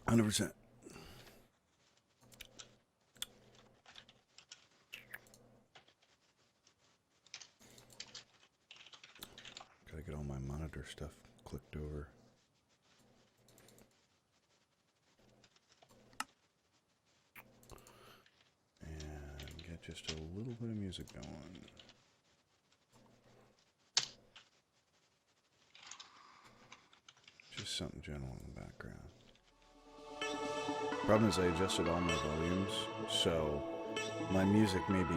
100%. Gotta get all my monitor stuff clicked over. And get just a little bit of music going. Just something general in the background. Problem is I adjusted all my volumes, so my music may be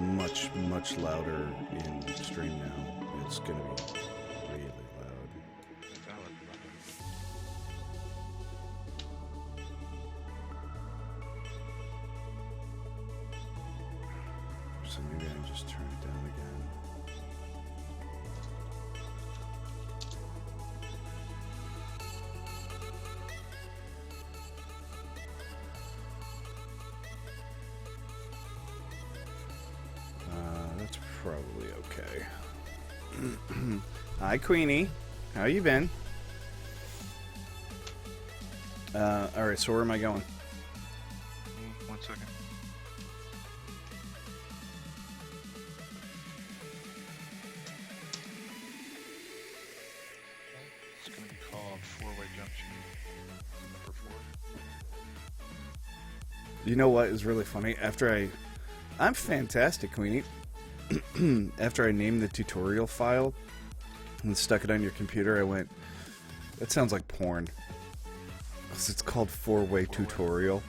much, much louder in stream now. It's gonna be really loud. So maybe I just turn it down again. That's probably okay. Hi, Queenie. How you been? Alright, so where am I going? 1 second. It's going to be called Four-Way Junction, number 4. You know what is really funny? I'm fantastic, Queenie. After I named the tutorial file and stuck it on your computer, I went, that sounds like porn. It's called Four-Way Tutorial.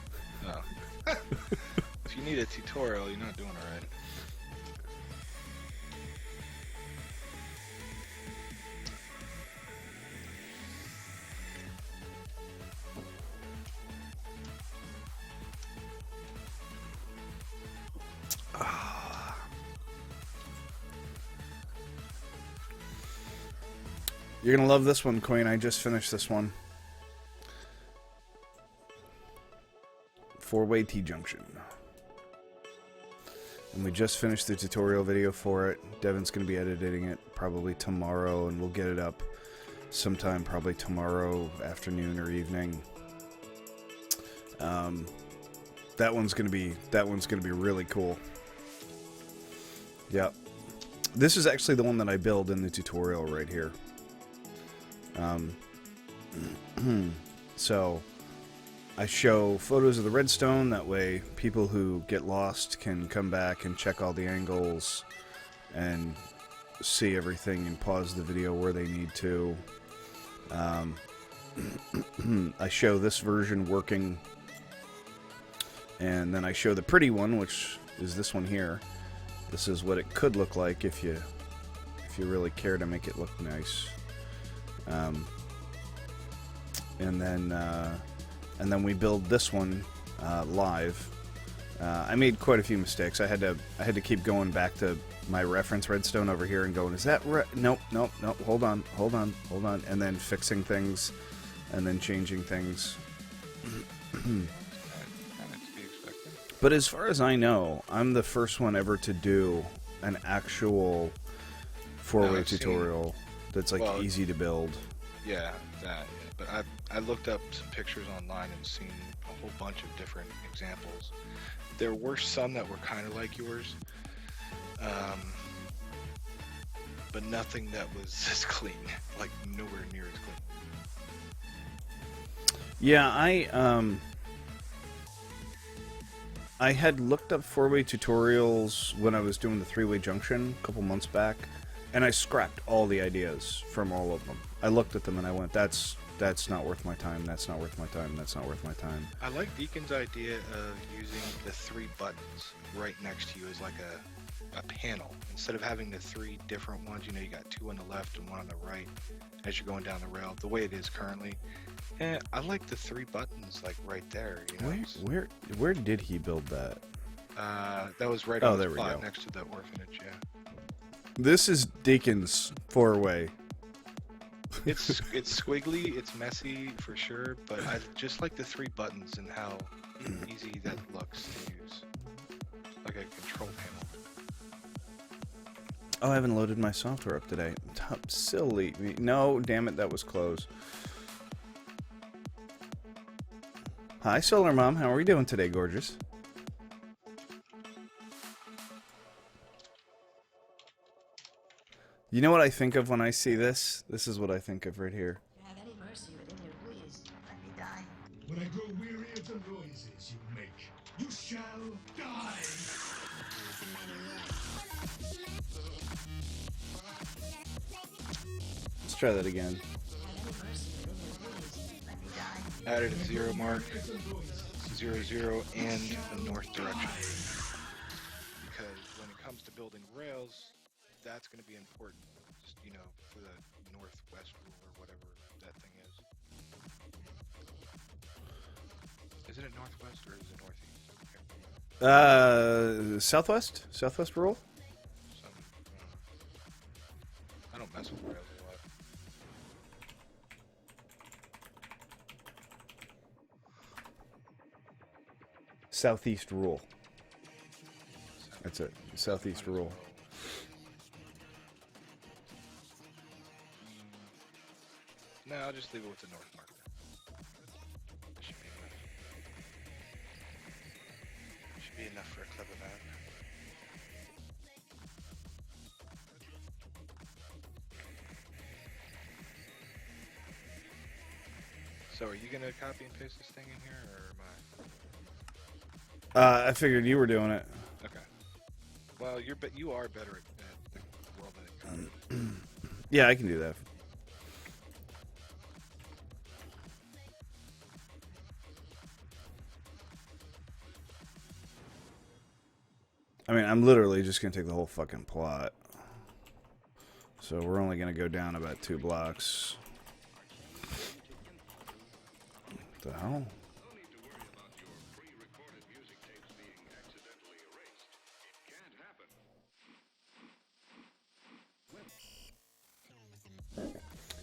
Oh. If you need a tutorial, you're not doing it right. You're gonna love this one, Queen. I just finished this one. Four-Way T-Junction. And we just finished the tutorial video for it. Devin's gonna be editing it probably tomorrow, and we'll get it up sometime probably tomorrow afternoon or evening. That one's gonna be really cool. Yep. This is actually the one that I build in the tutorial right here. So I show photos of the redstone, that way people who get lost can come back and check all the angles and see everything and pause the video where they need to. I show this version working, and then I show the pretty one, which is this one here. This is what it could look like if you really care to make it look nice. And then we build this one live. I made quite a few mistakes. I had to keep going back to my reference redstone over here and going, is that nope, hold on, and then fixing things, and then changing things. But as far as I know, I'm the first one ever to do an actual four-way tutorial that's like easy to build. Yeah, that. Yeah. But I looked up some pictures online and seen a whole bunch of different examples. There were some that were kind of like yours, but nothing that was as clean, like nowhere near as clean. Yeah, I had looked up four-way tutorials when I was doing the three-way junction a couple months back, and I scrapped all the ideas from all of them. I looked at them and I went, that's not worth my time, that's not worth my time, that's not worth my time. I like Deacon's idea of using the 3 buttons right next to you as like a panel. Instead of having the 3 different ones, you got 2 on the left and 1 on the right as you're going down the rail, the way it is currently. And I like the 3 buttons like right there. Where did he build that? That was right on the spot next to the orphanage, yeah. This is Deacon's four-way. It's squiggly, it's messy for sure, but I just like the 3 buttons and how easy that looks to use. Like a control panel. Oh, I haven't loaded my software up today. Silly me. No, damn it, that was close. Hi, Solar Mom. How are we doing today, gorgeous? You know what I think of when I see this? This is what I think of right here. Have any mercy within you, please. Let me die. When I grow weary of the noises you make, you shall die! Let's try that again. Have any mercy within you, please. Let me die. Added a 0 mark, 0, 0, and the north direction. Because when it comes to building rails, that's going to be important. Just, you know, for the northwest rule or whatever that thing is. Is it a northwest or is it northeast? Southwest? Southwest rule? I don't mess with rails a lot. Southeast rule. That's it. Southeast rule. No, I'll just leave it with the north marker. That should be enough. Should be enough for a clever map. So are you gonna copy and paste this thing in here, or am I? I figured you were doing it. Okay. Well, you are better at the world edit copy. Yeah, I can do that. I mean, I'm literally just going to take the whole fucking plot. So we're only going to go down about 2 blocks. What the hell?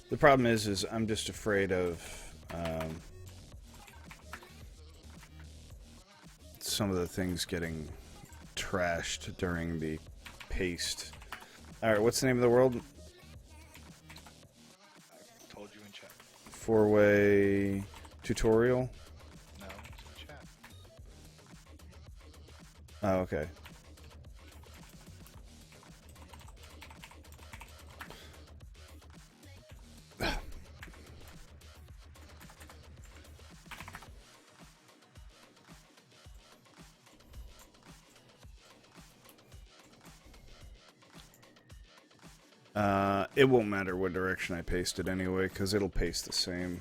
The problem is I'm just afraid of some of the things getting trashed during the paste. Alright, what's the name of the world? I told you in chat. 4-way tutorial? No, it's in chat. Oh, okay. It won't matter what direction I paste it anyway, because it'll paste the same.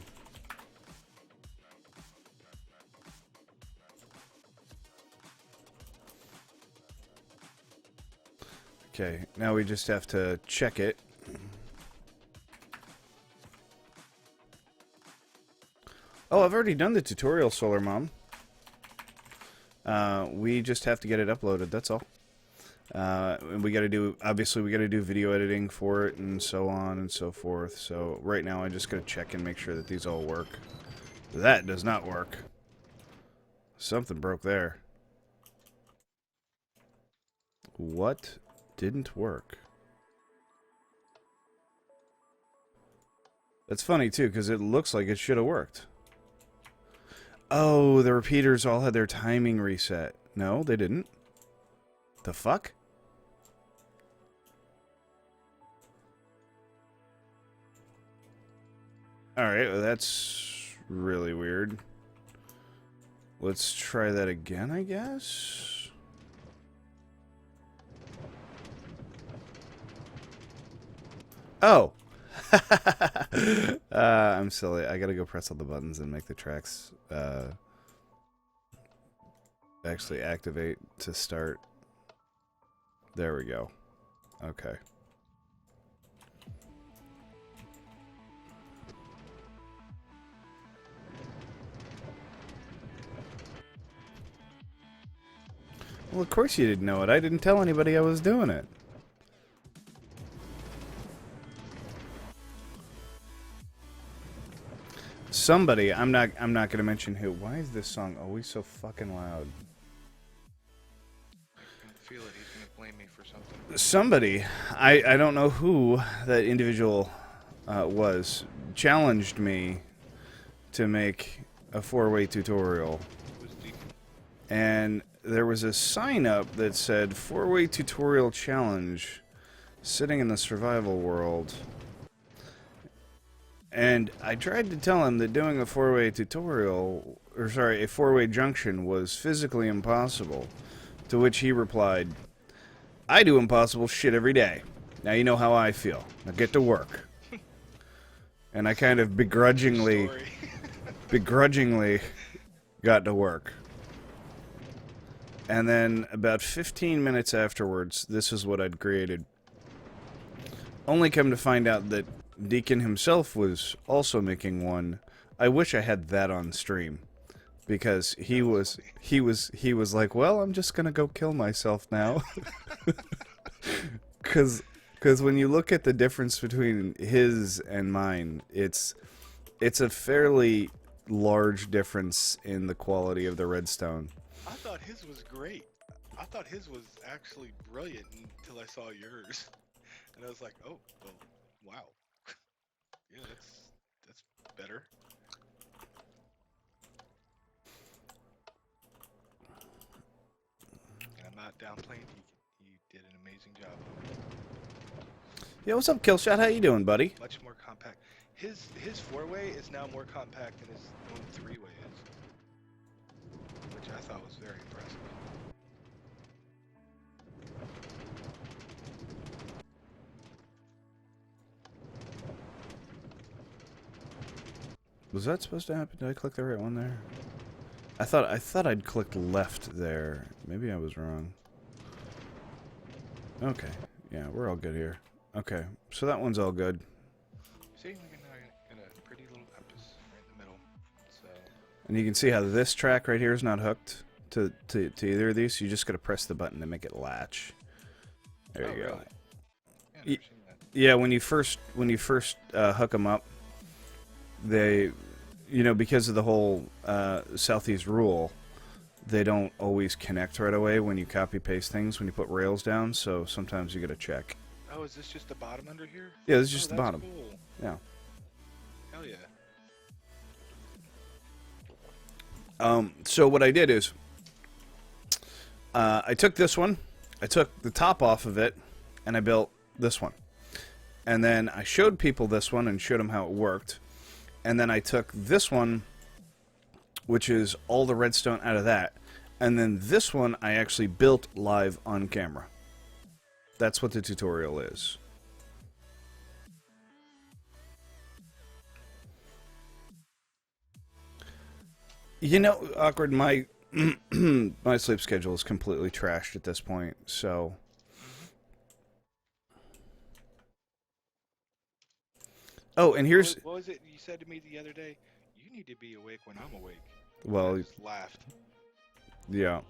Okay, now we just have to check it. Oh, I've already done the tutorial, Solar Mom. We just have to get it uploaded, that's all. And we gotta do, obviously we gotta do video editing for it and so on and so forth. So right now I just gotta check and make sure that these all work. That does not work. Something broke there. What didn't work? That's funny too, because it looks like it should have worked. Oh, the repeaters all had their timing reset. No, they didn't. The fuck? Alright, well that's really weird. Let's try that again, I guess? Oh! I'm silly. I gotta go press all the buttons and make the tracks actually activate to start. There we go. Okay. Well, of course you didn't know it. I didn't tell anybody I was doing it. Somebody, I'm not gonna mention who. Why is this song always so fucking loud? I can feel it. He's gonna blame me for something. Somebody, I don't know who that individual was, challenged me to make a four-way tutorial. Was Deacon? And there was a sign up that said four-way tutorial challenge sitting in the survival world. And I tried to tell him that doing a four-way tutorial, or sorry, a four-way junction was physically impossible. To which he replied, I do impossible shit every day. Now you know how I feel. Now get to work. And I kind of begrudgingly got to work. And then about 15 minutes afterwards, this is what I'd created. Only come to find out that Deacon himself was also making one. I wish I had that on stream. Because he was like, well, I'm just gonna go kill myself now. Because when you look at the difference between his and mine, it's a fairly large difference in the quality of the redstone. I thought his was great. I thought his was actually brilliant until I saw yours, and I was like, oh, well, wow, yeah, that's better. And I'm not downplaying. He did an amazing job. Yeah, what's up, Killshot? How you doing, buddy? Much more compact. His four-way is now more compact than his own three-way is, which I thought was very impressive. Was that supposed to happen? Did I click the right one there? I thought I'd clicked left there. Maybe I was wrong. Okay. Yeah, we're all good here. Okay, so that one's all good. See, we got a pretty little compass right in the middle. So And you can see how this track right here is not hooked to either of these. You just gotta press the button to make it latch. There you go. really? Yeah, Y- never seen that. Yeah, when you first hook them up, they, because of the whole Southeast rule, they don't always connect right away when you copy paste things when you put rails down. So sometimes you gotta check. Oh, is this just the bottom under here? Yeah, this is just Oh, the that's bottom. Cool. Yeah. Hell yeah. So what I did is, I took this one, I took the top off of it, and I built this one. And then I showed people this one and showed them how it worked. And then I took this one, which is all the redstone out of that. And then this one I actually built live on camera. That's what the tutorial is. Awkward, my my sleep schedule is completely trashed at this point, so oh, and here's What was it you said to me the other day? You need to be awake when I'm awake. well, I just laughed. yeah.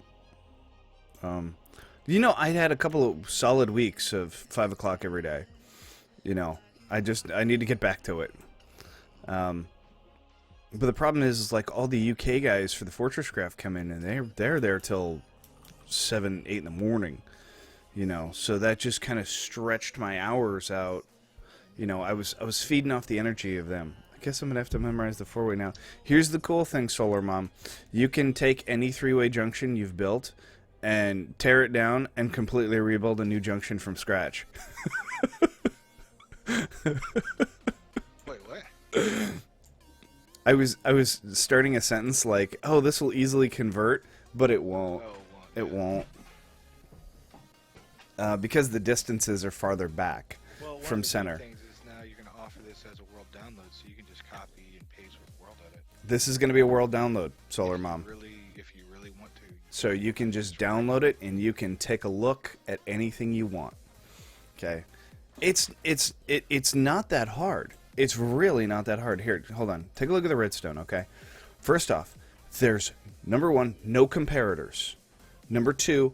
I had a couple of solid weeks of 5 o'clock every day. I need to get back to it. But the problem is like all the UK guys for the Fortress Craft come in and they're there till 7, 8 in the morning. So that just kind of stretched my hours out. I was feeding off the energy of them. I guess I'm gonna have to memorize the four-way now. Here's the cool thing, Solar Mom. You can take any three-way junction you've built and tear it down and completely rebuild a new junction from scratch. Wait, what? I was starting a sentence like, "Oh, this will easily convert," but it won't. Oh, well, It yeah. won't. Because the distances are farther back Well, one from of the center. Things is now you're going to offer this as a world download, so you can just copy and paste with world edit. This is going to be a world download, Solar Mom. If you really want to. So you can just download it and you can take a look at anything you want. Okay, it's not that hard. It's really not that hard. Here, hold on. Take a look at the redstone. Okay, first off, there's number one, no comparators. Number two,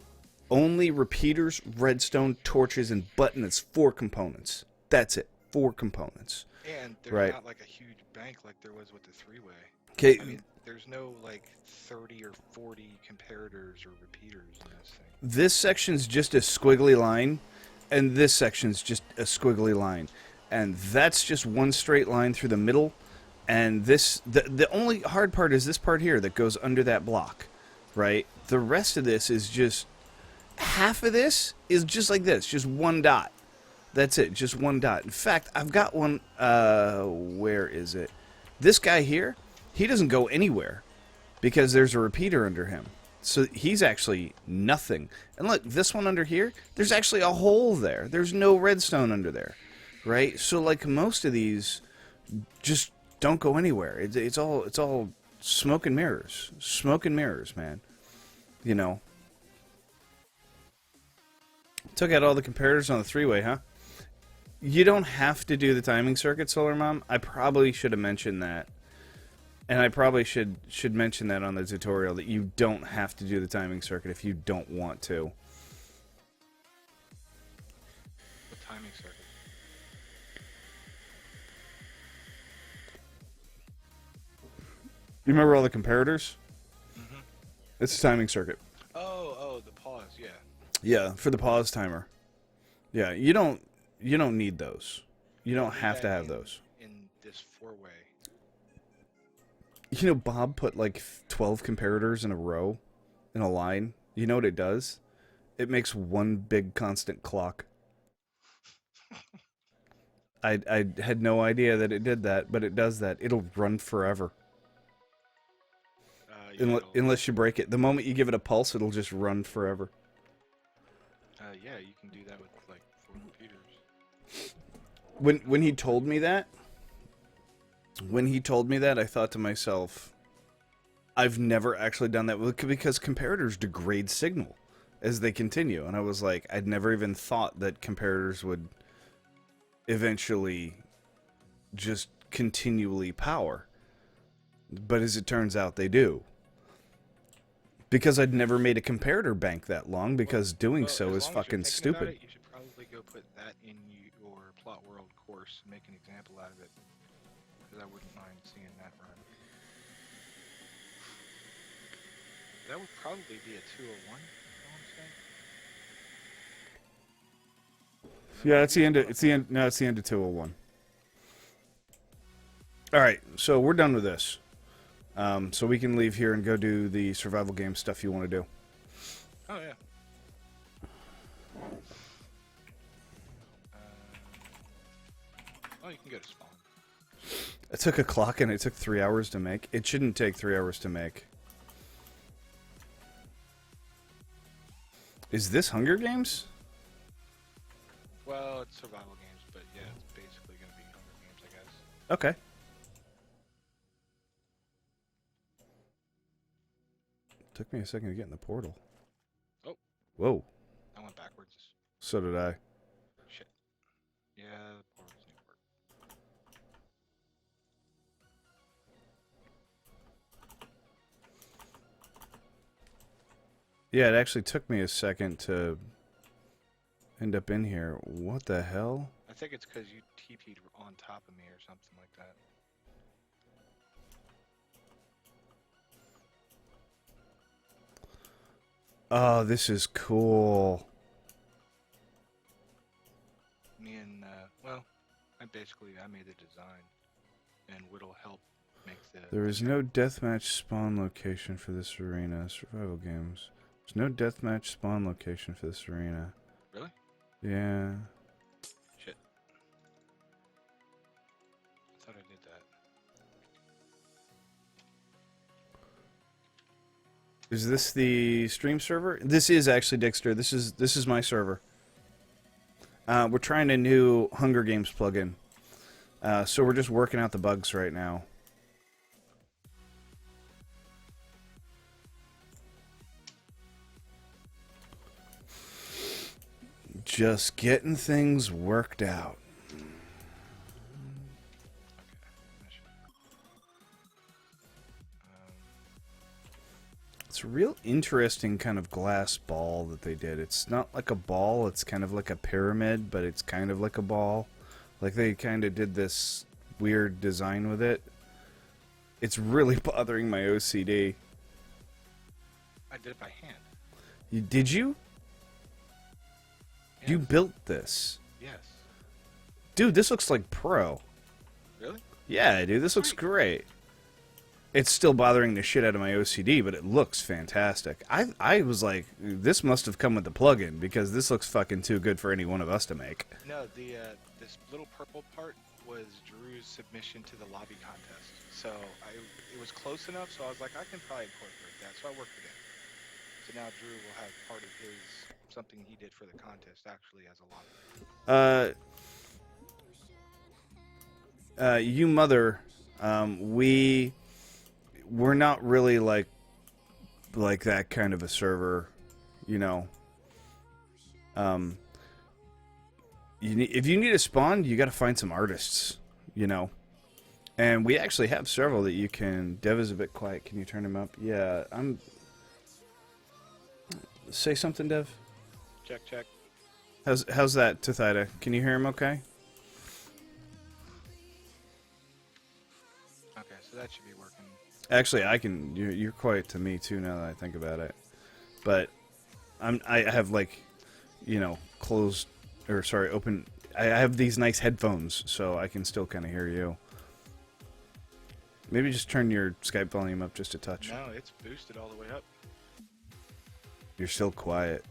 only repeaters, redstone, torches, and button. It's 4 components. That's it. 4 components. And there's Right. not like a huge bank like there was with the three-way. Okay. I mean, there's no like 30 or 40 comparators or repeaters in this thing. This section's just a squiggly line, and this section's just a squiggly line. And that's just one straight line through the middle, And the only hard part is this part here that goes under that block, right? The rest of this is just, half of this is just like this, just one dot. That's it, just one dot. In fact, I've got one, where is it? This guy here, he doesn't go anywhere because there's a repeater under him. So he's actually nothing. And look, this one under here, there's actually a hole there. There's no redstone under there, right? So like most of these just don't go anywhere. It's all smoke and mirrors. Smoke and mirrors, man. You know. Took out all the comparators on the three-way, huh? You don't have to do the timing circuit, Solar Mom. I probably should have mentioned that. And I probably should mention that on the tutorial, that you don't have to do the timing circuit if you don't want to. What timing circuit? You remember all the comparators? Mm-hmm. It's a timing circuit. Oh, the pause, yeah. Yeah, for the pause timer. Yeah, you don't need those. You don't Need have that to have in- those. In this four-way. You know, Bob put like 12 comparators in a row, in a line. You know what it does? It makes one big constant clock. I had no idea that it did that, but it does that. It'll run forever. Yeah, Unless you break it. The moment you give it a pulse, it'll just run forever. yeah, you can do that with like 4 computers. When he told me that, I thought to myself, I've never actually done that because comparators degrade signal as they continue. And I was like, I'd never even thought that comparators would eventually just continually power. But as it turns out, they do. Because I'd never made a comparator bank that long, because doing Well, so as is long as you're fucking thinking about stupid. it, you should probably go put that in your Plot World course and make an example out of it. Because I wouldn't mind seeing that run. That would probably be a 201, I want to say. Yeah, it's the end of 201. Alright, so we're done with this. So we can leave here and go do the survival game stuff you want to do. Oh, yeah. Oh, you can go to spawn. I took a clock and it took 3 hours to make. It shouldn't take 3 hours to make. Is this Hunger Games? Well, it's survival games, but yeah, it's basically going to be Hunger Games, I guess. Okay. Took me a second to get in the portal. Oh. Whoa. I went backwards. So did I. Shit. Yeah, the portal doesn't even work. Yeah, it actually took me a second to end up in here. What the hell? I think it's because you TP'd on top of me or something like that. Oh, this is cool. Me and, well, I made the design. And Whittle helped make the... There is no deathmatch spawn location for this arena. Survival games. There's no deathmatch spawn location for this arena. Really? Yeah. Shit. I thought I did that. Is this the stream server? This is actually Dixter. This is my server. We're trying a new Hunger Games plugin. So we're just working out the bugs right now. Just getting things worked out. It's a real interesting kind of glass ball that they did. It's not like a ball, it's kind of like a pyramid, but it's kind of like a ball. Like they kind of did this weird design with it. It's really bothering my OCD. I did it by hand. Did you? Yes. You built this. Yes. Dude, this looks like pro. Really? Yeah, dude, this looks great. It's still bothering the shit out of my OCD, but it looks fantastic. I was like, this must have come with the plugin because this looks fucking too good for any one of us to make. No, the this little purple part was Drew's submission to the lobby contest. So it was close enough. So I was like, I can probably incorporate that. So I worked it in. So now Drew will have part of his something he did for the contest actually as a lobby. You mother, we're not really like that kind of a server, you know. If you need a spawn, you got to find some artists, you know. And we actually have several that you can. Dev is a bit quiet. Can you turn him up? Yeah, I'm. Say something, Dev. Check, check. How's that, Tithida? Can you hear him okay? Okay, so that should be working. Actually, I can. You're quiet to me too now that I think about it. But I have like, you know, closed or sorry, open. I have these nice headphones, so I can still kind of hear you. Maybe just turn your Skype volume up just a touch. No, it's boosted all the way up. You're still quiet.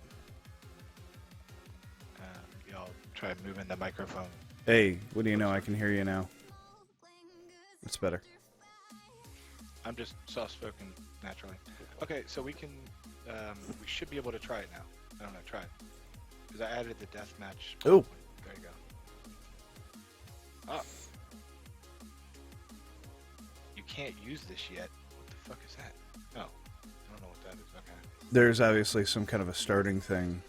Y'all try moving the microphone. Hey, what do you know? I can hear you now. It's better. I'm just soft-spoken naturally. Okay, so we can, we should be able to try it now. I don't know, try it. Because I added the deathmatch. Oh. There you go. Oh. You can't use this yet. What the fuck is that? Oh. I don't know what that is. Okay. There's obviously some kind of a starting thing.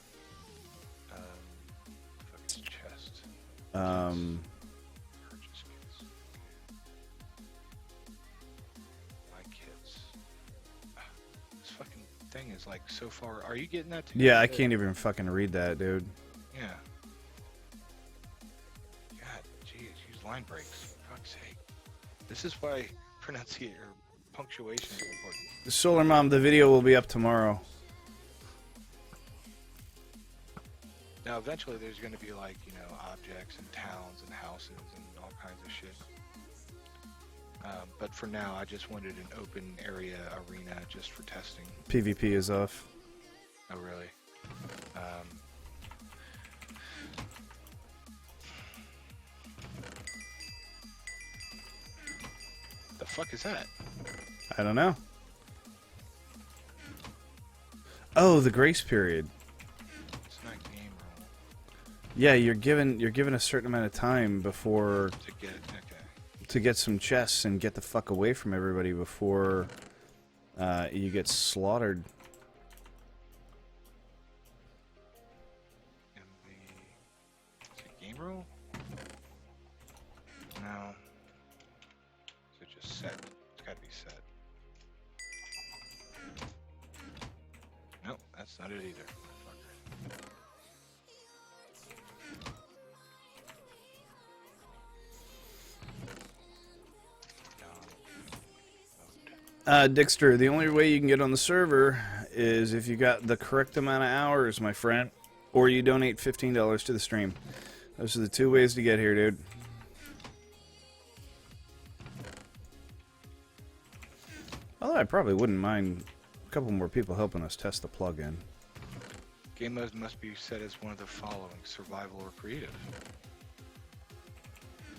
Fucking chest. Purchase kits. My kits. This fucking thing is like so far. Are you getting that too? Yeah, I can't even fucking read that, dude. Yeah. God, jeez, use line breaks. For fuck's sake. This is why pronunciation or punctuation is important. Solar Mom, the video will be up tomorrow. Now, eventually, there's going to be like, you know, objects and towns and houses and all kinds of shit. But for now, I just wanted an open area arena just for testing. PvP is off. Oh, really? The fuck is that? I don't know. Oh, the grace period. It's not game roll. Yeah, you're given a certain amount of time before To get, okay. to get some chests and get the fuck away from everybody before you get slaughtered. In the... Is it game roll? No. Is it just set? It's gotta be set. Nope, that's not it either. Motherfucker. Dixter, the only way you can get on the server is if you got the correct amount of hours, my friend, or you donate $15 to the stream. Those are the two ways to get here, dude. Although I probably wouldn't mind a couple more people helping us test the plugin. Game mode must be set as one of the following: survival or creative.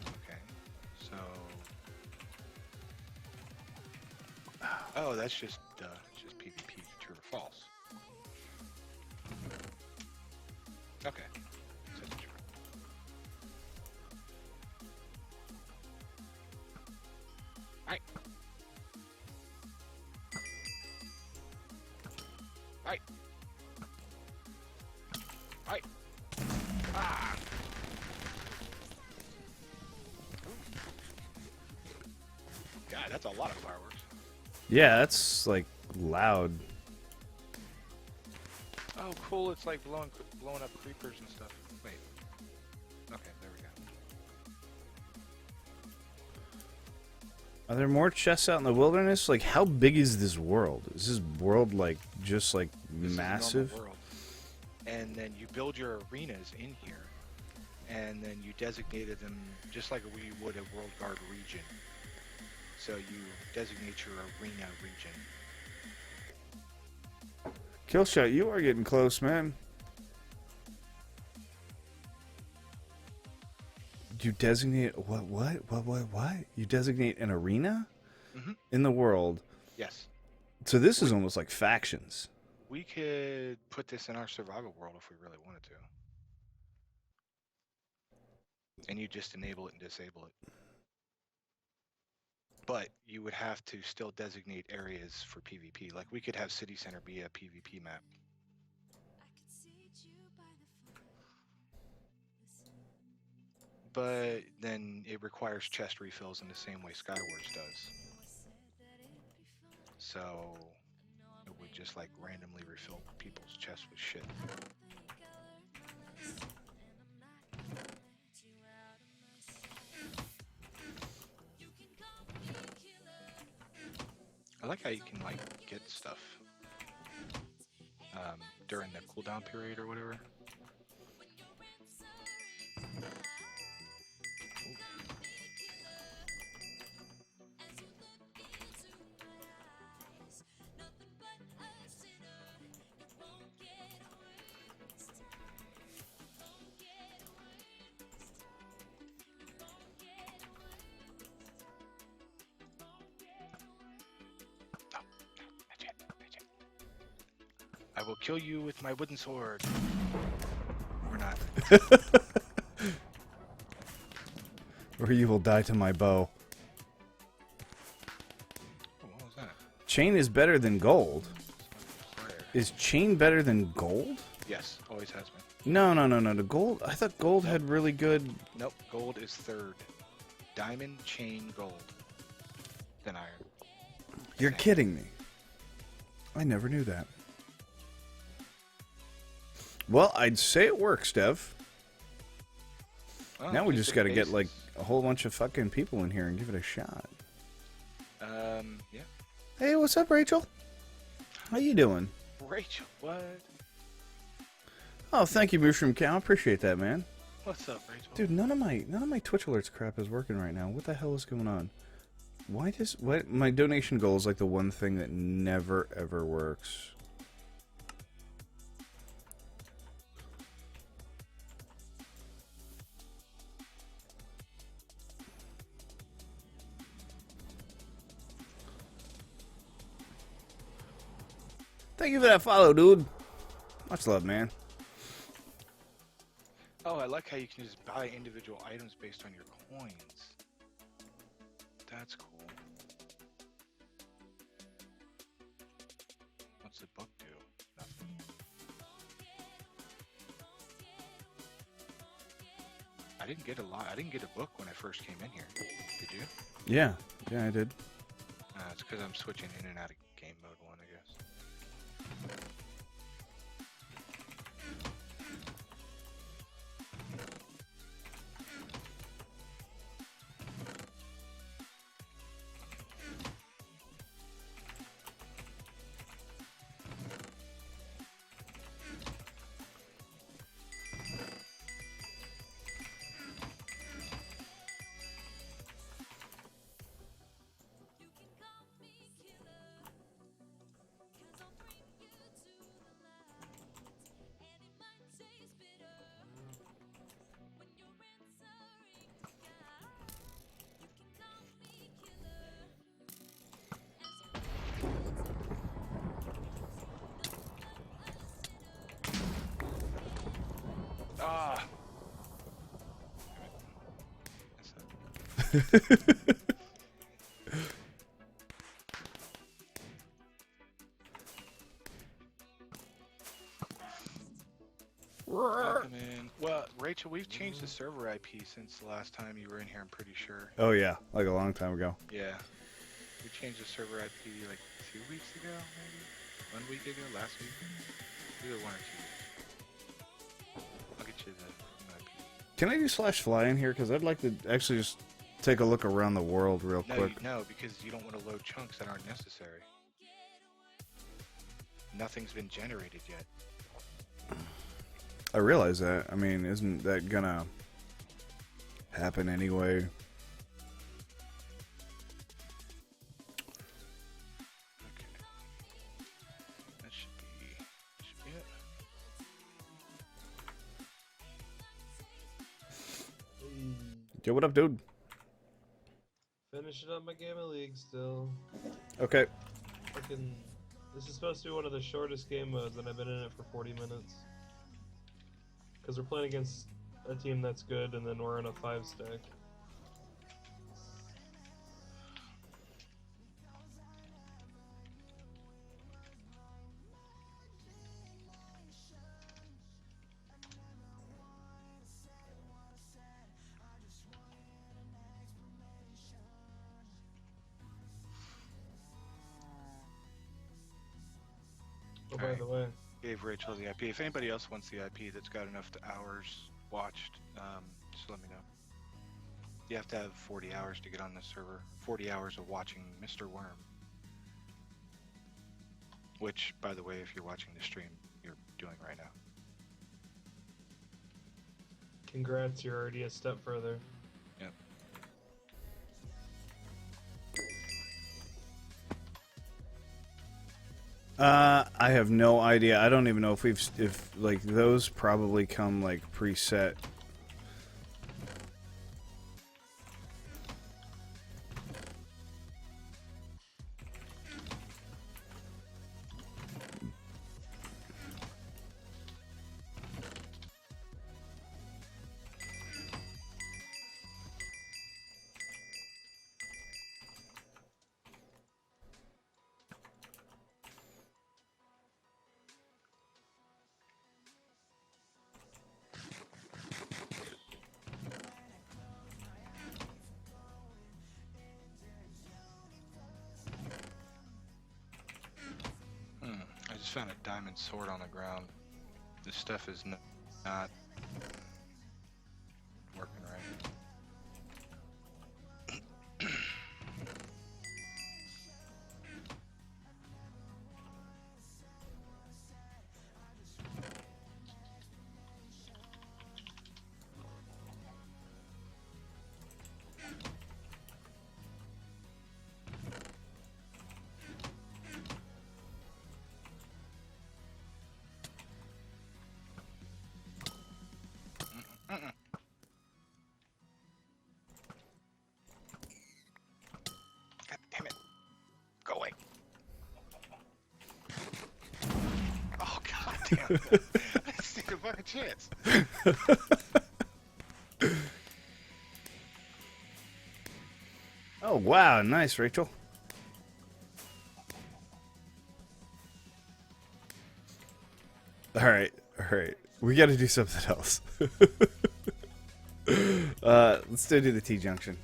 Okay, so. Oh, that's just it's just PvP, true or false. Okay, set to true. Right. Right. Right. Ah. God, that's a lot of fireworks. Yeah, that's like loud. Oh, cool! It's like blowing up creepers and stuff. Wait. Okay, there we go. Are there more chests out in the wilderness? Like, how big is this world? Is this world like just like This is a normal massive? world. And then you build your arenas in here, and then you designated them just like we would a World Guard region. So you designate your arena region. Killshot, you are getting close, man. You designate what? You designate an arena in the world. Yes. So this is almost like factions. We could put this in our survival world if we really wanted to. And you just enable it and disable it. But you would have to still designate areas for PvP. Like we could have City Center be a PvP map. But then it requires chest refills in the same way Skywards does. So it would just like randomly refill people's chests with shit. I like how you can like get stuff during the cooldown period or whatever. I will kill you with my wooden sword. Or not. Or you will die to my bow. Oh, what was that? Chain is better than gold. Fire. Is chain better than gold? Yes, always has been. No. The gold. I thought gold had really good. Nope, gold is third. Diamond, chain, gold. Then iron. You're kidding me. I never knew that. Well, I'd say it works, Dev. Well, Now we just got to get bases. like a whole bunch of fucking people in here and give it a shot. Yeah. Hey, what's up, Rachel? How you doing? Rachel, what? Oh, thank you, Mushroom Cow. Appreciate that, man. What's up, Rachel? Dude, none of my Twitch alerts crap is working right now. What the hell is going on? Why my donation goal is like the one thing that never ever works. Thank you for that follow, dude. Much love, man. Oh, I like how you can just buy individual items based on your coins. That's cool. What's the book do? Nothing. I didn't get a lot. I didn't get a book when I first came in here. Did you? Yeah, I did. It's because I'm switching in and out of game mode one, I guess. Ah. Welcome in. Well, Rachel, we've changed the server IP since the last time you were in here, I'm pretty sure. Oh yeah, like a long time ago. Yeah. We changed the server IP like 2 weeks ago, maybe? 1 week ago? Last week? Either 1 or 2 weeks. I'll get you the new IP. Can I do /fly in here? Because I'd like to actually just take a look around the world real quick. No, because you don't want to load chunks that aren't necessary. Nothing's been generated yet. I realize that. I mean, isn't that gonna happen anyway. Okay. That should be it. Yo, what up, dude? Finishing up my game of League still. Okay. Fucking. This is supposed to be one of the shortest game modes, and I've been in it for 40 minutes. Because we're playing against a team that's good, and then we're in a 5-stack. Oh, by Alright. the way, Gave Rachel the IP. If anybody else wants the IP that's got enough hours watched, just let me know. You have to have 40 hours to get on the server. 40 hours of watching Mr. Worm. Which, by the way, if you're watching the stream, you're doing right now. congrats, you're already a step further. Yep. I have no idea. I don't even know if like those probably come like preset. I just found a diamond sword on the ground. This stuff is not working right. God damn it. Go away. Oh, god damn it. I didn't see a fucking chance. Oh wow, nice, Rachel. All right. We got to do something else. Let's still do the T junction.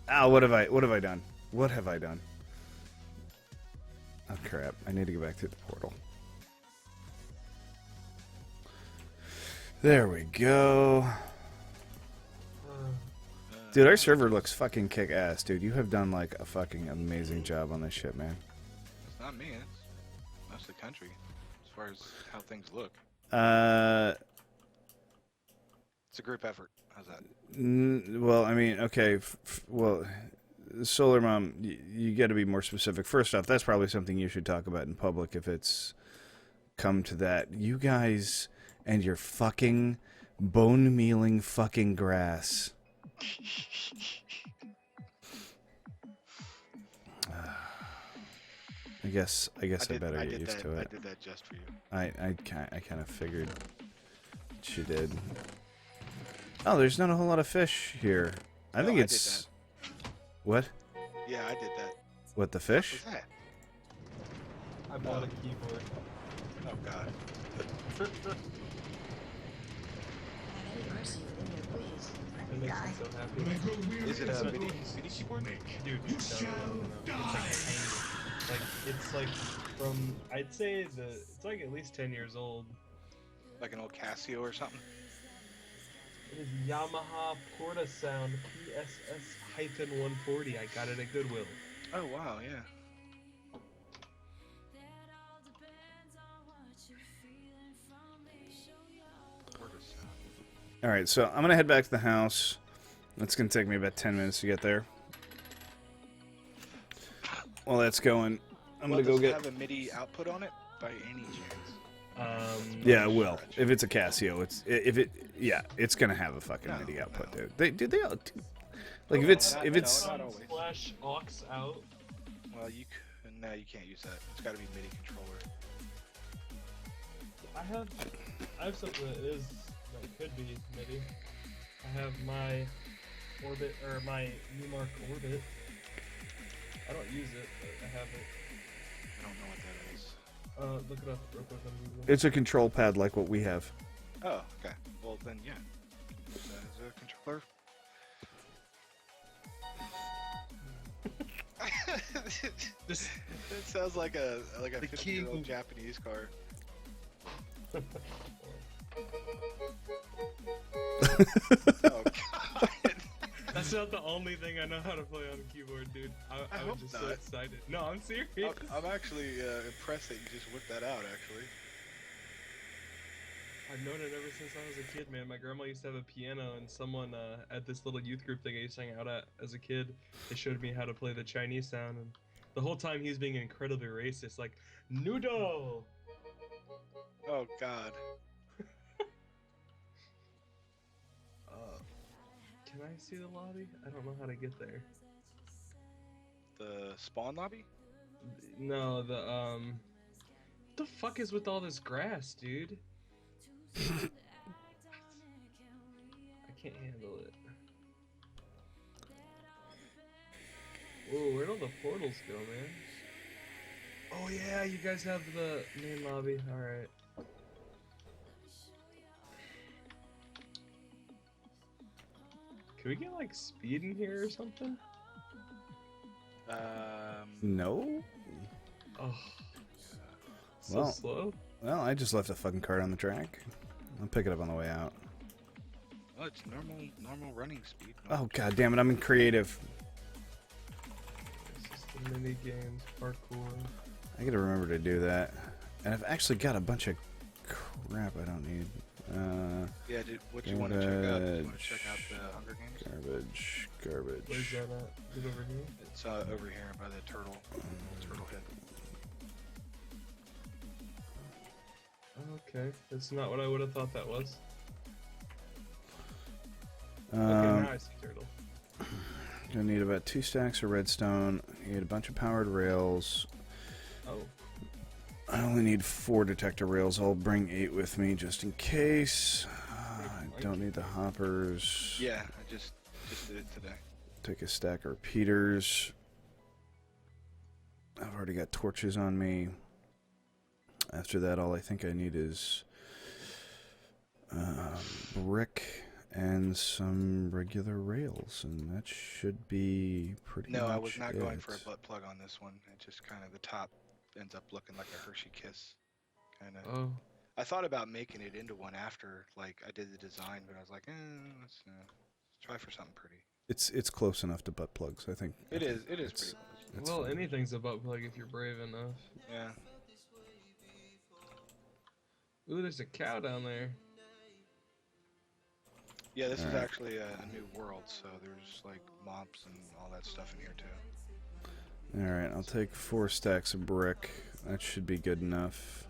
Ah, what have I done? What have I done? Oh crap! I need to go back to the portal. There we go. Dude, our server looks fucking kick-ass, dude. You have done, like, a fucking amazing job on this shit, man. It's not me, it's most of the country, as far as how things look. It's a group effort. How's that? Well, I mean, okay, well, Solar Mom, you got to be more specific. First off, that's probably something you should talk about in public if it's come to that. You guys and your fucking bone-mealing fucking grass. I guess I better get used to I it. did that just for you. I kind of figured she did. Oh, there's not a whole lot of fish here. I No, think I it's what? Yeah, I did that. What, the fish? What's that? I bought a keyboard. Oh god. Any mercy within your ways. Let It me makes die. me so happy. When I grow weary Is it of a the mini noises keyboard? you make, Dude, you no, shall It's like die. tiny. It's like from, I'd say it's like at least 10 years old. Like an old Casio or something? It is Yamaha Porta Sound PSS-140. I got it at Goodwill. Oh wow, yeah. Word of sound. All right, so I'm gonna head back to the house. It's gonna take me about 10 minutes to get there. While that's going, I'm Well, gonna go does it get. have a MIDI output on it by any chance? Yeah, it will. If it's a Casio, it's gonna have a fucking No, MIDI output, no. dude. They all, like No, if it's not- if no, it's not always. Slash aux out. Well, no, you can't use that. It's got to be MIDI controller. I have something that could be MIDI. I have my Orbit or my Newmark Orbit. I don't use it, but I have it. I don't know what that is. Look it up real quick on Google. it's a control pad like what we have. Oh, okay. Well, then, yeah. Is a controller? Just It sounds like a The 50-year-old key- Japanese car. Oh god. that's not the only thing I know how to play on a keyboard, dude. I I was hope just so not. excited. No, I'm serious. I'm actually impressed that you just whipped that out. Actually. I've known it ever since I was a kid, man. My grandma used to have a piano, and someone at this little youth group thing I used to hang out at as a kid, they showed me how to play the Chinese sound, and the whole time he was being incredibly racist, like noodle. Oh god. Can I see the lobby? I don't know how to get there. The spawn lobby? No, what the fuck is with all this grass, dude? I can't handle it. Whoa, where'd all the portals go, man? Oh yeah, you guys have the main lobby. Alright. Can we get like speed in here or something? No. Oh, so Well. slow. Well, I just left a fucking cart on the track. I'll pick it up on the way out. Well, it's normal running speed. Oh god damn it! I'm in creative. It's just the mini games, parkour. I gotta remember to do that. And I've actually got a bunch of crap I don't need. Yeah, what you want to check out? Do you want Garbage. to check out the Hunger Games? Garbage. Where's Garbage. that at? Is it over here? It's over here by the turtle head. Okay, that's not what I would have thought that was. Okay, Um, now I see turtle. Gonna need about 2 stacks of redstone. Need a bunch of powered rails. Oh, I only need 4 detector rails. I'll bring 8 with me just in case. I don't need the hoppers. Yeah, I just did it today. Take a stack of repeaters. I've already got torches on me. After that, all I think I need is brick and some regular rails, and that should be pretty much No, I was not going it. for a butt plug on this one. It just kind of the top ends up looking like a Hershey Kiss. Kind of. oh, I thought about making it into one after, like I did the design, but I was like, let's try for something pretty. It's close enough to butt plugs, I think. It is pretty it's- close. It's well, fine. anything's a butt plug if you're brave enough. Yeah. Ooh, there's a cow down there. Yeah, this is Alright. actually a new world, so there's like mobs and all that stuff in here too. Alright, I'll take 4 stacks of brick. That should be good enough.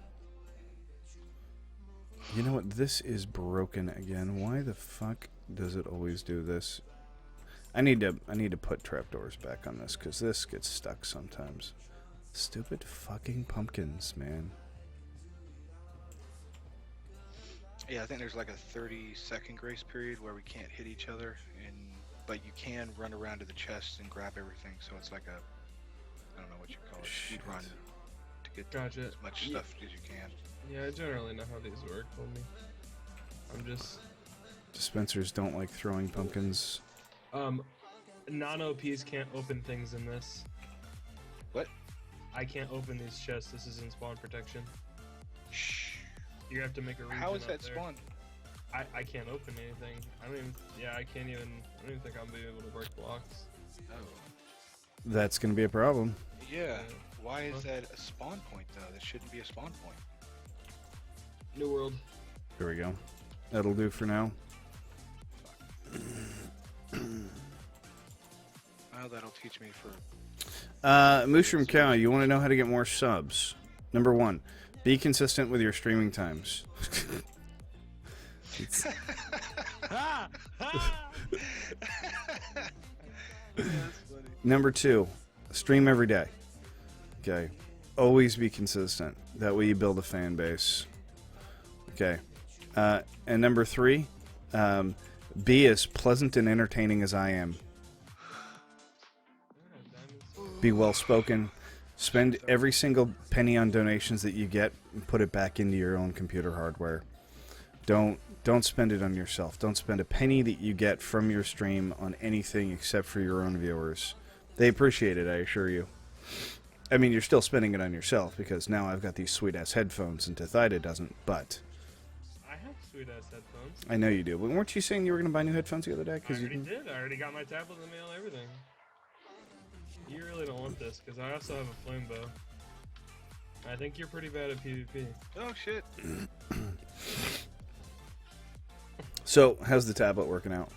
You know what? This is broken again. Why the fuck does it always do this? I need to put trapdoors back on this because this gets stuck sometimes. Stupid fucking pumpkins, man. Yeah, I think there's like a 30-second grace period where we can't hit each other, but you can run around to the chest and grab everything. So it's like I don't know what you call it, speed run to get Gotcha. as much Yeah. stuff as you can. Yeah, I generally know how these work, homie. I'm just Dispensers don't like throwing pumpkins. non-OPs can't open things in this. What? I can't open these chests. This is in spawn protection. Shh. You have to make a region How is up that there. spawn? I can't open anything. I don't even think I'll be able to break blocks. Oh. That's gonna be a problem. Yeah. Why is Huh? that a spawn point though? That shouldn't be a spawn point. New world. Here we go. That'll do for now. Oh, that'll teach me for. Mushroom Cow, you want to know how to get more subs? Number 1, be consistent with your streaming times. That's funny. Number 2, stream every day. Okay. Always be consistent. That way you build a fan base. Okay. And number 3, be as pleasant and entertaining as I am. Be well spoken. Spend every single penny on donations that you get and put it back into your own computer hardware. Don't spend it on yourself. Don't spend a penny that you get from your stream on anything except for your own viewers. They appreciate it, I assure you. I mean, you're still spending it on yourself because now I've got these sweet-ass headphones and Tethida doesn't, but... I have sweet ass headphones. I know you do, but weren't you saying you were going to buy new headphones the other day? I You already did. I already got my tablet in the mail, everything. You really don't want this, because I also have a flame bow. I think you're pretty bad at PvP. Oh shit. So, how's the tablet working out?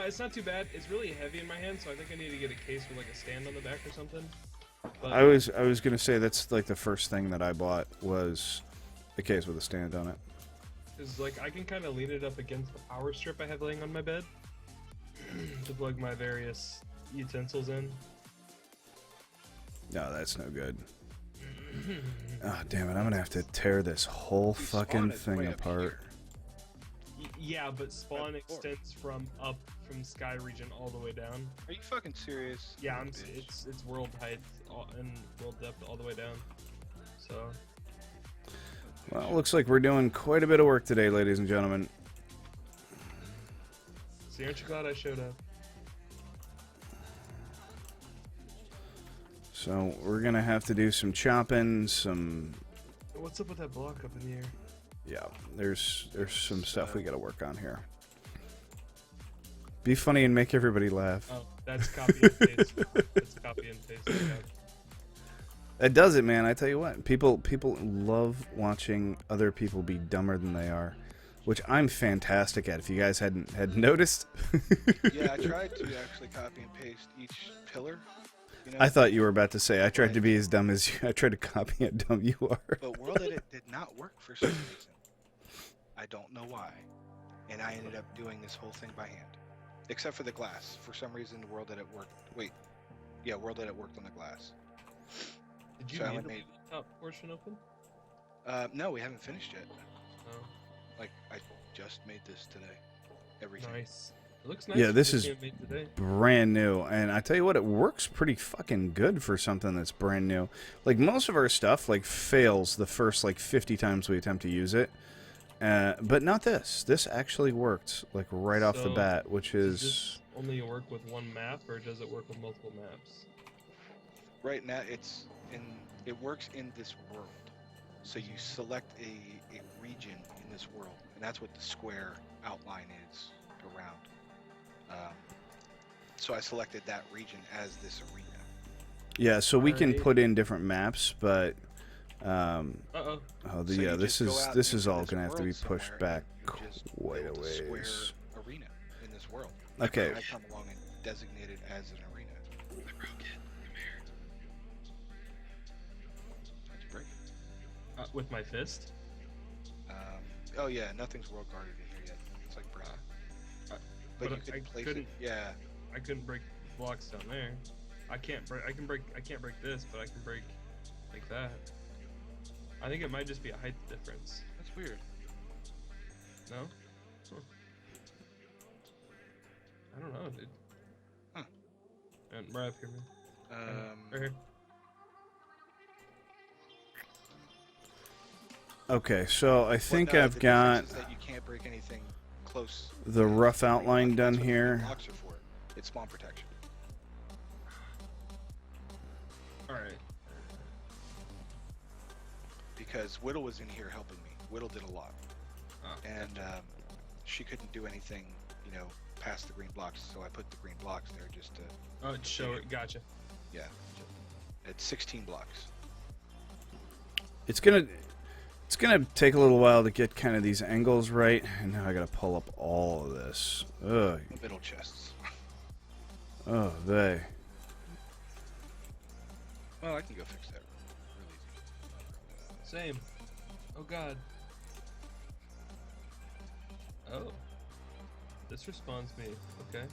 It's not too bad. It's really heavy in my hand, so I think I need to get a case with like a stand on the back or something. But, I was going to say that's like the first thing that I bought was a case with a stand on it. Cause like I can kind of lean it up against the power strip I have laying on my bed to plug my various utensils in. No, that's no good. Oh, damn it. I'm going to have to tear this whole Dude, fucking Spawn is thing way up apart. Yeah, but spawn Right before. extends from sky region all the way down. Are you fucking serious? Yeah, You bitch. it's world height and world depth all the way down. So Well, looks like we're doing quite a bit of work today, ladies and gentlemen. see, aren't you glad I showed up? So we're going to have to do some chopping, some... What's up with that block up in the air? Yeah, there's some stuff we got to work on here. Be funny and make everybody laugh. Oh, that's copy and paste. That's copy and paste. Yeah. It does it, man. I tell you what, people love watching other people be dumber than they are, which I'm fantastic at. If you guys had noticed, Yeah, I tried to actually copy and paste each pillar. You know, I thought you were about to say I tried to be as dumb as you. I tried to copy how dumb you are. but World Edit did not work for some reason. I don't know why. And I ended up doing this whole thing by hand. Except for the glass. For some reason, World Edit worked. Wait. Yeah, World Edit worked on the glass. Did you So I leave the made- top portion open? No, we haven't finished yet. Oh, Like, I just made this today. Everything. nice. It looks nice. Yeah, for this being is- made today. Brand new, and I tell you what, it works pretty fucking good for something that's brand new. Like most of our stuff, like fails the first like 50 times we attempt to use it, but not this. This actually worked like right off the So, bat, which Does is this only work with one map, or does it work with multiple maps? Right now, it works in this world. So you select a region in this world, and that's what the square outline is around. So I selected that region as this arena. yeah. So we can Alright. put in different maps, but Uh-oh. oh, So you this just go is out this is into all this gonna have to be world pushed somewhere back and you just quite a build square ways. arena in this world. Okay. And I come along and designate it as an arena. I broke it. Come here. How'd you break it? With my fist? Oh yeah, nothing's world guarded in here yet. It's like brick. Uh, But you but could I place it. couldn't- Yeah. I couldn't break blocks down there. I can't break this, but I can break like that. I think it might just be a height difference. That's weird. No? Huh. I don't know, dude. Huh. And right up here, man. Right here. Okay, so I think no, I've the got difference is that you can't break anything close. the rough outline done That's what the here. blocks are for. It's spawn protection. Alright. Because Whittle was in here helping me. Whittle did a lot, Oh, and she couldn't do anything, you know, past the green blocks. So I put the green blocks there just to, oh, show it. Gotcha. yeah. It's 16 blocks. It's gonna It's gonna take a little while to get kind of these angles right, and now I gotta pull up all of this. Ugh. Middle chests. Oh, they. Well, I can go fix that. Really easy. Same. Oh god. Oh. This respawns me. Okay.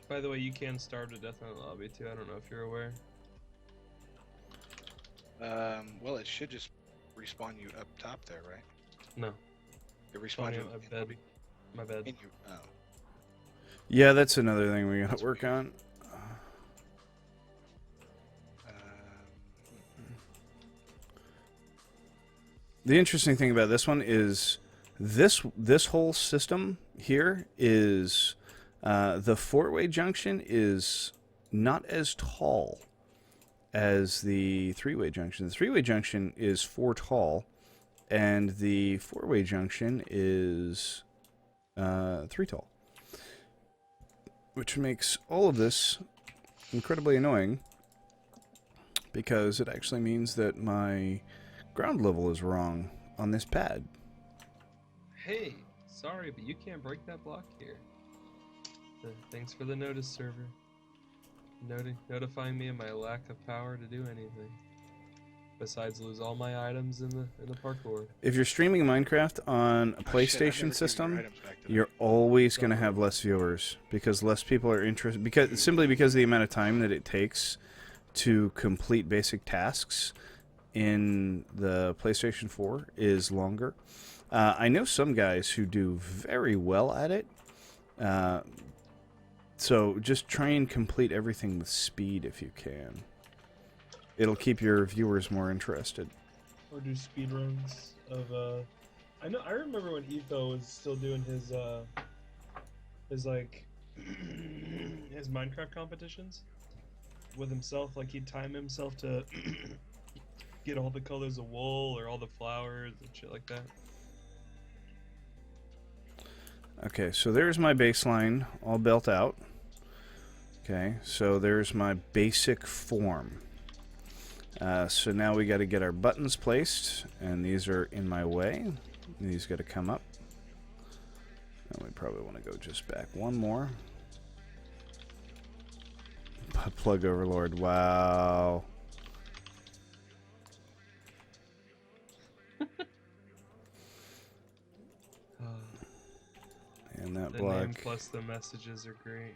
By the way, you can starve to death in the lobby too. I don't know if you're aware. Well, it should just respawn you up top there, right? No. It Spawn respawns you you at in my bed. lobby. My bad. In you. Oh. Yeah, that's another thing we gotta That's work weird. on. Um, The interesting thing about this one is this whole system here is the four-way junction is not as tall as the three-way junction. The three-way junction is 4 tall, and the four-way junction is 3 tall, which makes all of this incredibly annoying because it actually means that my ground level is wrong on this pad. Hey, sorry, but you can't break that block here. Thanks for the notice, server. Notifying me of my lack of power to do anything. Besides lose all my items in the parkour. If you're streaming Minecraft on a oh, shit, I never PlayStation gave you your system, items back today. you're always going to have less viewers because less people are interested simply because of the amount of time that it takes to complete basic tasks in the PlayStation 4 is longer. I know some guys who do very well at it. So just try and complete everything with speed if you can. It'll keep your viewers more interested. Or do speedruns of I remember when Etho was still doing his like his Minecraft competitions with himself, like he'd time himself to get all the colors of wool or all the flowers and shit like that. Okay, so there's my baseline all built out. Okay, so there's my basic form. So now we got to get our buttons placed, and these are in my way. These got to come up. And we probably want to go just back one more. Plug Overlord, wow. And that The block. name plus the messages are great.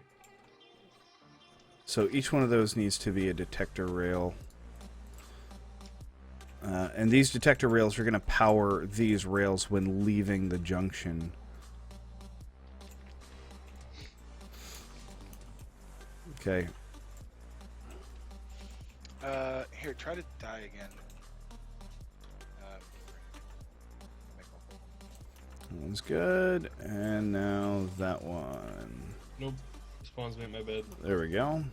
So each one of those needs to be a detector rail. And these detector rails are going to power these rails when leaving the junction. Okay. Here, try to die again. Make That one's good. And now that one. Nope. Spawns me at my bed. There we go.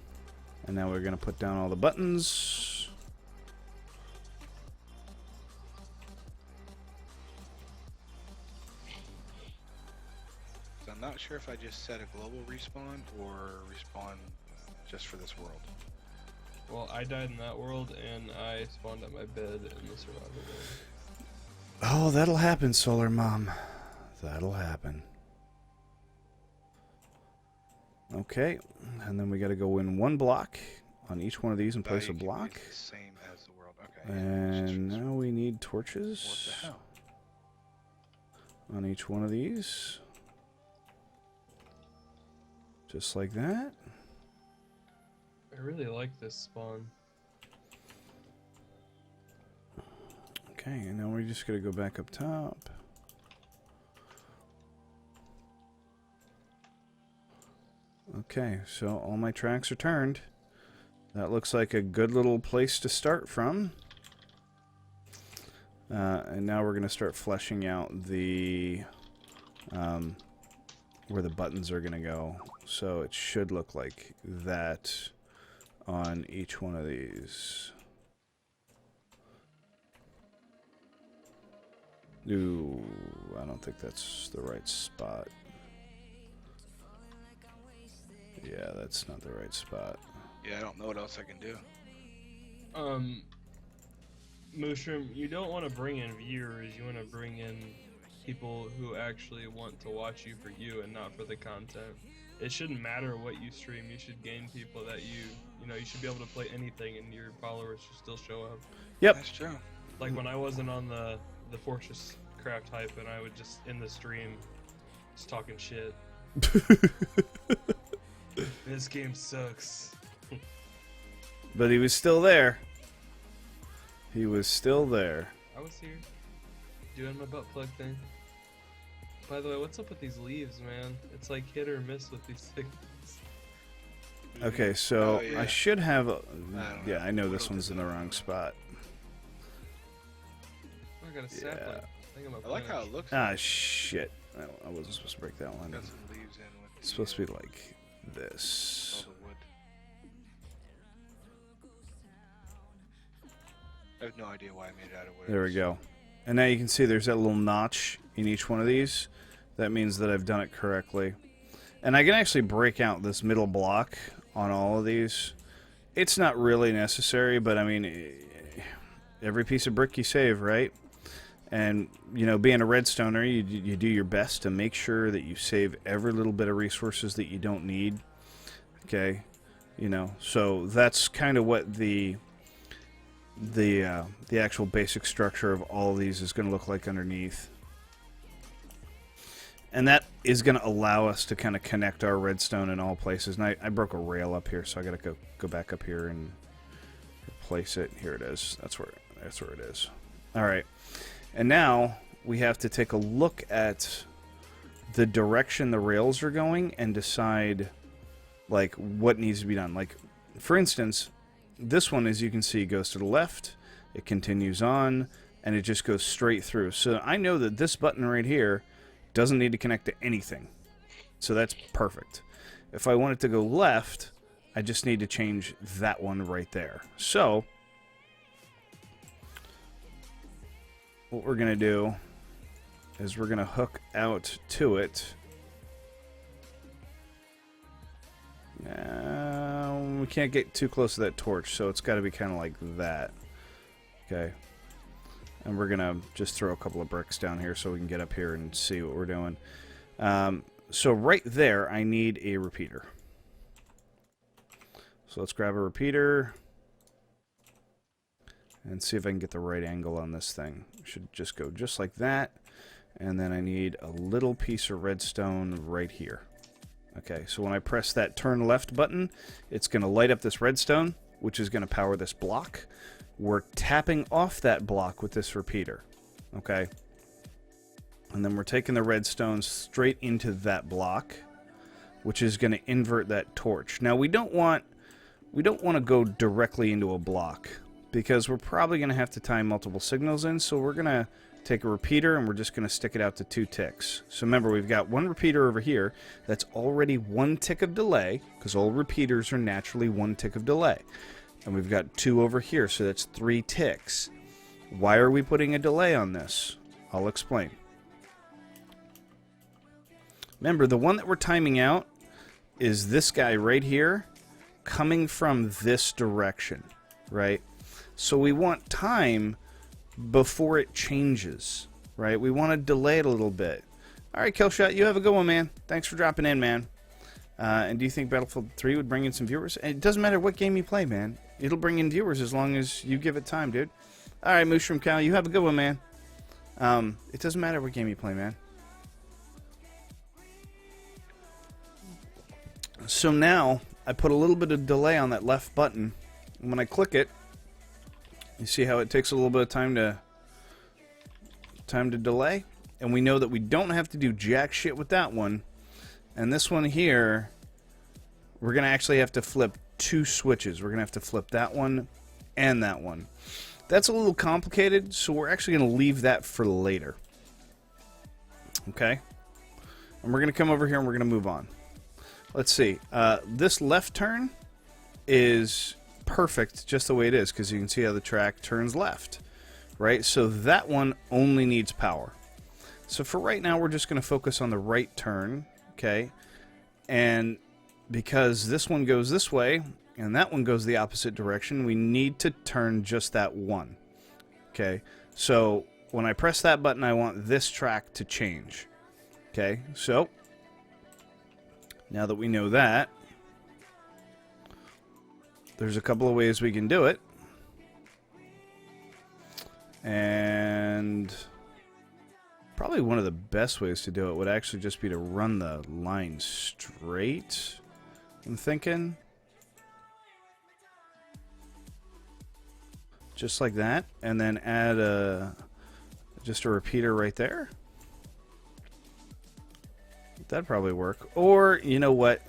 And now we're going to put down all the buttons. So I'm not sure if I just set a global respawn or respawn just for this world. Well, I died in that world, and I spawned at my bed in the survival world. Oh, that'll happen, Solar Mom. That'll happen. Okay, and then we got to go in one block on each one of these and place a You can block. use the same as the world. Okay. And now we need torches. What the hell? On each one of these. Just like that. I really like this spawn. Okay, and now we're just going to go back up top. Okay, so all my tracks are turned. That looks like a good little place to start from. And now we're going to start fleshing out the where the buttons are going to go. So it should look like that on each one of these. Ooh, I don't think that's the right spot. Yeah, that's not the right spot. Yeah, I don't know what else I can do. Mushroom, you don't want to bring in viewers. You want to bring in people who actually want to watch you for you and not for the content. It shouldn't matter what you stream. You should gain people that you know, you should be able to play anything and your followers should still show up. Yep. That's true. Like when I wasn't on the Fortress Craft hype and I would just in the stream just talking shit. This game sucks. But he was still there. He was still there. I was here doing my butt plug thing. By the way, what's up with these leaves, man? It's like hit or miss with these things. Okay, so Oh, yeah. I should have. don't Yeah, know. I know What this else one's is in the it? wrong spot. Oh, I got a sapling. Yeah. I think I'm a I like how plant. it looks. Ah, shit. I wasn't supposed to break that one. Got some leaves in with It's supposed to be like this. all the wood. I have no idea why I made it out of wood. There we go. And now you can see there's that little notch in each one of these. That means that I've done it correctly. And I can actually break out this middle block on all of these. It's not really necessary, but I mean, every piece of brick you save, right? And, you know, being a redstoner, you do your best to make sure that you save every little bit of resources that you don't need. Okay? You know, so that's kind of what the actual basic structure of all of these is going to look like underneath. And that is going to allow us to kind of connect our redstone in all places. And I broke a rail up here, so I got to go back up here and replace it. Here it is. That's where it is. All right. And now we have to take a look at the direction the rails are going and decide like what needs to be done. Like, for instance, this one, as you can see, goes to the left, it continues on, and it just goes straight through. So I know that this button right here doesn't need to connect to anything. So that's perfect. If I want it to go left, I just need to change that one right there. So what we're going to do is we're going to hook out to it. We can't get too close to that torch, so it's got to be kind of like that. Okay. And we're going to just throw a couple of bricks down here so we can get up here and see what we're doing. So right there, I need a repeater. So let's grab a repeater and see if I can get the right angle on this thing. Should just go just like that. And then I need a little piece of redstone right here. Okay, so when I press that turn left button, it's going to light up this redstone, which is going to power this block. We're tapping off that block with this repeater. Okay. And then we're taking the redstone straight into that block, which is going to invert that torch. Now we don't want to go directly into a block because we're probably going to have to tie multiple signals in, so we're going to take a repeater and we're just going to stick it out to 2 ticks. So remember, we've got one repeater over here that's already 1 tick of delay, because all repeaters are naturally 1 tick of delay. And we've got 2 over here, so that's 3 ticks. Why are we putting a delay on this? I'll explain. Remember, the one that we're timing out is this guy right here coming from this direction, right? So we want time before it changes, right? We want to delay it a little bit. All right, Killshot, you have a good one, man. Thanks for dropping in, man. And do you think Battlefield 3 would bring in some viewers? It doesn't matter what game you play, man. It'll bring in viewers as long as you give it time, dude. All right, Mushroom Cow, you have a good one, man. It doesn't matter what game you play, man. So now I put a little bit of delay on that left button. And when I click it, you see how it takes a little bit of time to delay? And we know that we don't have to do jack shit with that one. And this one here, we're going to actually have to flip 2 switches. We're going to have to flip that one and that one. That's a little complicated, so we're actually going to leave that for later. Okay? And we're going to come over here and we're going to move on. Let's see. This left turn is perfect just the way it is, because you can see how the track turns left, right? So that one only needs power. So for right now, we're just going to focus on the right turn, okay? And because this one goes this way and that one goes the opposite direction, we need to turn just that one. Okay, so when I press that button, I want this track to change. Okay, so now that we know that, there's a couple of ways we can do it. And probably one of the best ways to do it would actually just be to run the line straight, I'm thinking. Just like that, and then add just a repeater right there. That'd probably work. Or, you know what?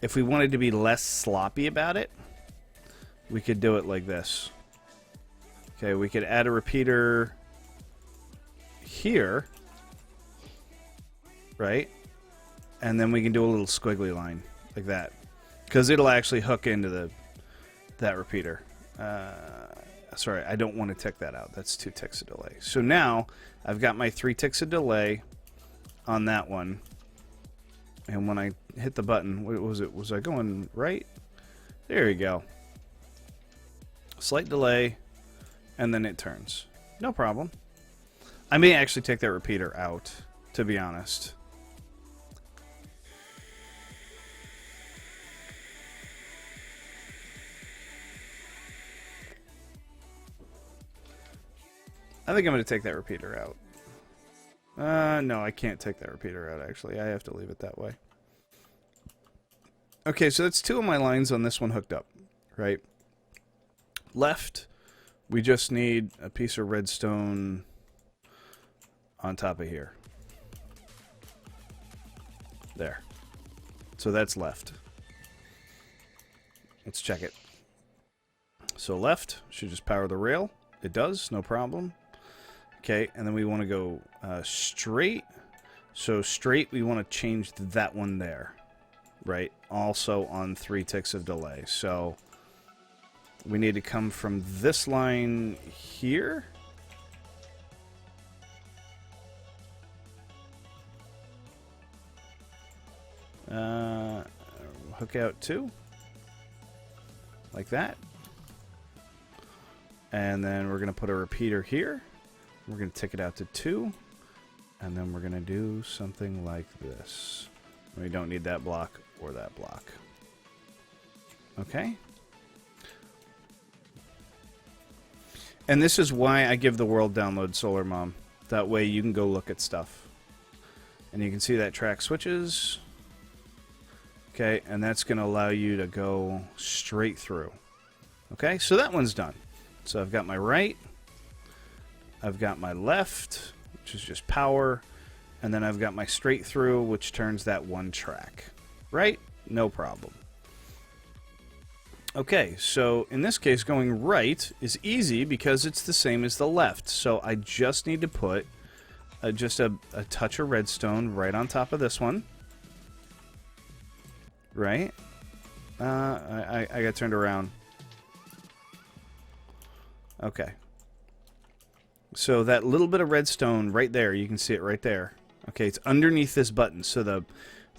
If we wanted to be less sloppy about it, we could do it like this. Okay, we could add a repeater here, right? And then we can do a little squiggly line like that, because it'll actually hook into that repeater. Sorry, I don't want to tick that out. That's 2 ticks of delay. So now I've got my 3 ticks of delay on that one. And when I hit the button, what was it? Was I going right? There you go. Slight delay, and then it turns. No problem. I may actually take that repeater out, to be honest. I think I'm going to take that repeater out. No, I can't take that repeater out, actually. I have to leave it that way. Okay, so that's 2 of my lines on this one hooked up, right? Left, we just need a piece of redstone on top of here. There. So that's left. Let's check it. So left should just power the rail. It does, no problem. Okay, and then we want to go straight. So straight, we want to change that one there, right? Also on 3 ticks of delay. So we need to come from this line here. Hook out 2. Like that. And then we're going to put a repeater here. We're going to tick it out to 2, and then we're going to do something like this. We don't need that block or that block. Okay? And this is why I give the world download Solar Mom. That way you can go look at stuff. And you can see that track switches. Okay, and that's going to allow you to go straight through. Okay, so that one's done. So I've got my right. I've got my left, which is just power, and then I've got my straight through, which turns that one track. Right? No problem. Okay, so in this case, going right is easy because it's the same as the left. So I just need to put just a touch of redstone right on top of this one. Right? I got turned around. Okay. So that little bit of redstone right there, you can see it right there. Okay, it's underneath this button. So the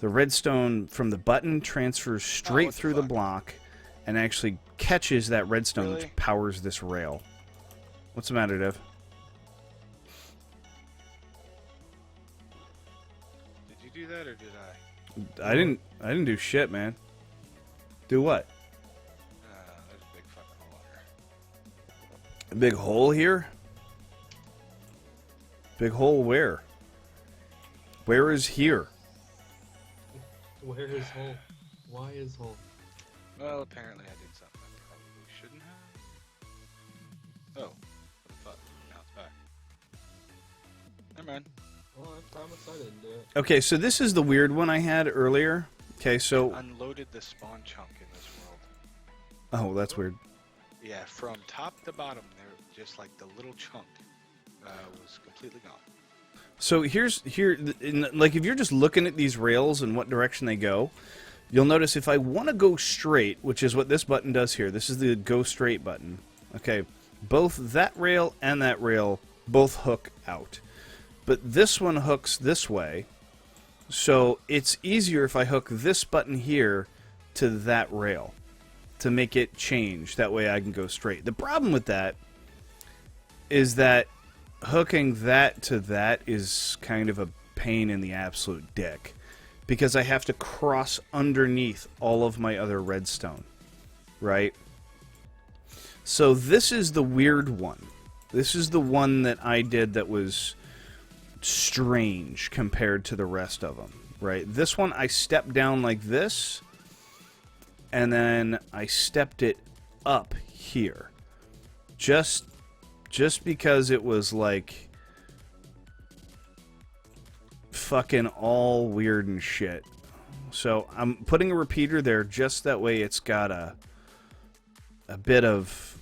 redstone from the button transfers straight through the block and actually catches that redstone Really? that powers this rail. What's the matter, Dev? Did you do that or did I? I didn't do shit, man. Do what? There's a big fucking hole here. A big hole here? Big hole where? Where is here? Where is hole? Why is hole? Well, apparently I did something I probably shouldn't have. Oh, what the fuck? Now it's back. Never mind. Well, I promise I didn't do it. Okay, so this is the weird one I had earlier. Okay, so... Unloaded the spawn chunk in this world. Oh, that's weird. Yeah, from top to bottom, there just like the little chunk was completely gone. So like if you're just looking at these rails and what direction they go, you'll notice if I want to go straight, which is what this button does here, this is the go straight button. Okay, both that rail and that rail both hook out. But this one hooks this way, so it's easier if I hook this button here to that rail to make it change. That way I can go straight. The problem with that is that hooking that to that is kind of a pain in the absolute dick. Because I have to cross underneath all of my other redstone. Right? So this is the weird one. This is the one that I did that was strange compared to the rest of them. Right? This one I stepped down like this. And then I stepped it up here. Just because it was like fucking all weird and shit. So I'm putting a repeater there just that way it's got a bit of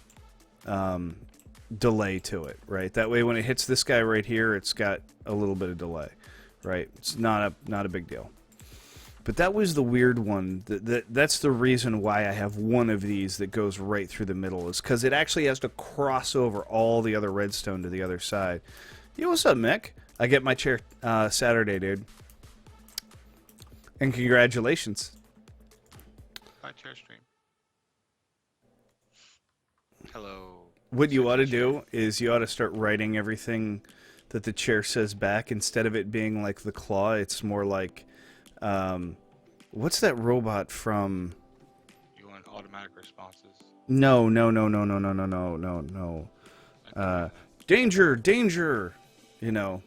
delay to it, right? That way when it hits this guy right here, it's got a little bit of delay, right? It's not a big deal. But that was the weird one. That's the reason why I have one of these that goes right through the middle, is because it actually has to cross over all the other redstone to the other side. Yo, what's up, Mick? I get my chair Saturday, dude. And congratulations. Hi, chair stream. Hello. What you ought to do is you ought to start writing everything that the chair says back. Instead of it being like the claw, it's more like... what's that robot from? You want automatic responses? No. Danger, danger. You know.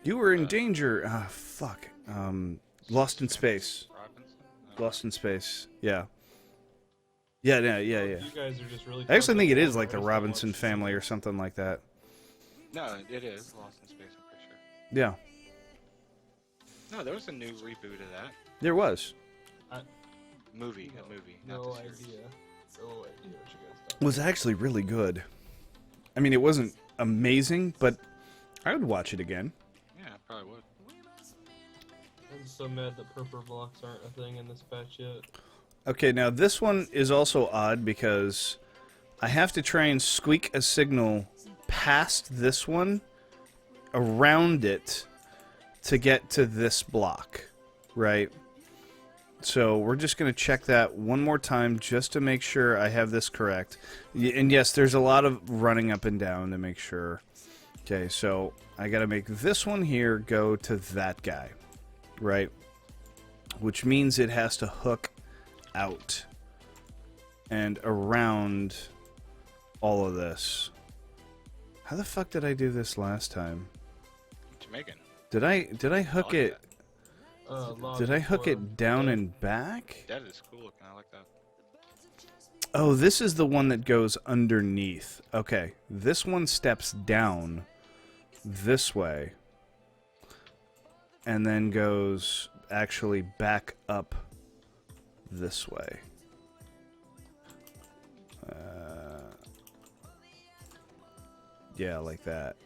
You were in danger. Ah, fuck. Lost in Space. Robinson? Lost in Space. Yeah. Yeah. You guys are just really. I actually think it is concentrating like the on Robinson watching family or something like that. No, it is Lost in Space. I'm pretty sure. Yeah. No, there was a new reboot of that There was. movie. No, A movie. No not the series. idea. No idea what you guys It talking. was actually really good. I mean, it wasn't amazing, but I would watch it again. Yeah, I probably would. I'm so mad that purple blocks aren't a thing in this patch yet. Okay, now this one is also odd because I have to try and squeak a signal past this one, around it, to get to this block, right? So we're just going to check that one more time just to make sure I have this correct. And yes, there's a lot of running up and down to make sure. Okay, so I got to make this one here go to that guy, right? Which means it has to hook out and around all of this. How the fuck did I do this last time? Jamaican. Did I hook like it? Log Did I hook before- it down and back? That is cool looking. I like that. Oh, this is the one that goes underneath. Okay, this one steps down this way and then goes actually back up this way. Yeah, like that.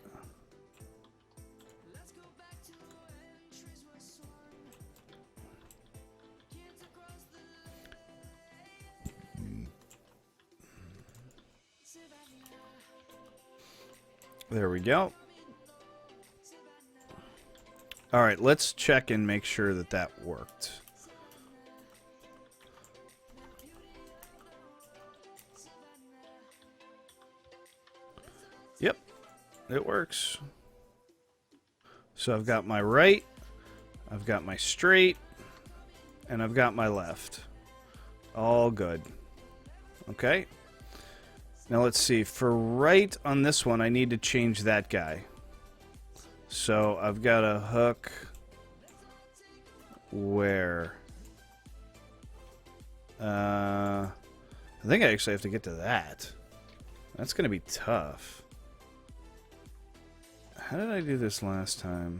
There we go. Alright, let's check and make sure that that worked. Yep, it works. So I've got my right, I've got my straight, and I've got my left. All good. Okay. Now let's see, for right on this one, I need to change that guy. So I've got a hook where? I think I actually have to get to that. That's going to be tough. How did I do this last time?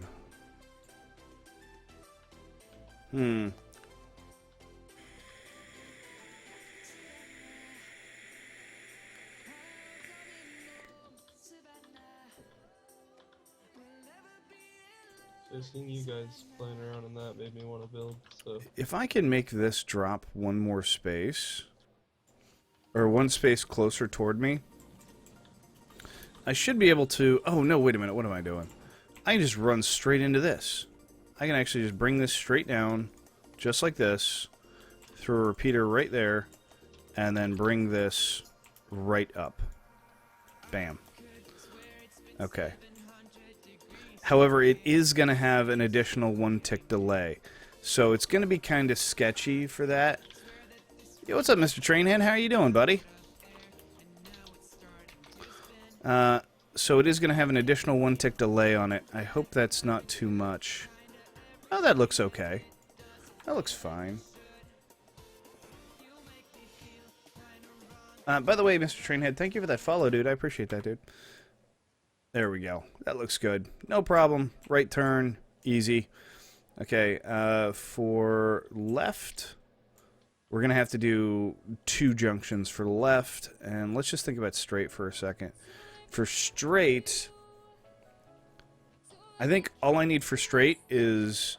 Just seeing you guys playing around in that made me want to build. So If I can make this drop one more space, or one space closer toward me, I should be able to... Oh, no, wait a minute. What am I doing? I can just run straight into this. I can actually just bring this straight down, just like this, throw a repeater right there, and then bring this right up. Bam. Okay. However, it is going to have an additional 1 tick delay. So it's going to be kind of sketchy for that. Yo, what's up, Mr. Trainhead? How are you doing, buddy? So it is going to have an additional 1 tick delay on it. I hope that's not too much. Oh, that looks okay. That looks fine. By the way, Mr. Trainhead, thank you for that follow, dude. I appreciate that, dude. There we go. That looks good. No problem. Right turn. Easy. Okay, for left, we're going to have to do 2 junctions for left. And let's just think about straight for a second. For straight, I think all I need for straight is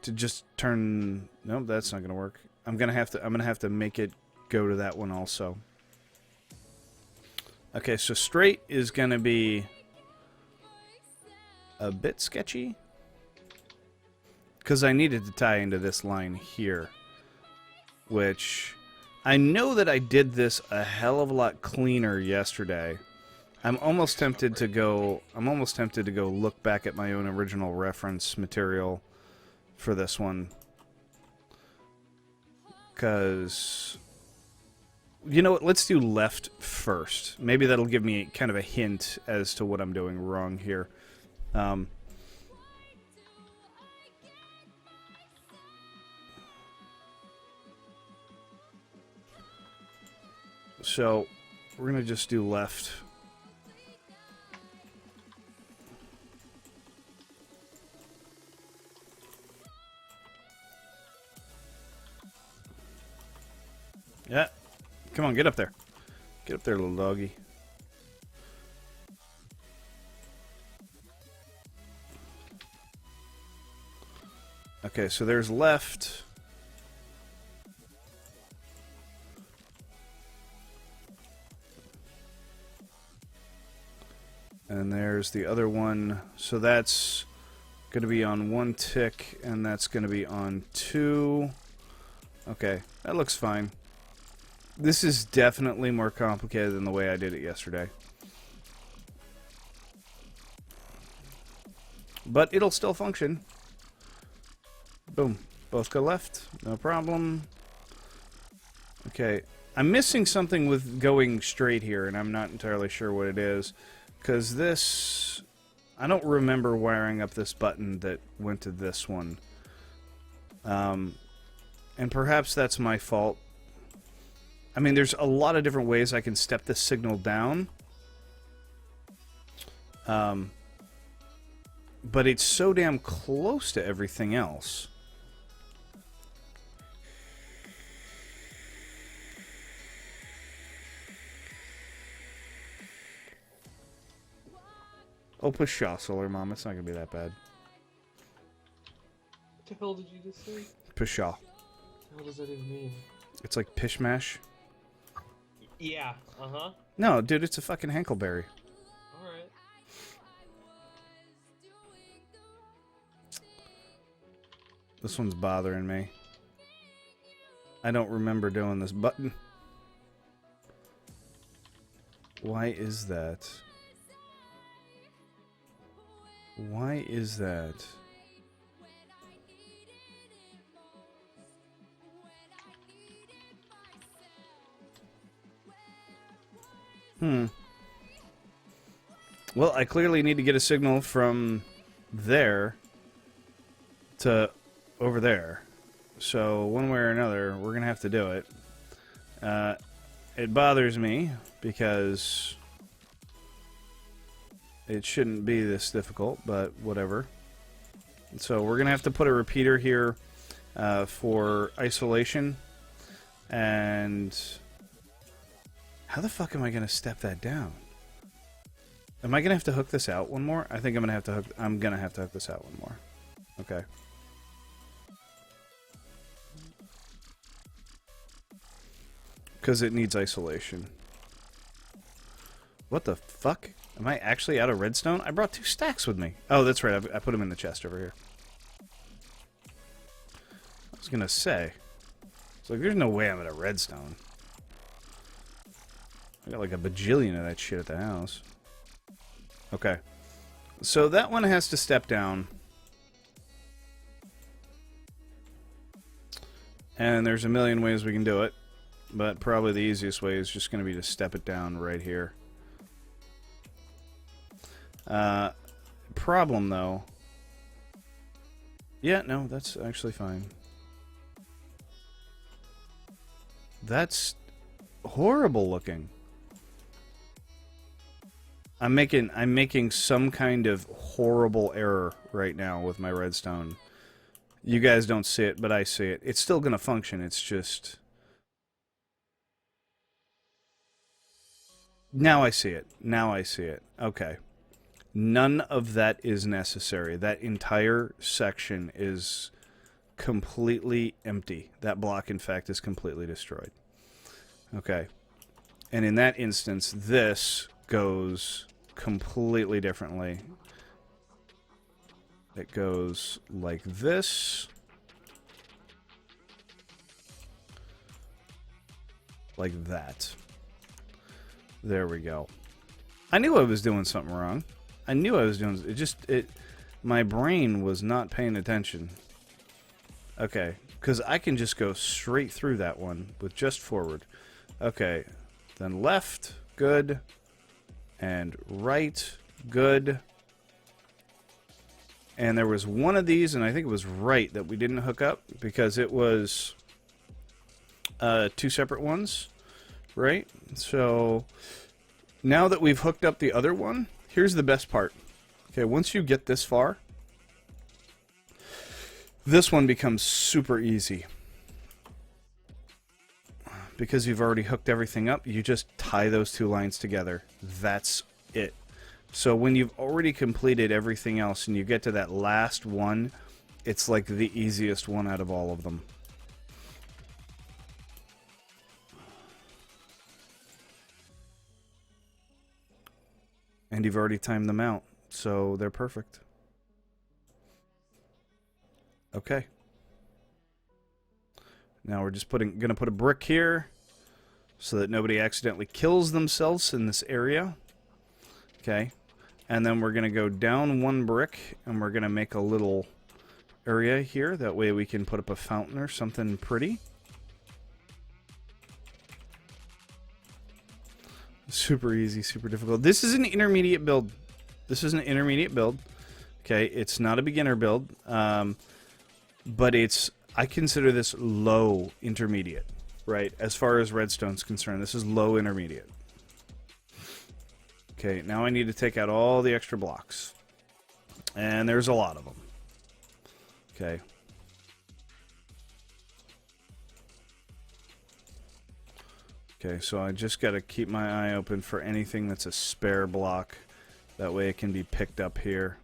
to just turn... Nope, that's not going to work. I'm going to have to make it go to that one also. Okay, so straight is going to be a bit sketchy because I needed to tie into this line here, which I know that I did this a hell of a lot cleaner yesterday. I'm almost tempted to go look back at my own original reference material for this one, because you know what, let's do left first. Maybe that'll give me kind of a hint as to what I'm doing wrong here. So we're gonna just do left. Yeah. Come on, get up there. Get up there, little doggy. Okay, so there's left. And there's the other one. So that's going to be on 1 tick, and that's going to be on 2. Okay, that looks fine. This is definitely more complicated than the way I did it yesterday. But it'll still function. Boom. Both go left. No problem. Okay. I'm missing something with going straight here, and I'm not entirely sure what it is. Because this... I don't remember wiring up this button that went to this one. And perhaps that's my fault. I mean, there's a lot of different ways I can step this signal down. But it's so damn close to everything else. Oh, pshaw, Solar Mom. It's not going to be that bad. What the hell did you just say? Pshaw. What does that even mean? It's like pishmash. Yeah, uh-huh. No, dude, it's a fucking Hankleberry. Alright. This one's bothering me. I don't remember doing this button. Why is that? Why is that? Well, I clearly need to get a signal from there to over there. So, one way or another, we're going to have to do it. It bothers me because it shouldn't be this difficult, but whatever. So, we're going to have to put a repeater here for isolation. And how the fuck am I going to step that down? Am I going to have to hook this out one more? I think I'm going to have to hook this out one more. Okay. Because it needs isolation. What the fuck? Am I actually out of redstone? I brought 2 stacks with me. Oh, that's right. I put them in the chest over here. I was going to say. It's like, there's no way I'm out of redstone. I got like a bajillion of that shit at the house. Okay. So that one has to step down. And there's a million ways we can do it. But probably the easiest way is just going to be to step it down right here. Problem, though. Yeah, no, that's actually fine. That's horrible looking. I'm making some kind of horrible error right now with my redstone. You guys don't see it, but I see it. It's still going to function. It's just... Now I see it. Now I see it. Okay. None of that is necessary. That entire section is completely empty. That block, in fact, is completely destroyed. Okay. And in that instance, this goes completely differently. It goes like this. Like that. There we go. I knew I was doing something wrong. I knew I was doing my brain was not paying attention. Okay, because I can just go straight through that one with just forward. Okay, then left, good, and right, good. And there was one of these, and I think it was right, that we didn't hook up because it was two separate ones, right? So now that we've hooked up the other one, here's the best part. Okay, once you get this far, this one becomes super easy. Because you've already hooked everything up, you just tie those two lines together. That's it. So when you've already completed everything else and you get to that last one, it's like the easiest one out of all of them. And you've already timed them out, so they're perfect. Okay. Now we're just gonna put a brick here so that nobody accidentally kills themselves in this area. Okay. And then we're gonna go down one brick and we're gonna make a little area here. That way we can put up a fountain or something pretty. Super easy, super difficult. This is an intermediate build. This is an intermediate build. Okay, it's not a beginner build. But I consider this low intermediate, right? As far as redstone's concerned, this is low intermediate. Okay, now I need to take out all the extra blocks. And there's a lot of them. Okay. Okay, so I just got to keep my eye open for anything that's a spare block. That way it can be picked up here.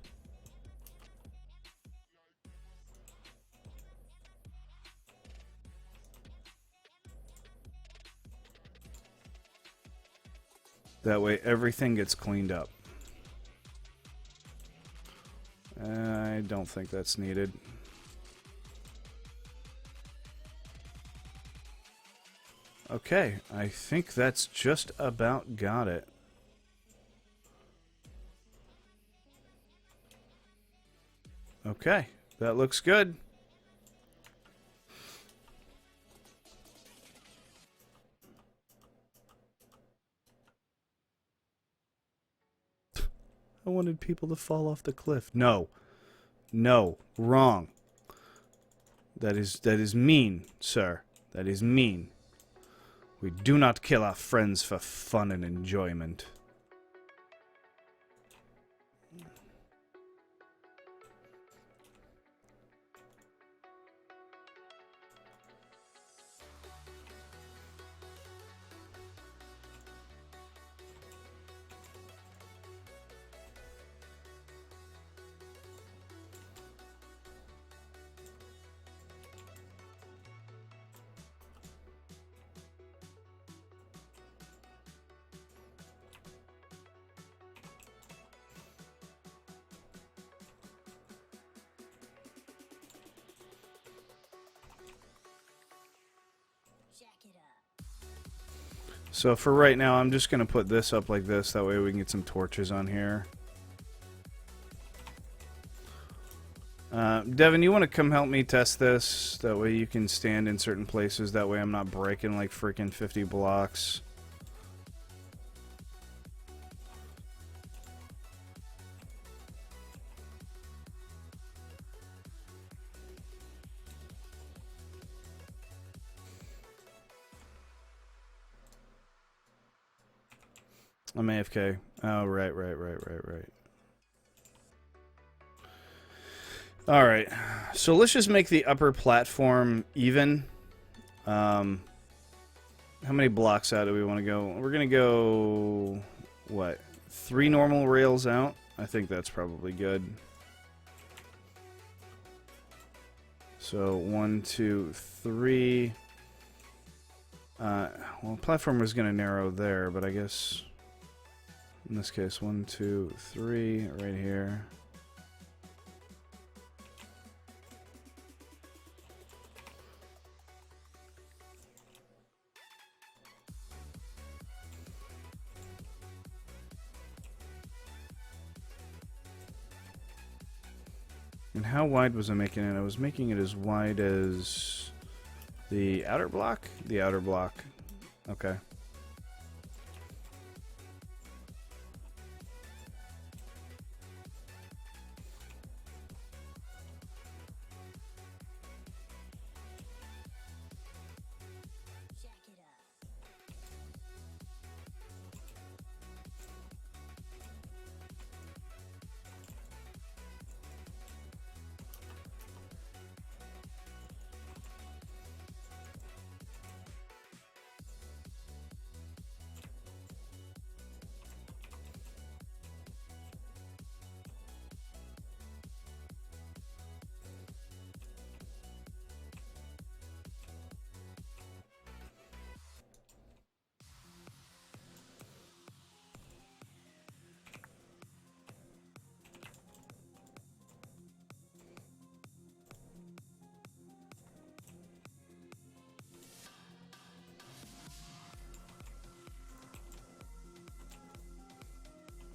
That way everything gets cleaned up. I don't think that's needed. Okay, I think that's just about got it. Okay, that looks good. I wanted people to fall off the cliff. No. No. Wrong. That is mean, sir. That is mean. We do not kill our friends for fun and enjoyment. So for right now, I'm just going to put this up like this. That way we can get some torches on here. Devin, you want to come help me test this? That way you can stand in certain places. That way I'm not breaking like freaking 50 blocks. I'm AFK. Oh, right. Alright, so let's just make the upper platform even. How many blocks out do we want to go? We're going to go, what, 3 normal rails out? I think that's probably good. So 1, 2, 3. Well, platform was going to narrow there, but I guess in this case 1, 2, 3 right here. And how wide was I making it? I was making it as wide as the outer block? The outer block. Okay.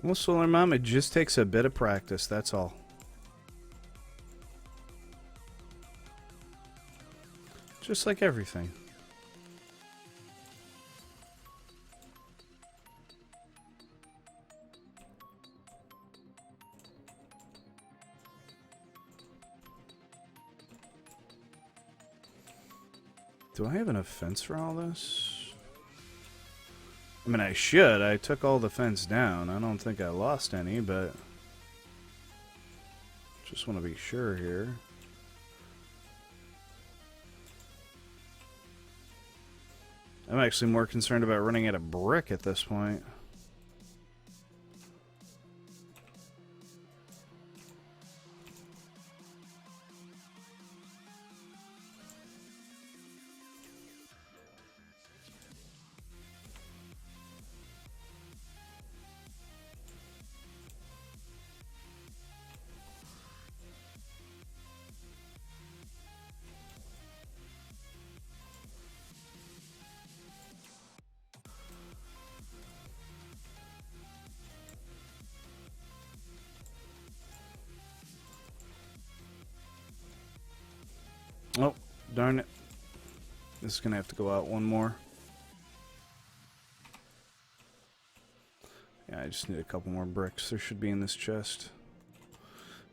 Well, Solar Mom, it just takes a bit of practice, that's all. Just like everything. Do I have enough fence for all this? I mean, I should. I took all the fence down. I don't think I lost any, but just want to be sure here. I'm actually more concerned about running out of brick at this point. Oh, darn it. This is going to have to go out one more. Yeah, I just need a couple more bricks. There should be in this chest.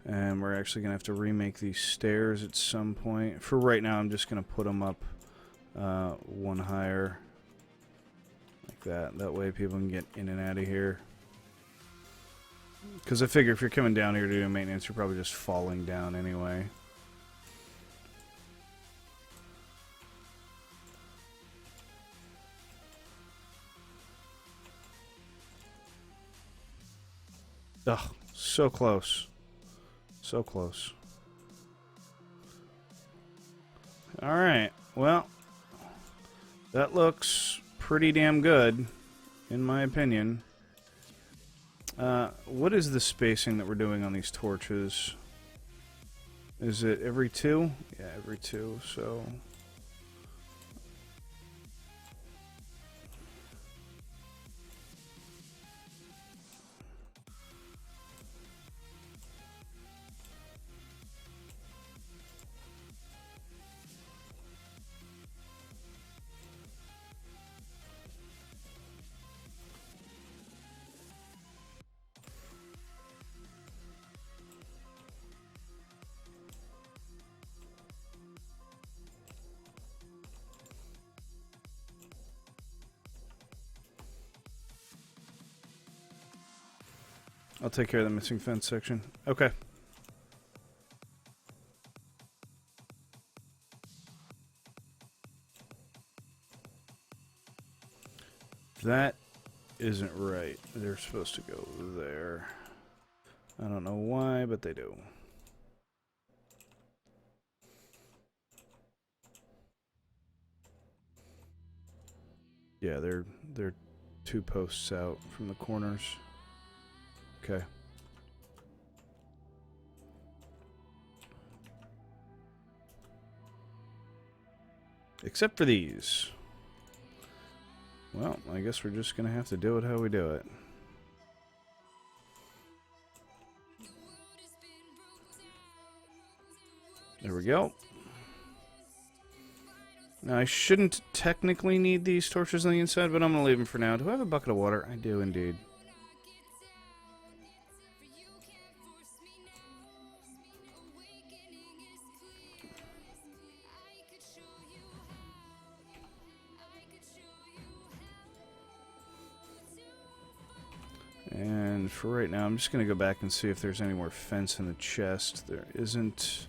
And we're actually going to have to remake these stairs at some point. For right now, I'm just going to put them up one higher. Like that. That way people can get in and out of here. Because I figure if you're coming down here to do maintenance, you're probably just falling down anyway. Ugh, so close. So close. Alright, well, that looks pretty damn good, in my opinion. What is the spacing that we're doing on these torches? Is it every 2? Yeah, every 2, so... I'll take care of the missing fence section. Okay. That isn't right. They're supposed to go there. I don't know why, but they do. Yeah, they're 2 posts out from the corners. Okay. Except for these. Well, I guess we're just gonna have to do it how we do it. There we go. Now, I shouldn't technically need these torches on the inside, but I'm going to leave them for now. Do I have a bucket of water? I do indeed. And for right now, I'm just going to go back and see if there's any more fence in the chest. There isn't.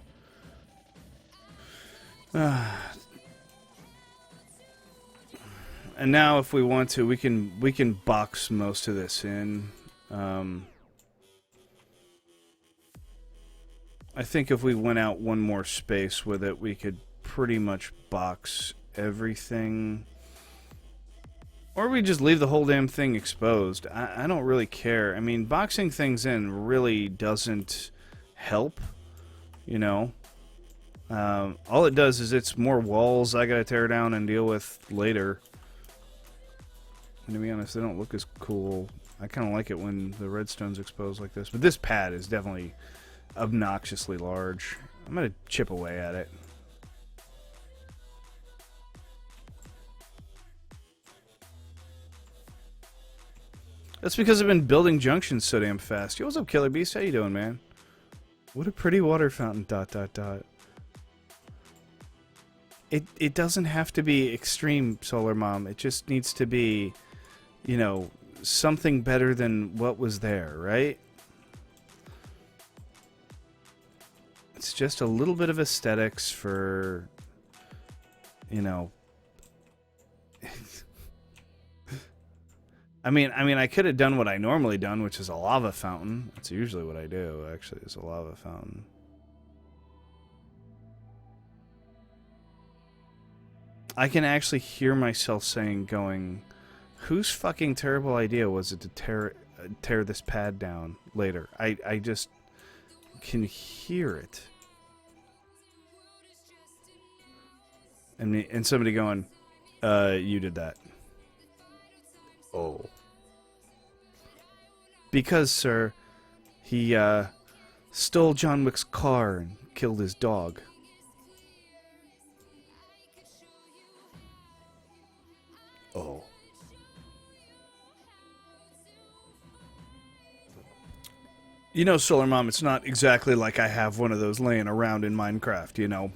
And now, if we want to, we can box most of this in. I think if we went out one more space with it, we could pretty much box everything. Or we just leave the whole damn thing exposed. I don't really care. I mean, boxing things in really doesn't help, you know. All it does is it's more walls I gotta tear down and deal with later. And to be honest, they don't look as cool. I kind of like it when the redstone's exposed like this. But this pad is definitely obnoxiously large. I'm going to chip away at it. That's because I've been building junctions so damn fast. Yo, what's up, Killer Beast? How you doing, man? What a pretty water fountain, ... It doesn't have to be extreme, Solar Mom. It just needs to be, you know, something better than what was there, right? It's just a little bit of aesthetics for, you know. I mean, I could have done what I normally done, which is a lava fountain. That's usually what I do, actually, is a lava fountain. I can actually hear myself going, whose fucking terrible idea was it to tear this pad down later? I just can hear it. And somebody going, you did that. Oh. Because, sir, he stole John Wick's car and killed his dog. Oh. You know, Solar Mom, it's not exactly like I have one of those laying around in Minecraft, you know.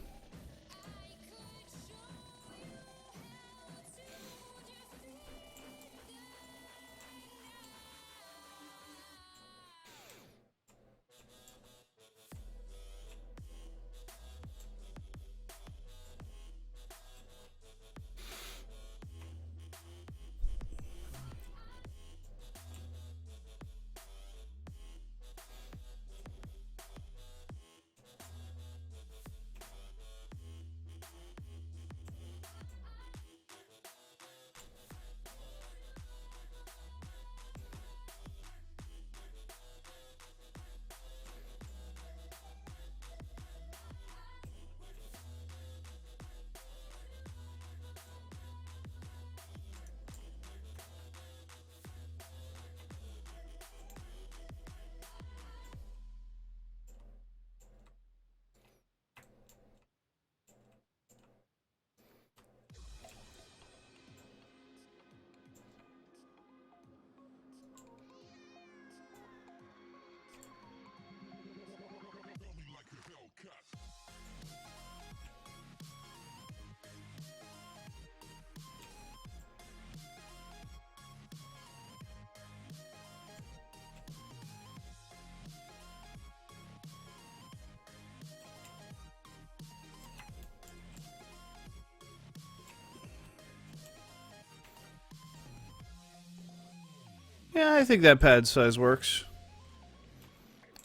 I think that pad size works.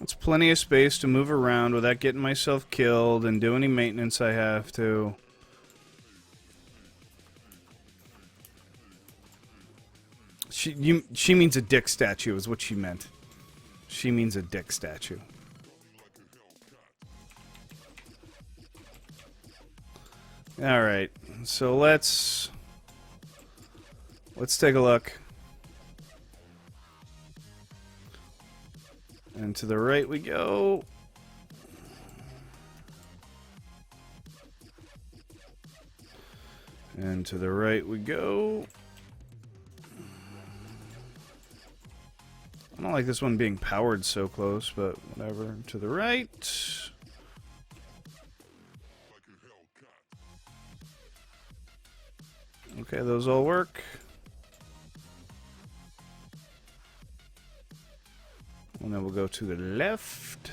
That's plenty of space to move around without getting myself killed and do any maintenance I have to. She means a dick statue is what she meant. She means a dick statue. Alright, so let's take a look. And to the right we go. And to the right we go. I don't like this one being powered so close, but whatever. To the right. Okay, those all work. And then we'll go to the left.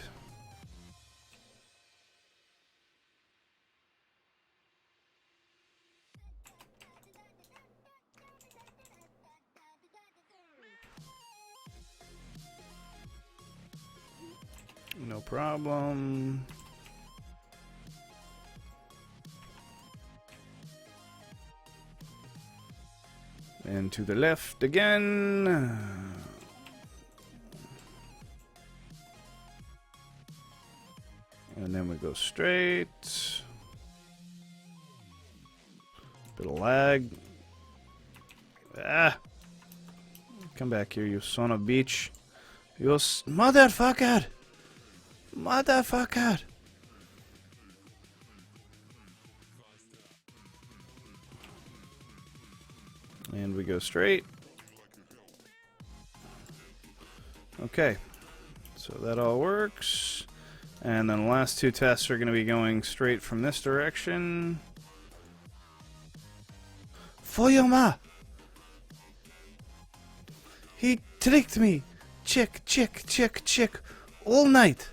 No problem. And to the left again. And then we go straight. Bit of lag. Ah! Come back here, you son of a bitch. You motherfucker! Motherfucker! And we go straight. Okay. So that all works. And then the last two tests are going to be going straight from this direction. Foyoma! He tricked me! Chick, all night!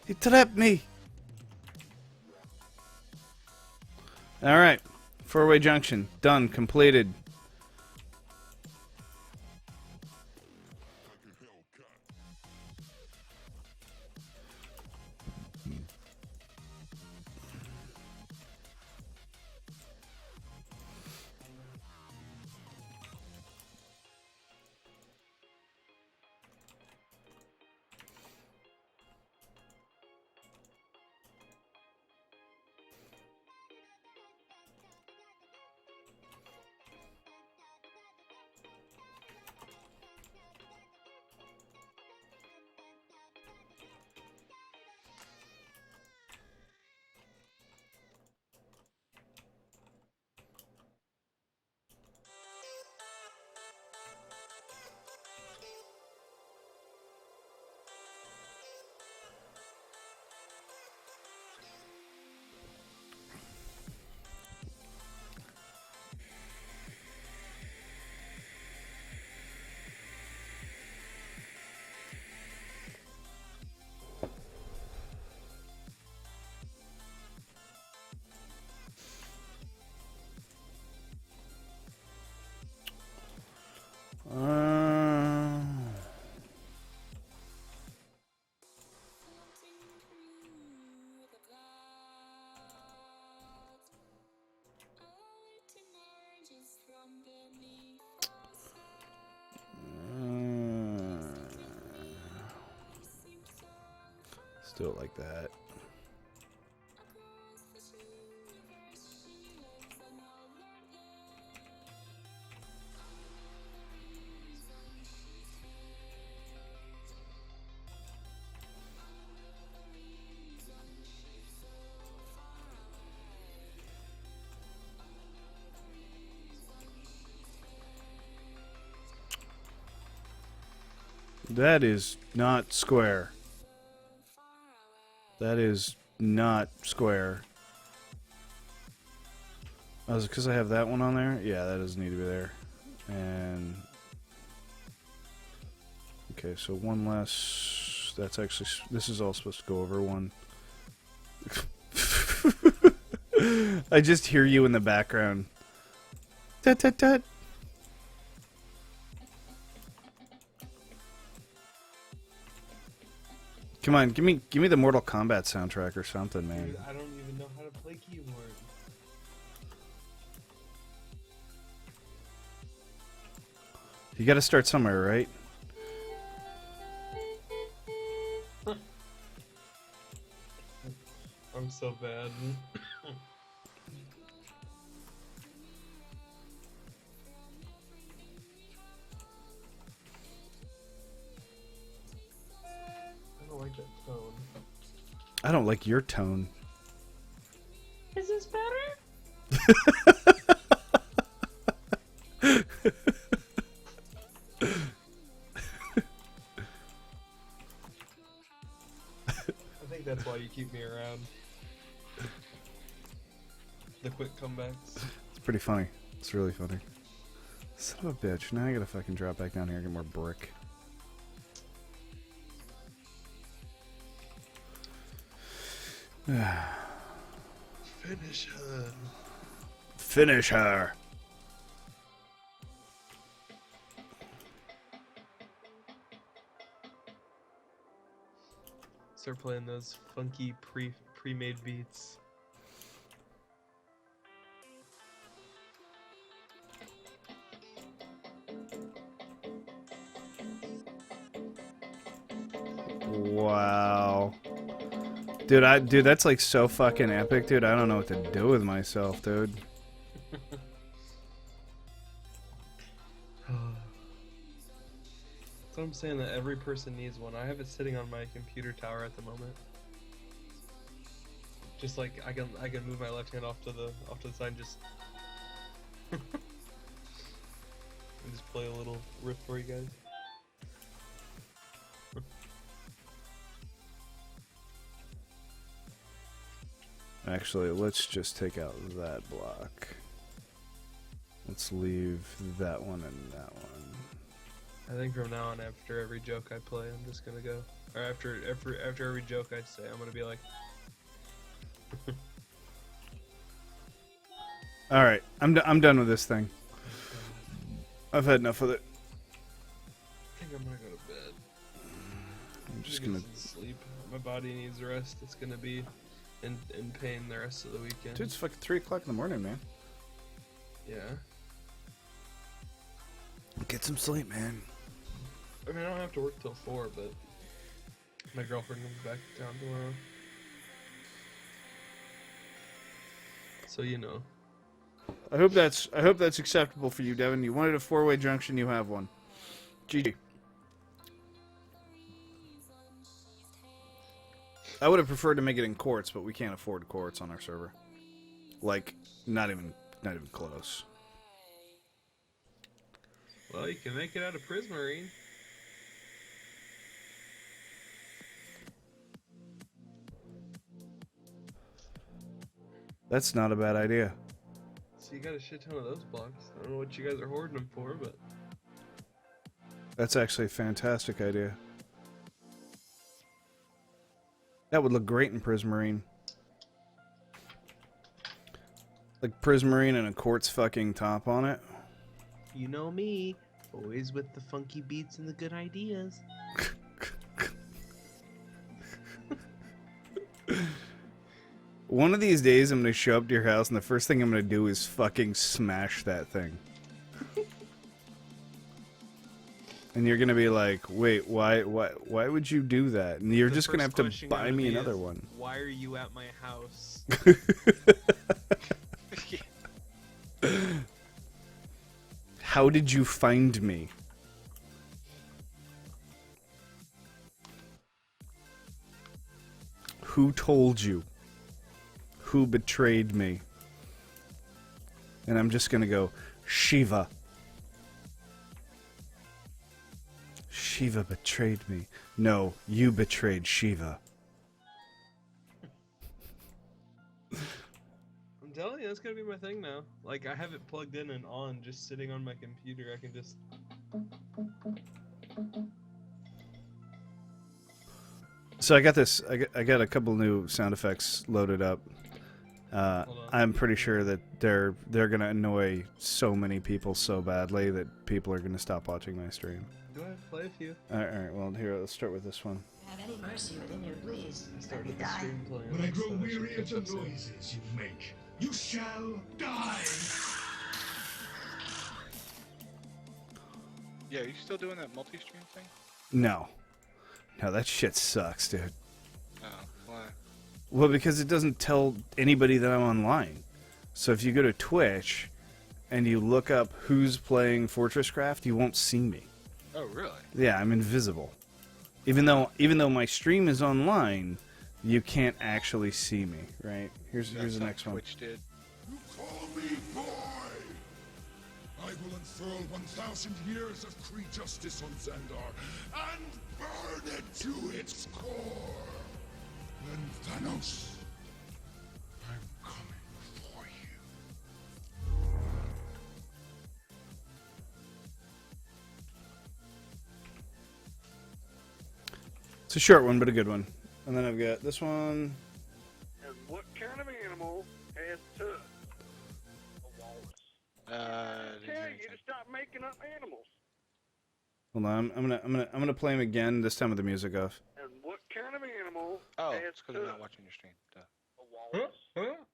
He trapped me! Alright. Four-way junction. Done. Completed. Let's do it like that. That is not square. That is not square. Oh, is it because I have that one on there? Yeah, that doesn't need to be there. And... okay, so one less... that's actually... this is all supposed to go over one. I just hear you in the background. Tut tut tut. Come on, give me the Mortal Kombat soundtrack or something, man. Dude, I don't even know how to play keyboard. You got to start somewhere, right? I'm so bad. I don't like that tone. I don't like your tone. Is this better? I think that's why you keep me around. The quick comebacks. It's pretty funny. It's really funny. Son of a bitch. Now I gotta fucking drop back down here and get more brick. Finish her. Finish her. Start playing those funky pre-made beats. Wow. Dude, that's like so fucking epic, dude. I don't know what to do with myself, dude. That's what I'm saying, that every person needs one. I have it sitting on my computer tower at the moment. Just like I can move my left hand off to the side and just and just play a little riff for you guys. Actually, let's just take out that block. Let's leave that one and that one. I think from now on, after every joke I play, I'm just gonna go, or after every joke I say, I'm gonna be like, All right, I'm done with this thing. I've had enough of it. I think I'm gonna go to bed. I'm just Get gonna. some sleep. My body needs rest. It's gonna be in pain the rest of the weekend. Dude, it's fucking 3 o'clock in the morning, man. Yeah. Get some sleep, man. I mean, I don't have to work till 4, but my girlfriend comes back to town tomorrow. So you know. I hope that's acceptable for you, Devin. You wanted a 4-way junction, you have one. GG. I would have preferred to make it in quartz, but we can't afford quartz on our server. Like, not even close. Well, you can make it out of Prismarine. That's not a bad idea. So you got a shit ton of those blocks. I don't know what you guys are hoarding them for, but That's actually a fantastic idea. That would look great in Prismarine. Like Prismarine and a quartz fucking top on it. you know me, always with the funky beats and the good ideas. One of these days I'm gonna show up to your house and the first thing I'm gonna do is fucking smash that thing. And you're gonna be like, wait, why would you do that? And you're The just gonna first have to question buy gonna me be another is, one. Why are you at my house? How did you find me? Who told you? Who betrayed me? And I'm just gonna go, Shiva. Shiva betrayed me. No, you betrayed Shiva. I'm telling you, that's gonna be my thing now. Like, I have it plugged in and on, just sitting on my computer. I can just. So I got this. I got a couple new sound effects loaded up. Hold on. I'm pretty sure that they're gonna annoy so many people so badly that people are gonna stop watching my stream. Go ahead, play a few. All right. Well, here, let's start with this one. Have any mercy within you, please. I Let started me the die. stream playing. When I this, grow so that should weary of catch the up soon. noises you make, you shall die. Yeah, are you still doing that multi-stream thing? No, that shit sucks, dude. Oh, why? Well, because it doesn't tell anybody that I'm online. So if you go to Twitch and you look up who's playing Fortress Craft, you won't see me. Oh, really? Yeah, I'm invisible. Even though my stream is online, you can't actually see me, right? Here's That's the how next one. Twitch did. You call me boy. I will unfurl 1,000 years of Kree justice on Xandar and burn it to its core. Then Thanos, I'm coming for you. It's a short one, but a good one. And then I've got this one. And what kind of animal has tusks? A walrus. Didn't hear Tell you anything. to stop making up animals. Hold on, I'm gonna play him again. This time with the music off. And what kind of animal Oh, has it's because I'm not tusks? watching your stream. Duh. A walrus.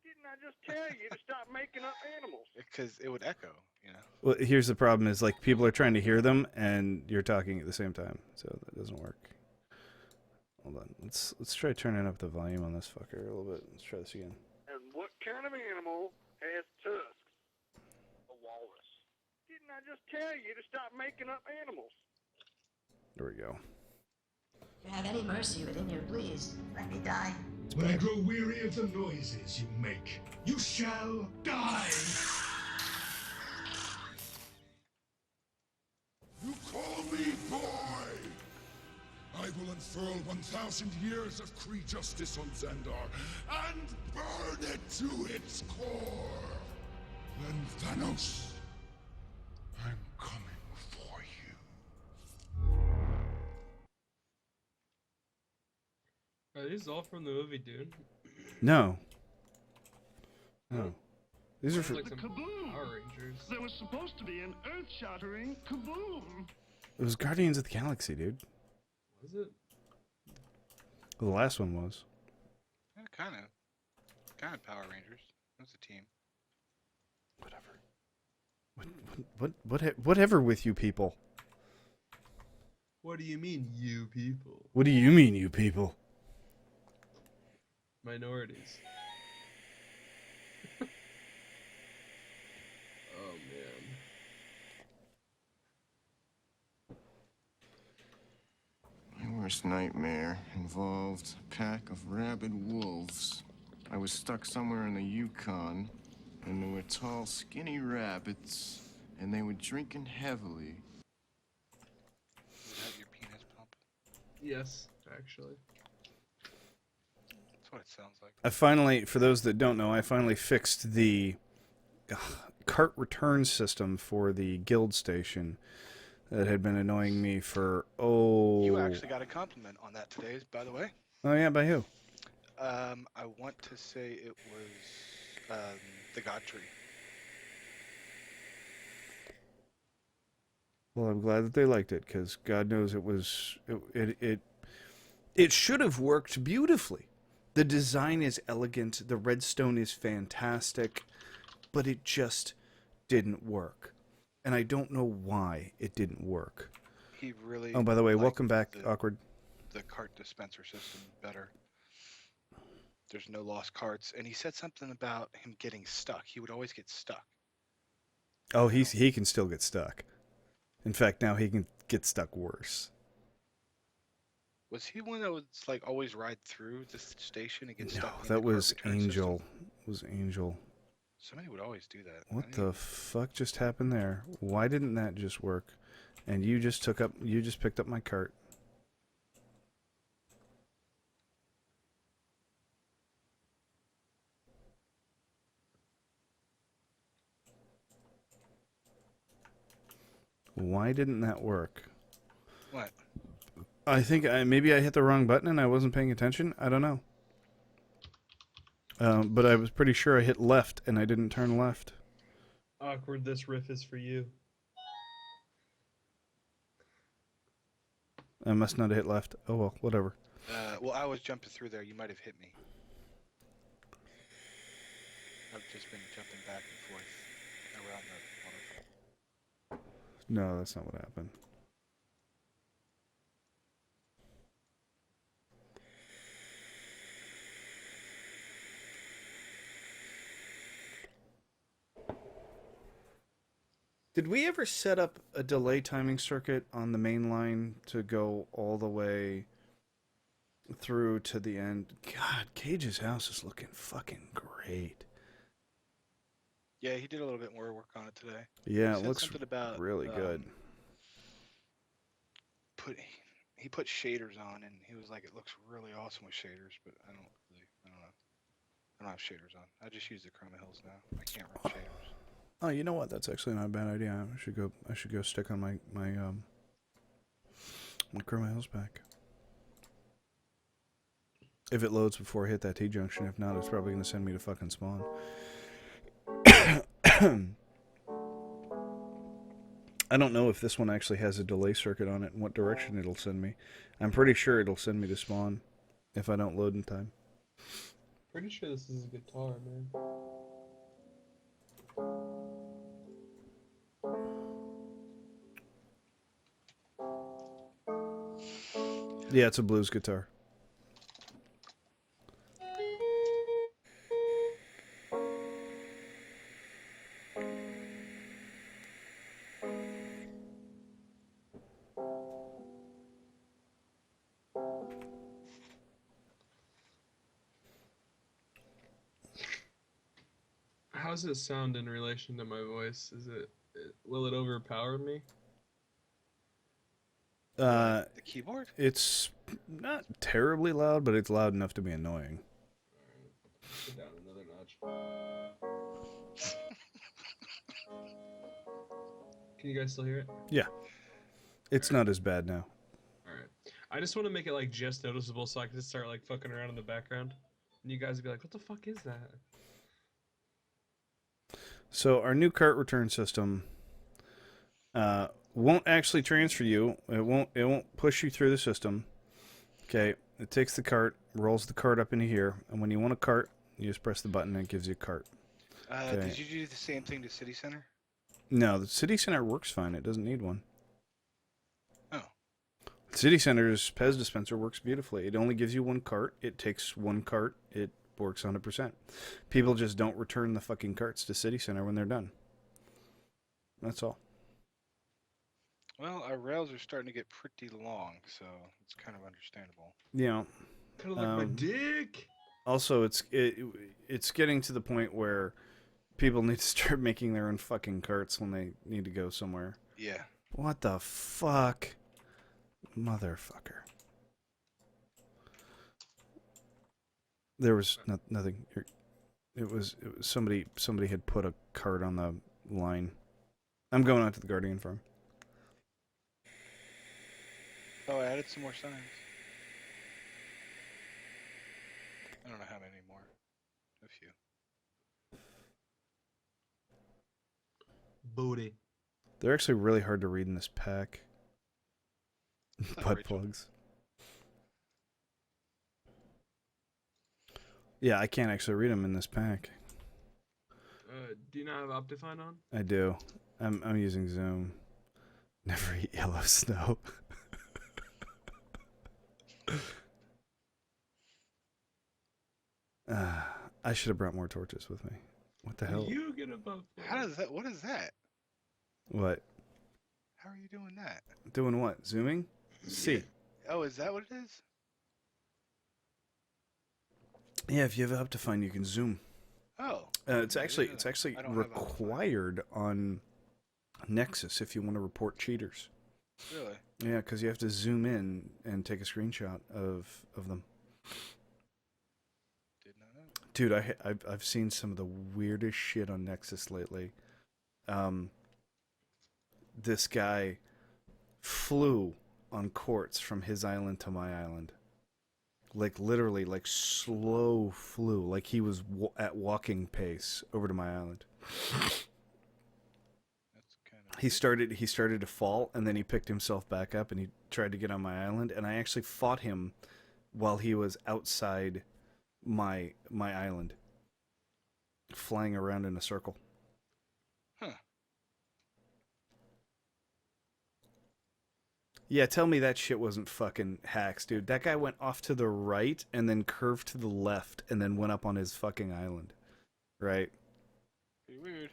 Didn't I just tell you to stop making up animals? Because it would echo, you know. Well, here's the problem: is like people are trying to hear them, and you're talking at the same time, so that doesn't work. Hold on, let's try turning up the volume on this fucker a little bit. Let's try this again. And what kind of animal has tusks? A walrus. Didn't I just tell you to stop making up animals? There we go. If you have any mercy within you, please. Let me die. When I grow weary of the noises you make, you shall die. You call me boy. I will unfurl 1,000 years of Kree justice on Xandar and burn it to its core. Then Thanos, I'm coming for you. Are these all from the movie Dune? No. These are Sounds for. like some Kaboom! Power Rangers. There was supposed to be an earth-shattering kaboom. It was Guardians of the Galaxy, dude. Was it? Well, the last one was. Yeah, kind of Power Rangers. That's a team. Whatever. Whatever with you people. What do you mean, you people? What do you mean, you people? Minorities. Oh man. My worst nightmare involved a pack of rabid wolves. I was stuck somewhere in the Yukon, and there were tall, skinny rabbits, and they were drinking heavily. Is that your penis pump? Yes, actually. That's what it sounds like. I finally, for those that don't know, I finally fixed the cart return system for the guild station that had been annoying me for, You actually got a compliment on that today, by the way. Oh, yeah, by who? I want to say it was the God Tree. Well, I'm glad that they liked it, because God knows it should have worked beautifully. The design is elegant, the redstone is fantastic, but it just didn't work. And I don't know why it didn't work. He really. Oh, by the way, liked welcome back, the, Awkward. The cart dispenser system better. There's no lost carts, and he said something about him getting stuck. He would always get stuck. Oh, he can still get stuck. In fact, now he can get stuck worse. Was he one that would like always ride through this station and get No, stuck? in that the cart was return system? Angel. Was Angel. Somebody would always do that. I What didn't the even- fuck just happened there? Why didn't that just work? And you just picked up my cart. Why didn't that work? What? I think maybe I hit the wrong button and I wasn't paying attention. I don't know. But I was pretty sure I hit left and I didn't turn left. Awkward, this riff is for you. I must not have hit left. Oh well, whatever. Well, I was jumping through there. You might have hit me. I've just been jumping back and forth around the waterfall. No, that's not what happened. Did we ever set up a delay timing circuit on the main line to go all the way through to the end? God, Cage's house is looking fucking great. Yeah, he did a little bit more work on it today. Yeah, He it said looks something about, really good. He put shaders on, and he was like, "It looks really awesome with shaders," but I don't know. I don't have shaders on. I just use the Chroma Hills now. I can't run shaders. Oh, you know what? That's actually not a bad idea. I should go stick on my Chroma Hills pack. If it loads before I hit that T-junction. If not, it's probably going to send me to fucking spawn. I don't know if this one actually has a delay circuit on it and what direction it'll send me. I'm pretty sure it'll send me to spawn if I don't load in time. Pretty sure this is a guitar, man. Yeah, it's a blues guitar. How's it sound in relation to my voice? Will it overpower me? The keyboard? It's not terribly loud, but it's loud enough to be annoying. Alright, go down another notch. Can you guys still hear it? Yeah. It's not as bad now. Alright. I just want to make it like just noticeable so I can just start like fucking around in the background. And you guys would be like, what the fuck is that? So our new cart return system won't actually transfer you. It won't push you through the system. Okay, it takes the cart, rolls the cart up into here, and when you want a cart, you just press the button and it gives you a cart. Okay. Did you do the same thing to City Center? No, the City Center works fine. It doesn't need one. Oh. City Center's Pez dispenser works beautifully. It only gives you one cart. It takes one cart. It works 100%. People just don't return the fucking carts to City Center when they're done. That's all. Well, our rails are starting to get pretty long, so it's kind of understandable. Yeah. Kind of like my dick. Also, it's getting to the point where people need to start making their own fucking carts when they need to go somewhere. Yeah. What the fuck? Motherfucker. There was nothing. It was somebody had put a cart on the line. I'm going out to the Guardian farm. Oh, I added some more signs. I don't know how many more. A few. Booty. They're actually really hard to read in this pack. Butt Rachel. plugs. Yeah, I can't actually read them in this pack. Do you not have Optifine on? I do. I'm using Zoom. Never eat yellow snow. I should have brought more torches with me. What the hell? You get above. How does that? What is that? What? How are you doing that? Doing what? Zooming? C. Oh, is that what it is? Yeah, if you have Optifine, you can zoom. Oh. It's I actually didn't know that. I don't have Optifine. required on Nexus if you want to report cheaters. Really? Yeah, because you have to zoom in and take a screenshot of them. Did not know. Dude, I've seen some of the weirdest shit on Nexus lately. This guy flew on quartz from his island to my island. like literally, like slow flew, like he was at walking pace over to my island. That's kind of. He started to fall, and then he picked himself back up, and he tried to get on my island, and I actually fought him while he was outside my island, flying around in a circle. Huh. Yeah, tell me that shit wasn't fucking hacks, dude. That guy went off to the right and then curved to the left and then went up on his fucking island. Right? Pretty weird.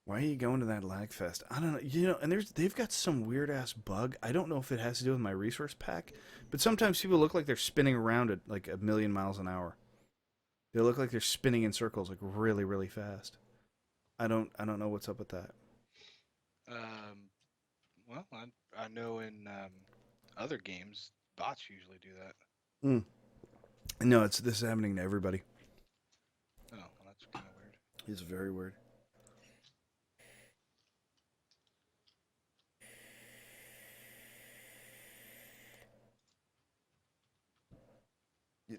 Why are you going to that lag fest? I don't know. You know, and they've got some weird ass bug. I don't know if it has to do with my resource pack, but sometimes people look like they're spinning around at like 1,000,000 miles an hour. They look like they're spinning in circles like really, really fast. I don't know what's up with that. Well, I know in other games, bots usually do that. No, this is happening to everybody. Oh, well, that's kind of weird. It's very weird.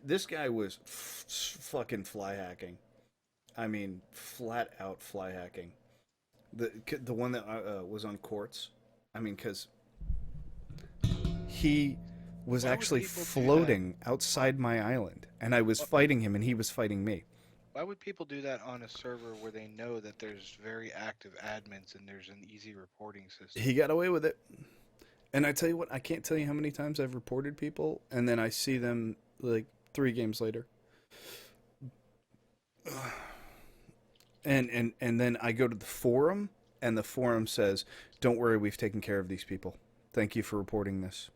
This guy was fucking fly hacking. I mean, flat out fly hacking. The one that was on Quartz. I mean, because he was actually floating outside my island, and I was fighting him, and he was fighting me. Why would people do that on a server where they know that there's very active admins and there's an easy reporting system? He got away with it. And I tell you what, I can't tell you how many times I've reported people, and then I see them like 3 games later. And then I go to the forum, and the forum says, "Don't worry, we've taken care of these people. Thank you for reporting this."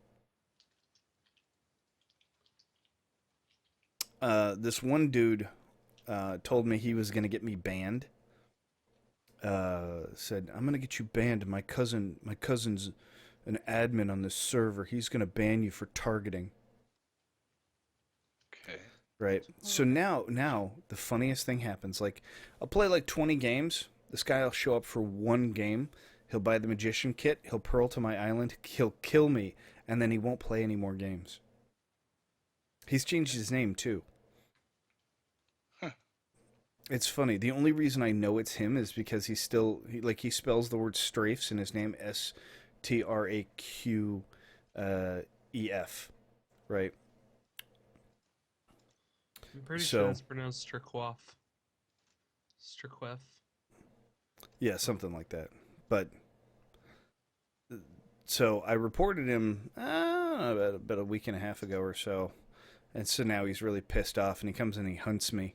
This one dude told me he was going to get me banned. Said, "I'm going to get you banned. My cousin's an admin on this server. He's going to ban you for targeting." Okay. Right. So now the funniest thing happens. Like, I'll play like 20 games. This guy will show up for 1 game. He'll buy the magician kit. He'll pearl to my island. He'll kill me, and then he won't play any more games. He's changed his name too. Huh. It's funny. The only reason I know it's him is because he spells the word strafes in his name, STRAQEF. Right. I'm pretty sure it's pronounced Striquoff. Striquef. Yeah, something like that. But so I reported him about a week and a half ago or so, and so now he's really pissed off, and he comes and he hunts me.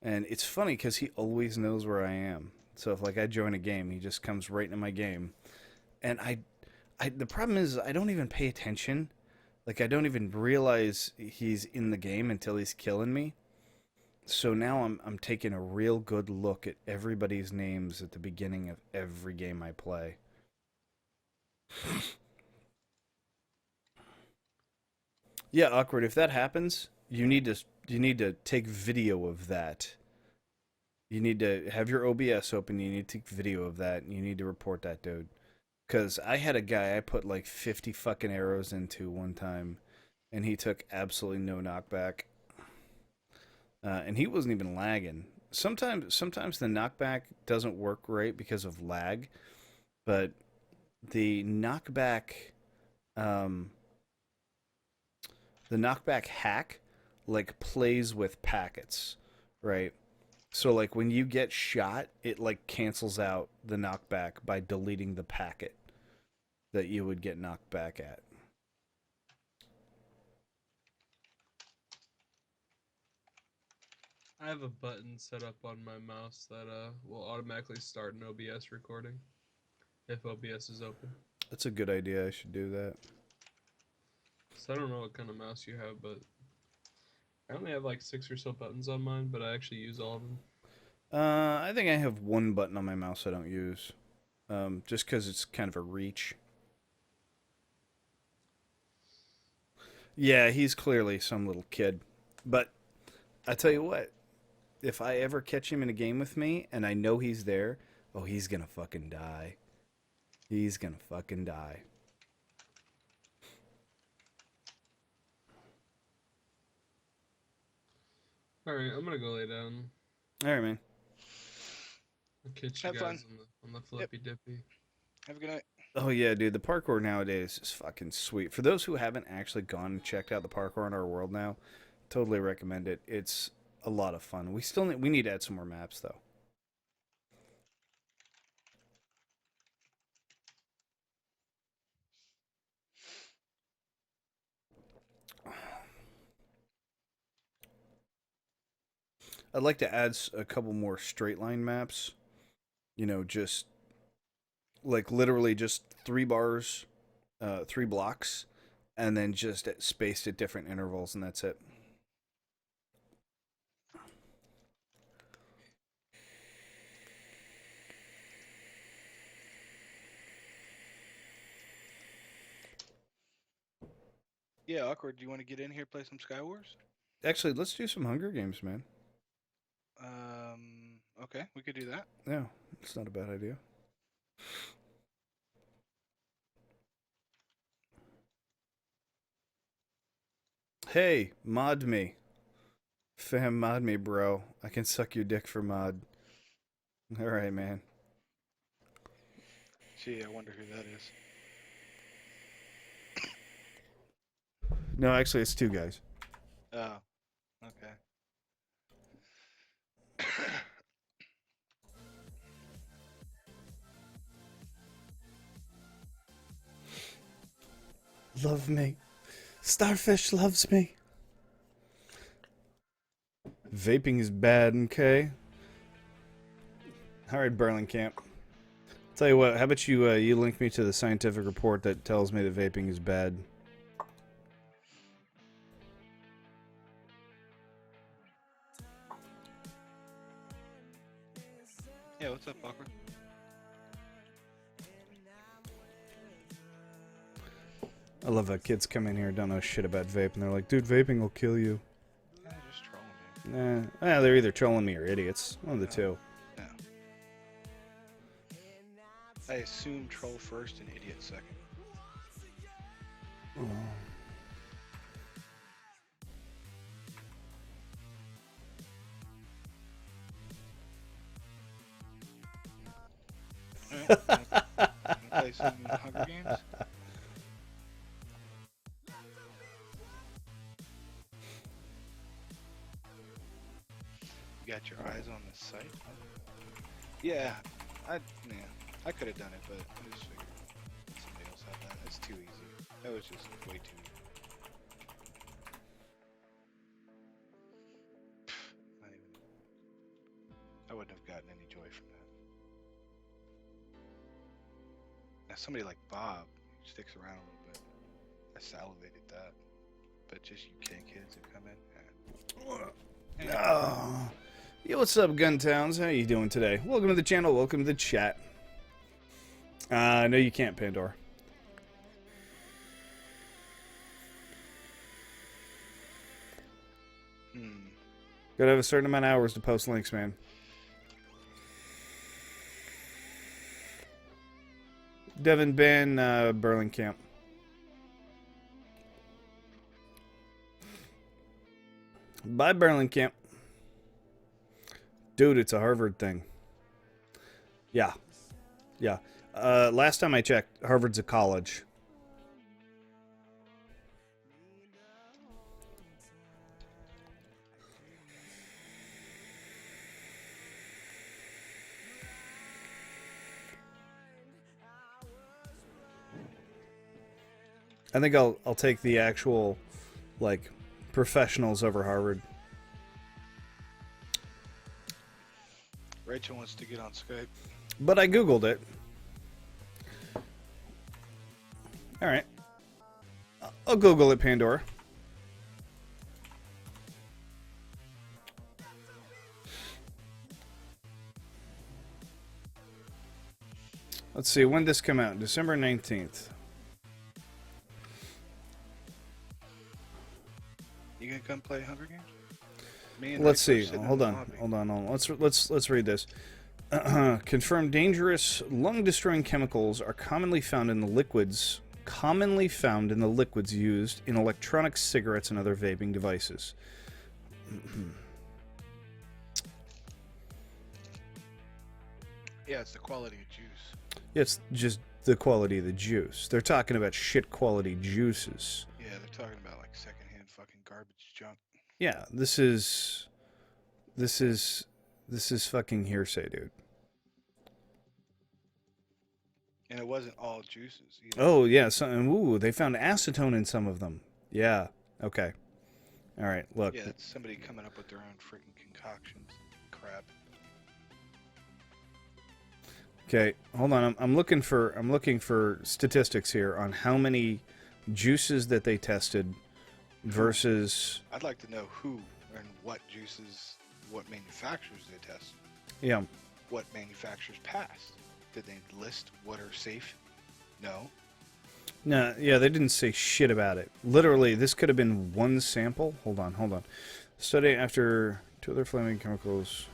And it's funny because he always knows where I am. So if like I join a game, he just comes right into my game, and the problem is I don't even pay attention. Like, I don't even realize he's in the game until he's killing me. So now I'm taking a real good look at everybody's names at the beginning of every game I play. Yeah, Awkward, if that happens, you need to take video of that. You need to have your OBS open, you need to take video of that, and you need to report that dude. Because I had a guy I put like 50 fucking arrows into one time, and he took absolutely no knockback. And he wasn't even lagging. Sometimes the knockback doesn't work right because of lag, but the knockback hack like plays with packets, right? So like when you get shot, it like cancels out the knockback by deleting the packet that you would get knocked back at. I have a button set up on my mouse that will automatically start an OBS recording if OBS is open. That's a good idea. I should do that. So I don't know what kind of mouse you have, but I only have like 6 or so buttons on mine, but I actually use all of them. I think I have 1 button on my mouse I don't use, just because it's kind of a reach. Yeah, he's clearly some little kid. But I tell you what, if I ever catch him in a game with me and I know he's there, oh, he's gonna fucking die. He's gonna fucking die. Alright, I'm gonna go lay down. All right, man. I'll catch you Have fun. guys on the flippy dippy. Have a good night. Oh yeah, dude, the parkour nowadays is fucking sweet. For those who haven't actually gone and checked out the parkour in our world now, totally recommend it. It's a lot of fun. We need to add some more maps though. I'd like to add a couple more straight line maps. You know, just like literally just 3 bars, 3 blocks, and then just spaced at different intervals, and that's it. Yeah, awkward. Do you want to get in here, play some Skywars? Actually, let's do some Hunger Games, man. Okay, we could do that. Yeah, it's not a bad idea. Hey, mod me. Fam, mod me, bro. I can suck your dick for mod. Alright, man. Gee, I wonder who that is. No, actually, it's 2 guys. Oh, okay. Love me. Starfish loves me. Vaping is bad, okay? Alright, Burlingcamp. Tell you what, how about you link me to the scientific report that tells me that vaping is bad? Yeah, what's up, awkward? I love how kids come in here and don't know shit about vape, and they're like, dude, vaping will kill you. Yeah, just trolling me. Nah, they're either trolling me or idiots. One of the two. No. I assume troll first and idiot second. Alright, wanna play some Hunger Games? You got your eyes on the site? Yeah, I could have done it, but I just figured somebody else had that. It's too easy. That was just way too easy. Not even. I wouldn't have gotten any joy from that. Now somebody like Bob sticks around a little bit. I salivated that. But just UK kids that come in. Oh. Yo, what's up, Guntowns? How you doing today? Welcome to the channel. Welcome to the chat. No, you can't, Pandora. Gotta have a certain amount of hours to post links, man. Devin Ben, Burlingcamp. Bye, Burlingcamp. Dude, it's a Harvard thing. Yeah. Yeah. Last time I checked, Harvard's a college. I think I'll take the actual, like, professionals over Harvard. Rachel wants to get on Skype. But I Googled it. Alright. I'll Google it, Pandora. Let's see, when did this come out? December 19th. You gonna come play Hunger Games? Me and Let's Rachel are see. sitting in Hold the on. lobby. Hold on. Let's read this. Confirmed dangerous lung-destroying chemicals are commonly found in the liquids used in electronic cigarettes and other vaping devices. Yeah, it's the quality of juice. It's just the quality of the juice. They're talking about shit quality juices. Yeah, they're talking about like secondhand fucking garbage junk. Yeah, this is fucking hearsay, dude. And it wasn't all juices either. Oh yeah, ooh, they found acetone in some of them. Yeah. Okay. All right. Look. Yeah, it's somebody coming up with their own freaking concoctions. Crap. Okay, hold on. I'm looking for statistics here on how many juices that they tested versus. I'd like to know who and what juices, what manufacturers they tested. Yeah. What manufacturers passed. Did they list what are safe? No. No, yeah, they didn't say shit about it. Literally, this could have been one sample. Hold on. Study after 2 other flaming chemicals.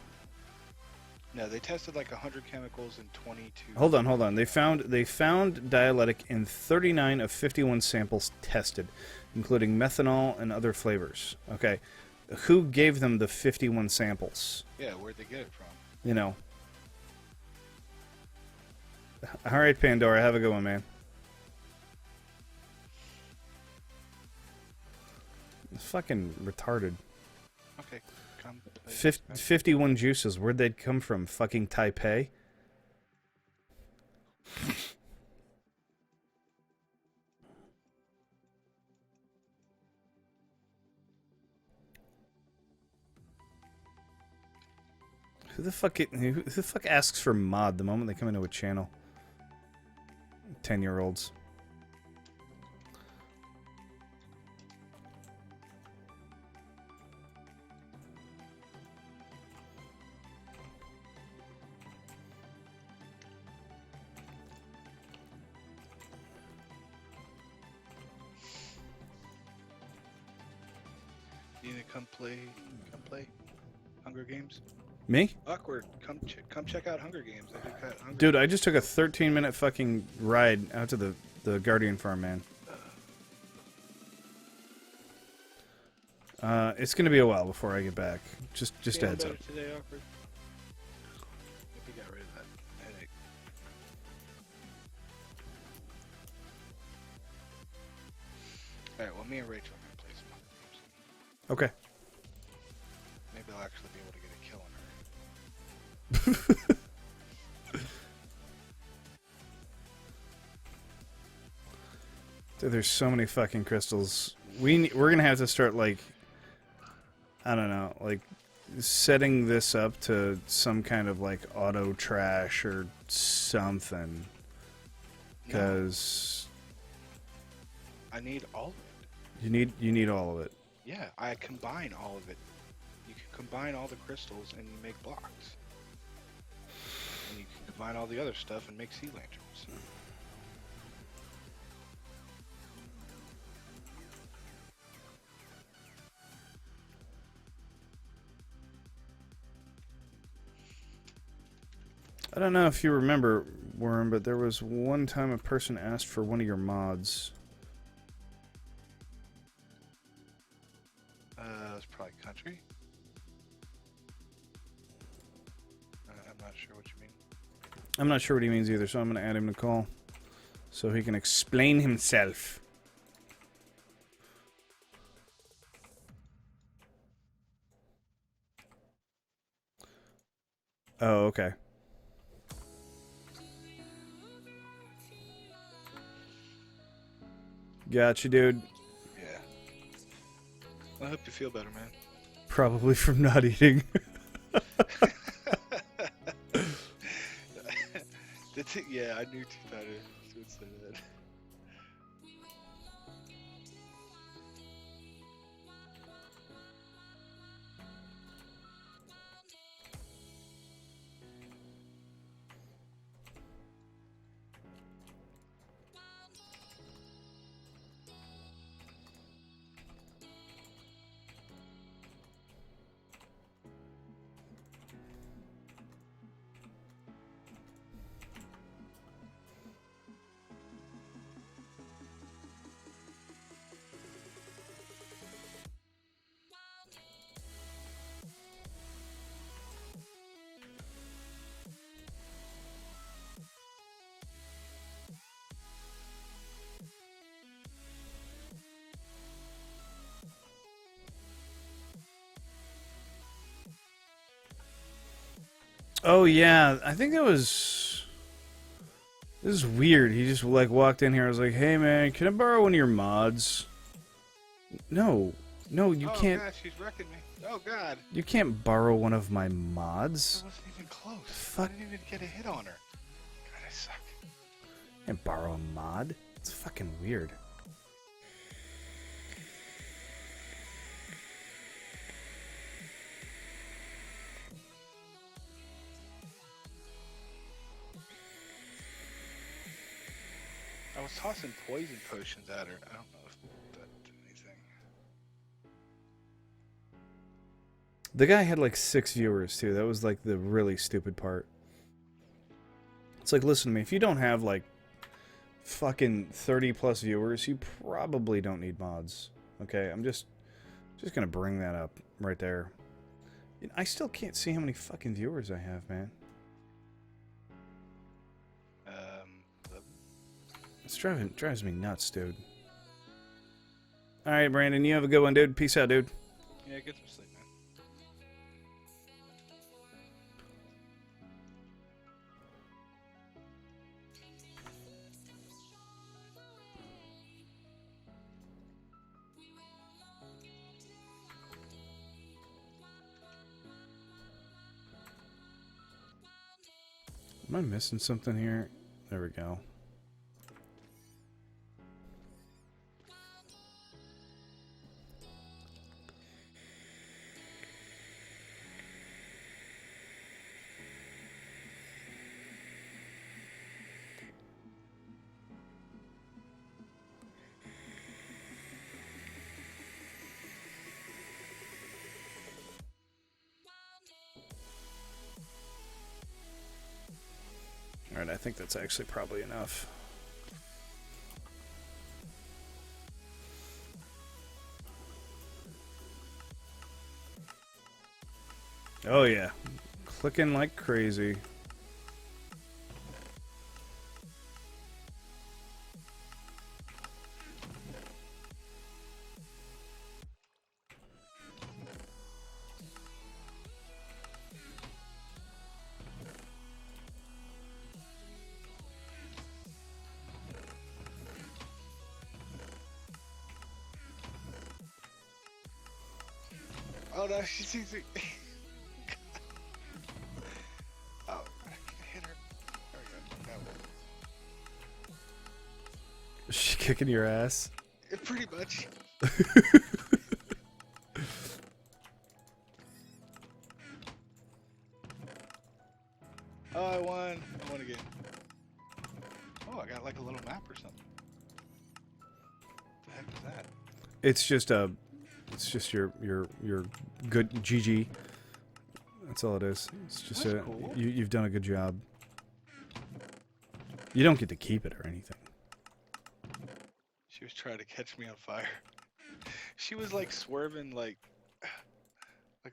No, they tested like 100 chemicals in 22. Hold on. They found dialectic in 39 of 51 samples tested, including methanol and other flavors. Okay. Who gave them the 51 samples? Yeah, where'd they get it from? You know. All right, Pandora, have a good one, man. It's fucking retarded. Okay, come. 51 juices. Where'd they come from? Fucking Taipei? Who the fuck asks for mod the moment they come into a channel? 10-year-olds. You need to come play Hunger Games? Me? Awkward. Come check out Hunger Games. I just got Hunger Dude, I just took a 13-minute fucking ride out to the Guardian farm, man. It's gonna be a while before I get back. Just a heads up. Today, Awkward. Hope you got rid of that headache. Alright, well, me and Rachel are gonna play some Hunger Games. Okay. Maybe I'll actually be able to get a kill on her. Dude, there's so many fucking crystals. We're gonna have to start, like, I don't know, like setting this up to some kind of like auto trash or something. Because I need all of it. you need all of it. Yeah, I combine all of it. You can combine all the crystals and you make blocks. And you can combine all the other stuff and make sea lanterns. I don't know if you remember, Worm, but there was one time a person asked for one of your mods. It's probably country. I'm not sure what you mean. I'm not sure what he means either, so I'm going to add him to call so he can explain himself. Oh, okay. Gotcha, dude. Yeah. Well, I hope you feel better, man. Probably from not eating. Yeah, I knew T-Powder would say that. Oh yeah, I think that was. This is weird. He just like walked in here. I was like, "Hey man, can I borrow one of your mods?" No, no, you can't. Oh god, she's wrecking me. Oh god. You can't borrow one of my mods. I wasn't even close. Fuck. I didn't even get a hit on her. God, I suck. Can't borrow a mod. It's fucking weird. I was tossing poison potions at her. I don't know if that did anything. The guy had like 6 viewers too. That was like the really stupid part. It's like, listen to me. If you don't have like fucking 30 plus viewers, you probably don't need mods. Okay, I'm just gonna bring that up right there. I still can't see how many fucking viewers I have, man. It's drives me nuts, dude. All right, Brandon, you have a good one, dude. Peace out, dude. Yeah, get some sleep, man. Am I missing something here? There we go. Alright, I think that's actually probably enough. Oh yeah. Clicking like crazy. Oh no, she sees me. Oh, I can hit her. There we go. Is she kicking your ass? Yeah, pretty much. Oh, I won. I won again. Oh, I got like a little map or something. What the heck is that? It's just your good GG. That's all it is. It's just That's cool. you've done a good job. You don't get to keep it or anything. She was trying to catch me on fire. She was like swerving like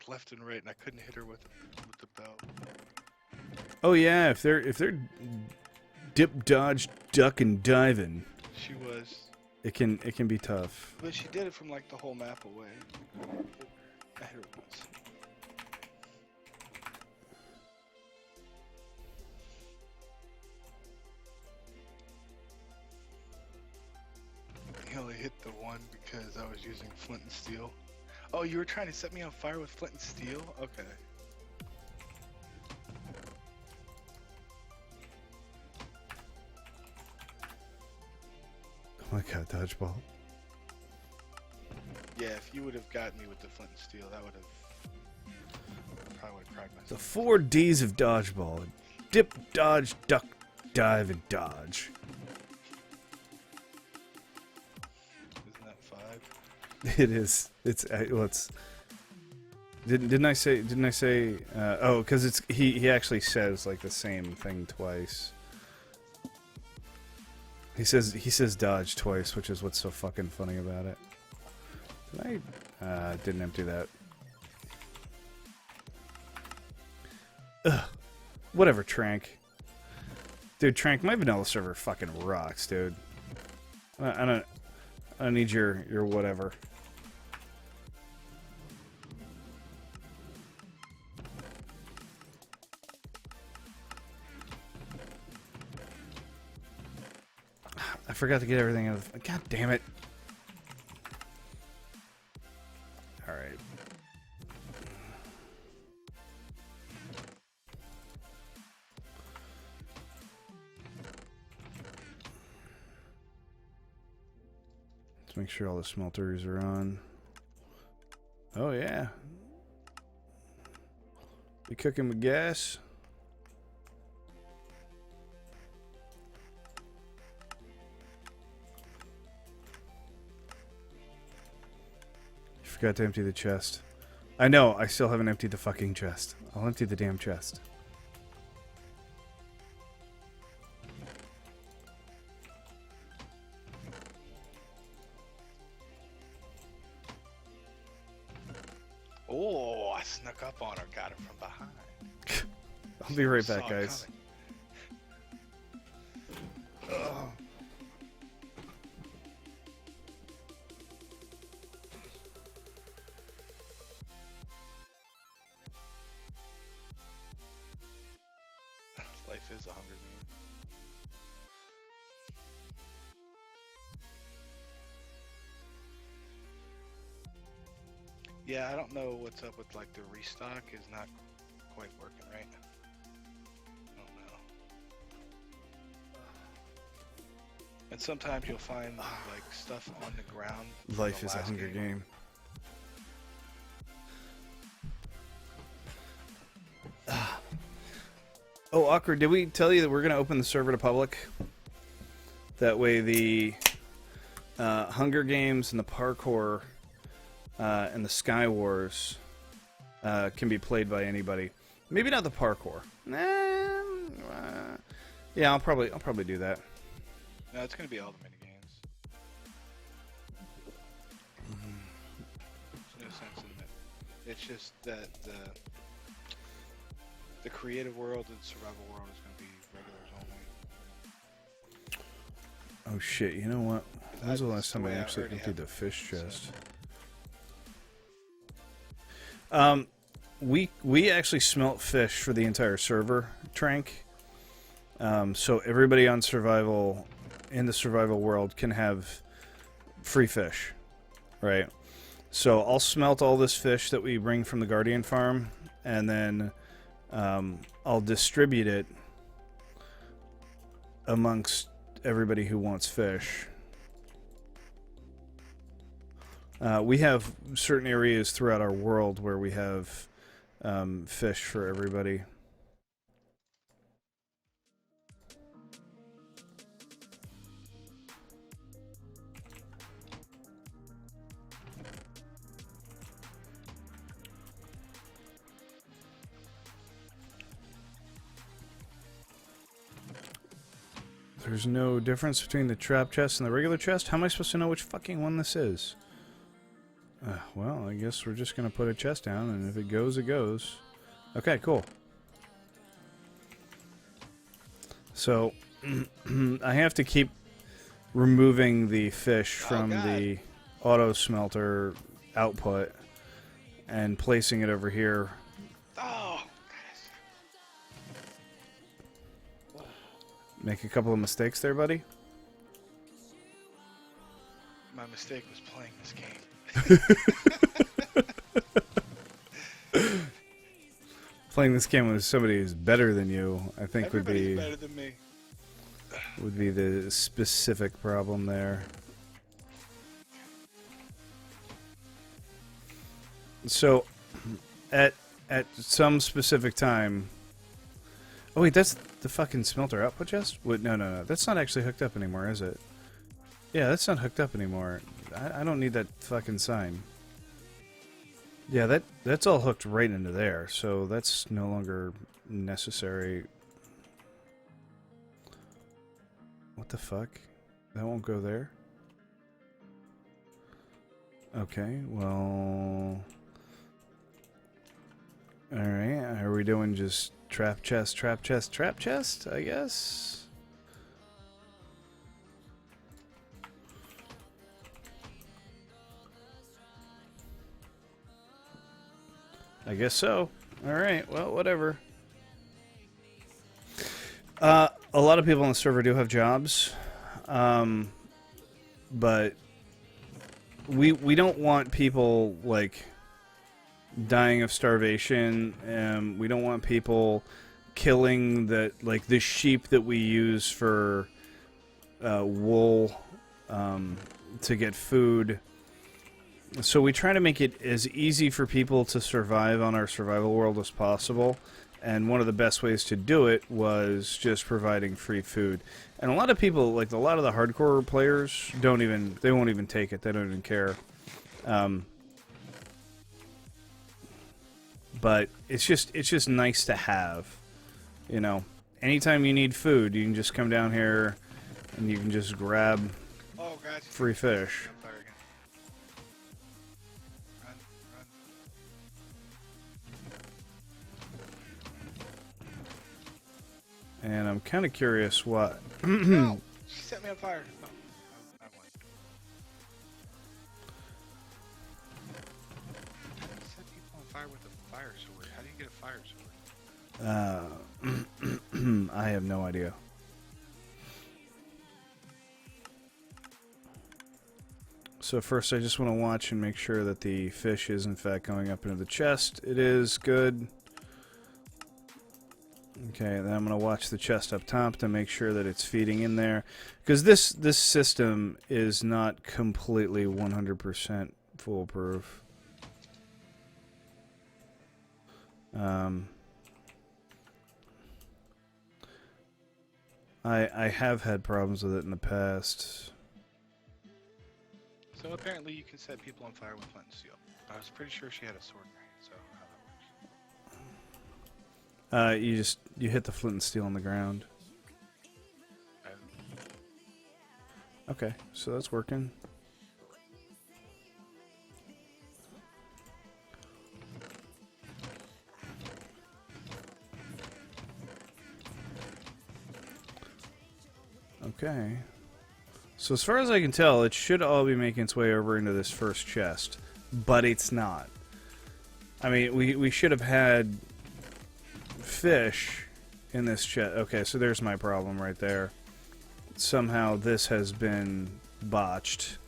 left and right, and I couldn't hit her with the belt. Oh yeah, if they're dip, dodge, duck, and diving, She was, it can be tough. but she did it from like the whole map away. I hit her once. He only hit the one because I was using flint and steel. Oh, you were trying to set me on fire with flint and steel? Okay. Oh my god, dodgeball. Yeah, if you would have gotten me with the flint and steel, that would have probably would have cried The myself. 4 D's of dodgeball: dip, dodge, duck, dive, and dodge. Isn't that 5? It is. It's well, it's. Didn't I say? Didn't I say? Oh, because it's he actually says like the same thing twice. He says dodge twice, which is what's so fucking funny about it. Did I? Didn't empty that. Ugh. Whatever, Trank. Dude, Trank, my vanilla server fucking rocks, dude. I don't need your whatever. forgot to get everything out of the... God damn it. Alright. Let's make sure all the smelters are on. Oh, yeah. We cooking with gas? Forgot to empty the chest. I know, I still haven't emptied the fucking chest. I'll empty the damn chest. Oh, I snuck up on her, got her from behind. I'll be right Saw back, it guys. coming. Ugh. Life is a Hunger Game. Yeah, I don't know what's up with like the restock is not quite working right. I don't know. And sometimes you'll find like stuff on the ground. from Life the is a last Hunger game. Oh, Awkward, did we tell you that we're going to open the server to public? That way the Hunger Games and the Parkour and the Sky Wars can be played by anybody. Maybe not the Parkour. Yeah, I'll probably do that. No, it's gonna be all the mini games. There's no sense in that. It's just that the creative world and survival world is gonna be regulars only. Oh shit, you know what? When was the last time I way I actually already emptied have the it, fish so. chest? We actually smelt fish for the entire server, Trank. So everybody on survival, in the survival world, can have free fish, right? So I'll smelt all this fish that we bring from the Guardian farm, and then I'll distribute it amongst everybody who wants fish. We have certain areas throughout our world where we have fish for everybody. There's no difference between the trap chest and the regular chest? How am I supposed to know which fucking one this is? Well, I guess we're just going to put a chest down, and if it goes, it goes. Okay, cool. So, I have to keep removing the fish from the auto smelter output and placing it over here. Oh, Make a couple of mistakes there, buddy. my mistake was playing this game. Playing this game with somebody who's better than you, I think Everybody's better than me. would be the specific problem there. So, at some specific time. Oh wait, that's the fucking smelter output chest? Wait, no, that's not actually hooked up anymore, is it? Yeah, that's not hooked up anymore. I don't need that fucking sign. Yeah, that's all hooked right into there, so that's no longer necessary. What the fuck? That won't go there? Okay, well... Alright, are we doing just trap chest, trap chest, trap chest, I guess? I guess so. Alright, well, whatever. A lot of people on the server do have jobs. But we don't want people like dying of starvation. We don't want people killing the sheep that we use for wool to get food. So we try to make it as easy for people to survive on our survival world as possible. And one of the best ways to do it was just providing free food. And a lot of people, like a lot of the hardcore players, they won't even take it. They don't even care. But it's just nice to have. You know, anytime you need food, you can just come down here and you can just grab free fish. And I'm kind of curious what. No, she set me on fire. No, not one. Set people on fire with a fire sword. How do you get a fire sword? I have no idea. So first I just want to watch and make sure that the fish is in fact going up into the chest. It is. Good. Okay, then I'm going to watch the chest up top to make sure that it's feeding in there. Because this system is not completely 100% foolproof. I have had problems with it in the past. So apparently you can set people on fire with flint and steel. I was pretty sure she had a sword in her hand, so how that works. You hit the flint and steel on the ground. Okay, so that's working. Okay. So as far as I can tell, it should all be making its way over into this first chest, but it's not. I mean, we should have had fish in this chest. Okay, so there's my problem right there. Somehow this has been botched.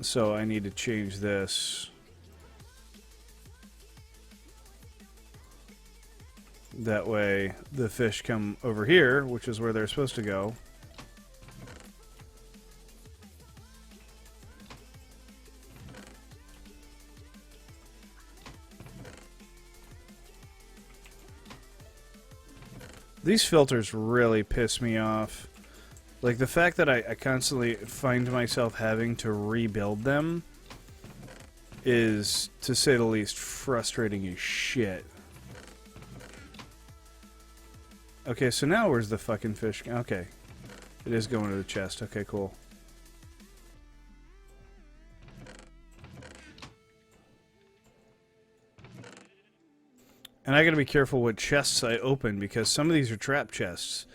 So I need to change this. That way the fish come over here, which is where they're supposed to go. These filters really piss me off. Like, the fact that I constantly find myself having to rebuild them is, to say the least, frustrating as shit. Okay, so now where's the fucking fish? Okay. It is going to the chest. Okay, cool. And I gotta be careful what chests I open, because some of these are trap chests.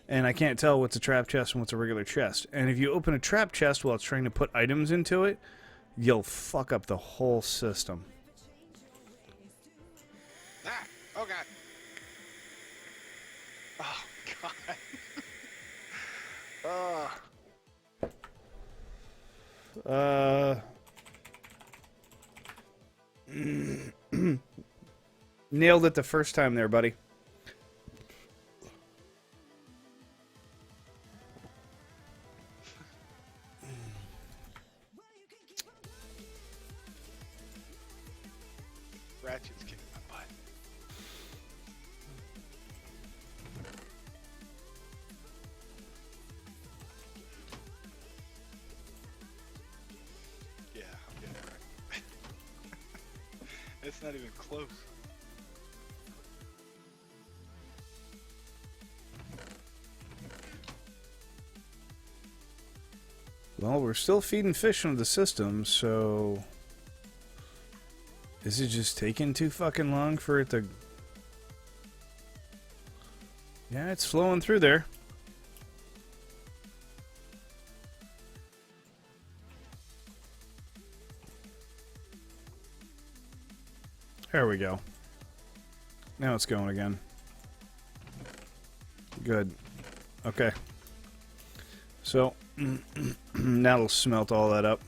And I can't tell what's a trap chest and what's a regular chest. And if you open a trap chest while it's trying to put items into it, you'll fuck up the whole system. Ah! Oh god! Oh god! Nailed it the first time there, buddy. Ratchet's kicking my butt. Yeah, I'm getting it right. It's not even close. Well, we're still feeding fish into the system, so... Is it just taking too fucking long for it to... Yeah, it's flowing through there. There we go. Now it's going again. Good. Okay. So, that'll smelt all that up.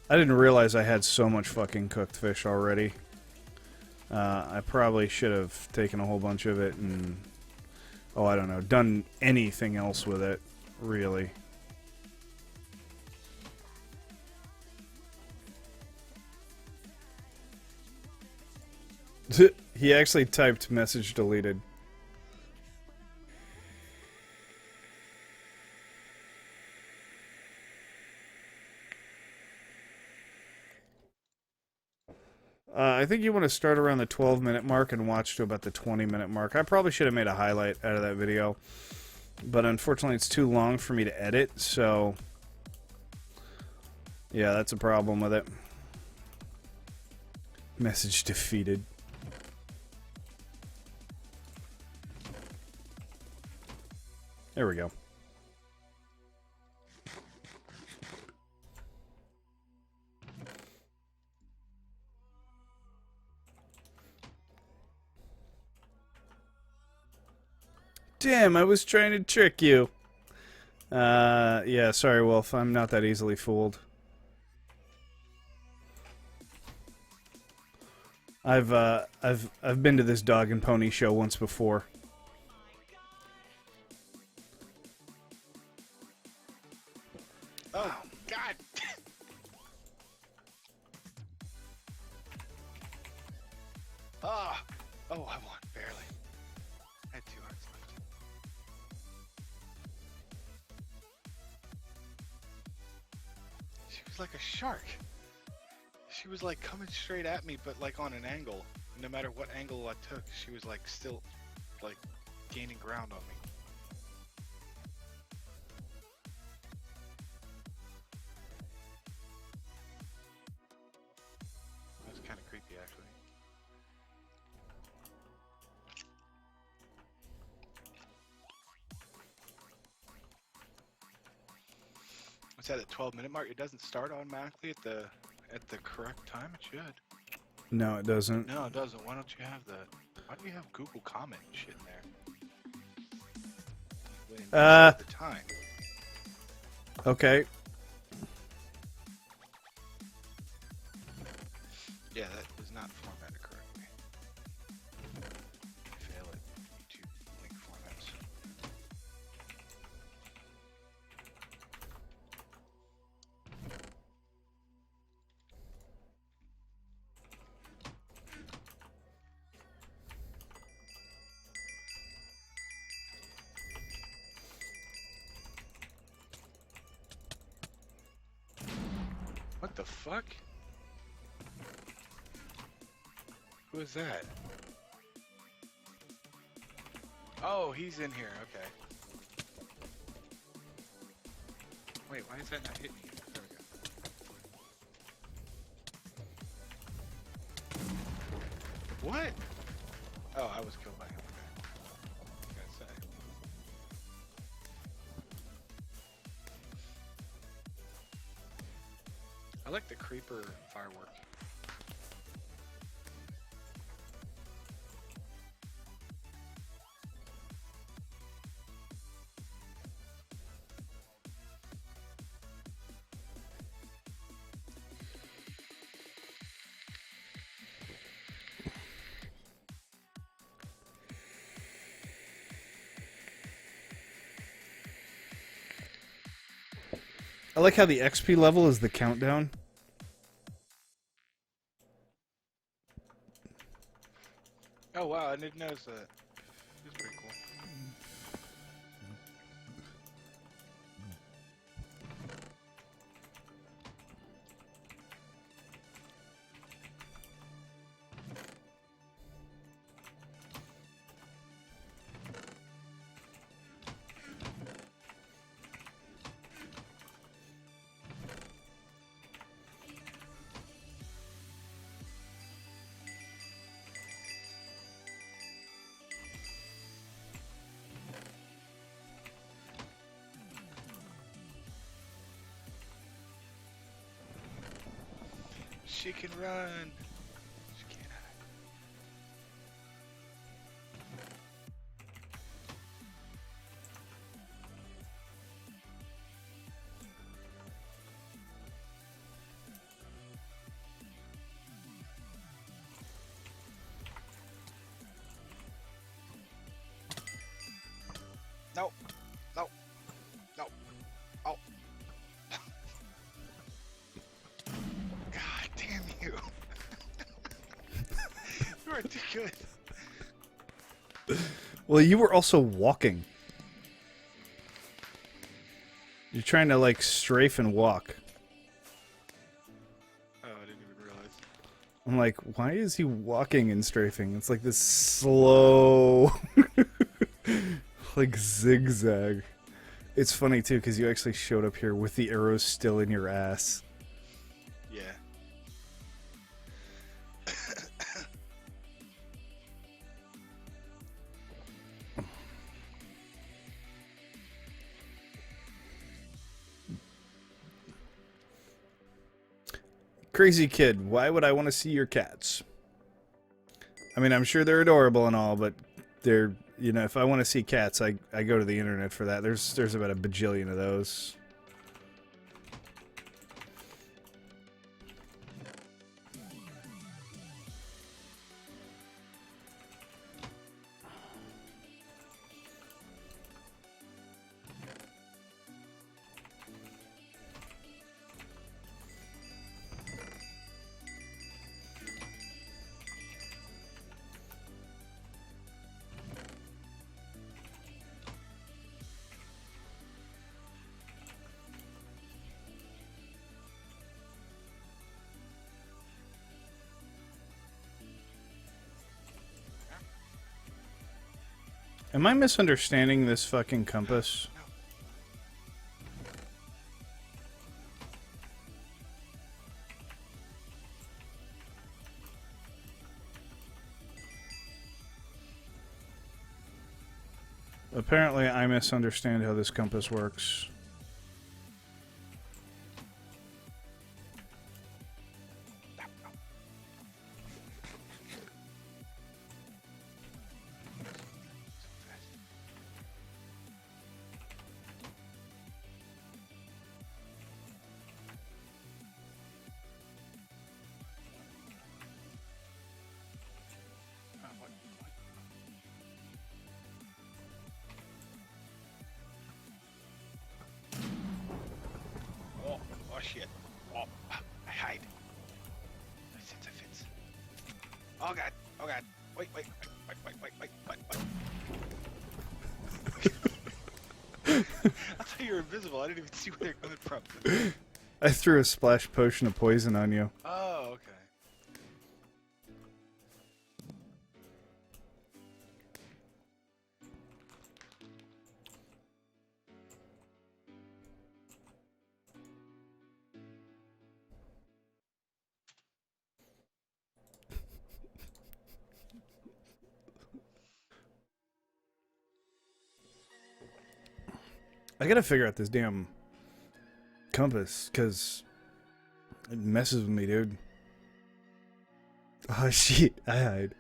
I didn't realize I had so much fucking cooked fish already. I probably should have taken a whole bunch of it and... Oh, I don't know. Done anything else with it, really. He actually typed message deleted. I think you want to start around the 12-minute mark and watch to about the 20-minute mark. I probably should have made a highlight out of that video, but unfortunately it's too long for me to edit, so yeah, that's a problem with it. Message defeated. There we go. Damn, I was trying to trick you. Yeah, sorry, Wolf. I'm not that easily fooled. I've been to this dog and pony show once before. Oh, God! Ah! Oh, I won, barely. I had 2 hearts left. She was like a shark. She was like coming straight at me, but like on an angle. No matter what angle I took, she was like still like gaining ground on me. That was kind of creepy, actually. What's that? At 12-minute mark? It doesn't start automatically at the correct time. It should. No, it doesn't. No, it doesn't. Why don't you have that? Why do you have Google comment and shit in there? The time. Okay. Yeah, that is not formatted correctly. Fail at YouTube link formats. What the fuck? Who is that? Oh, he's in here. Okay. Wait, why is that not hitting you? There we go. What? Oh, I was killed by him. Okay. I gotta say. I like the creeper firework. I like how the XP level is the countdown. Oh wow, I didn't notice that. It's pretty cool. She can run. She can't hide. No. No. No. Oh. God damn you. You are too good. Well, you were also walking. You're trying to, like, strafe and walk. Oh, I didn't even realize. I'm like, why is he walking and strafing? It's like this slow, like, zigzag. It's funny, too, because you actually showed up here with the arrows still in your ass. Yeah. Crazy kid, why would I want to see your cats? I mean, I'm sure they're adorable and all, but they're, you know, if I want to see cats, I go to the internet for that. There's about a bajillion of those. Am I misunderstanding this fucking compass? Apparently, I misunderstand how this compass works. Oh shit. Oh, I hide. My sense of fits. Oh god. Oh god. Wait. I thought you were invisible. I didn't even see where they're coming from. I threw a splash potion of poison on you. Oh, okay. I gotta figure out this damn compass, because it messes with me, dude. Oh shit, I hide.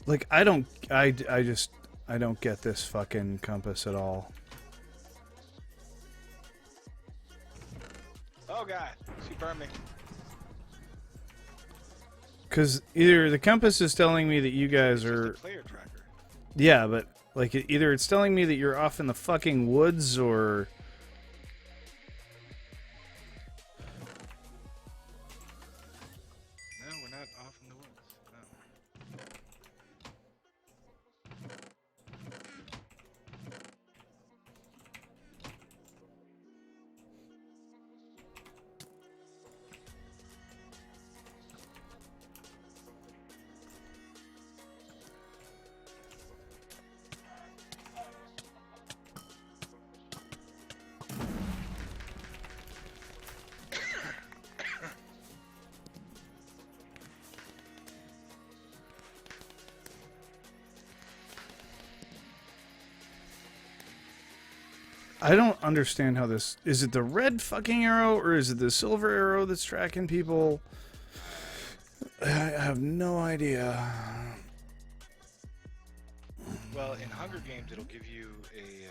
Like, I don't get this fucking compass at all. Oh god. She burned me. Because either the compass is telling me that you guys are... Just a player tracker. Yeah, but, like, either it's telling me that you're off in the fucking woods, or... No, we're not off in the woods. No. I don't understand how this... Is it the red fucking arrow, or is it the silver arrow that's tracking people? I have no idea. Well, in Hunger Games, it'll give you a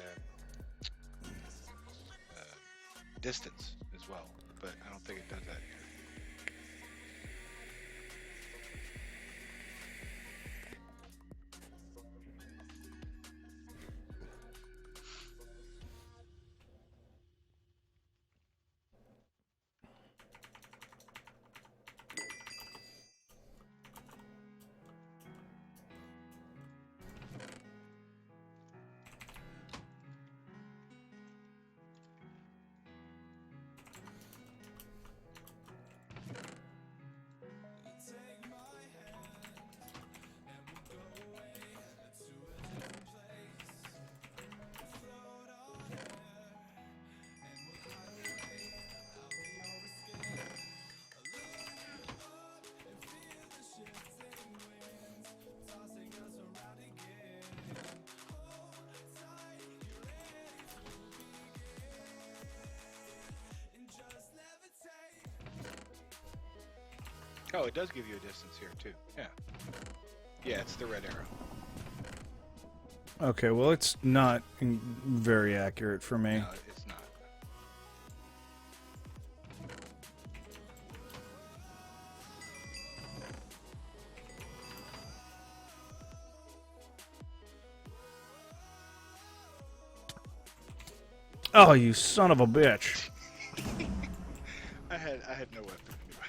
distance as well, but I don't think it does that here. Oh, it does give you a distance here too. Yeah. Yeah, it's the red arrow. Okay, well, it's not very accurate for me. No, it's not. Oh, you son of a bitch. I had no weapon anyway.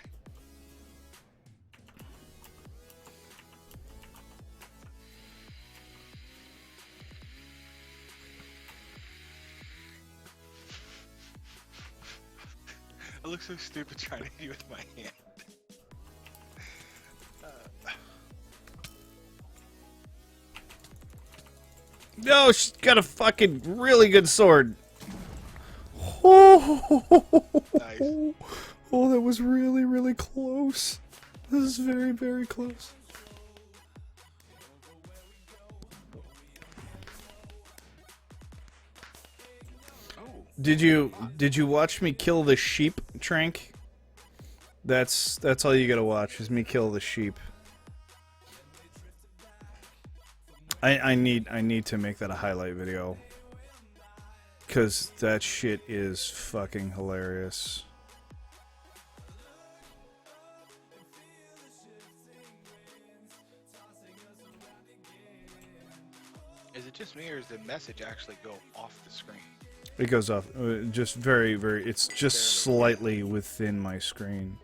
I look so stupid trying to hit you with my hand. No, she's got a fucking really good sword. Oh, Nice. oh, that was really, really close. This is very, very close. Oh, Did you watch me kill the sheep, Trank? That's all you gotta watch is me kill the sheep. I need to make that a highlight video. 'Cause that shit is fucking hilarious. is it just me or does the message actually go off the screen? It goes off just very, very. It's just slightly within my screen.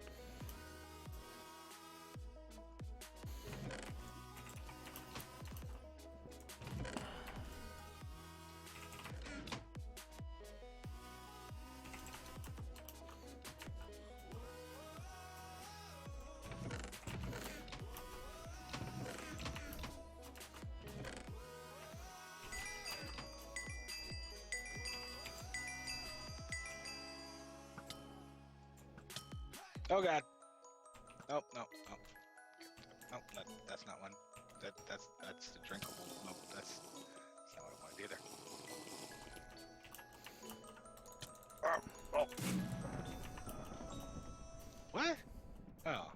Oh god. Nope, nope, nope. Nope, that's not one. That's the drinkable. Nope, that's not what I wanted either. Oh. What? Oh.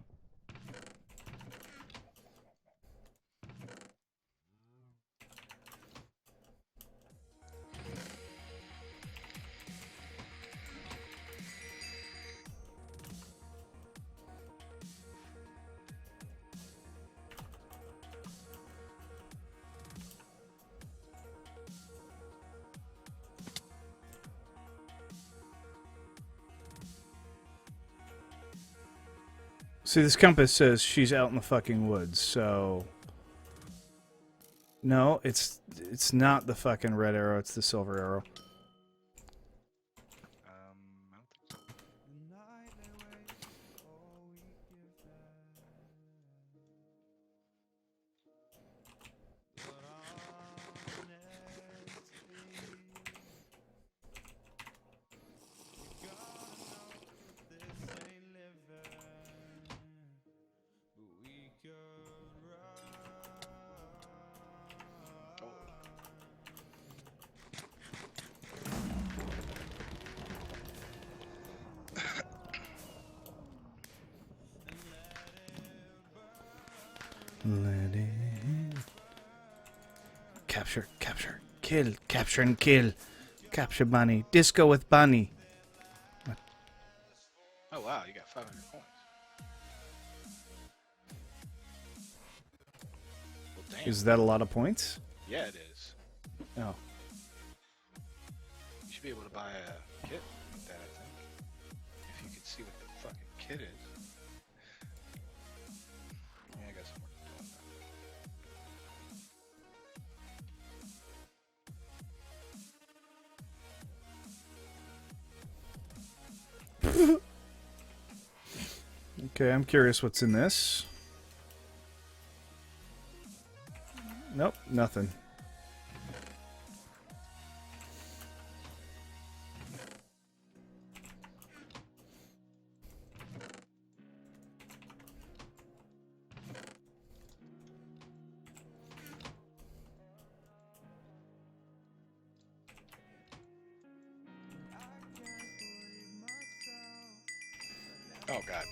See, this compass says she's out in the fucking woods, so... No, it's not the fucking red arrow, it's the silver arrow. I don't think so. Capture, capture, kill, capture and kill. Capture Bunny. Disco with Bunny. Oh wow, you got 500 points. Well, damn. Is that a lot of points? Yeah, it is. Oh. You should be able to buy a kit with that, I think. If you could see what the fucking kit is. Yeah, I got some work to do on Okay, I'm curious what's in this. Nope, nothing. Oh god.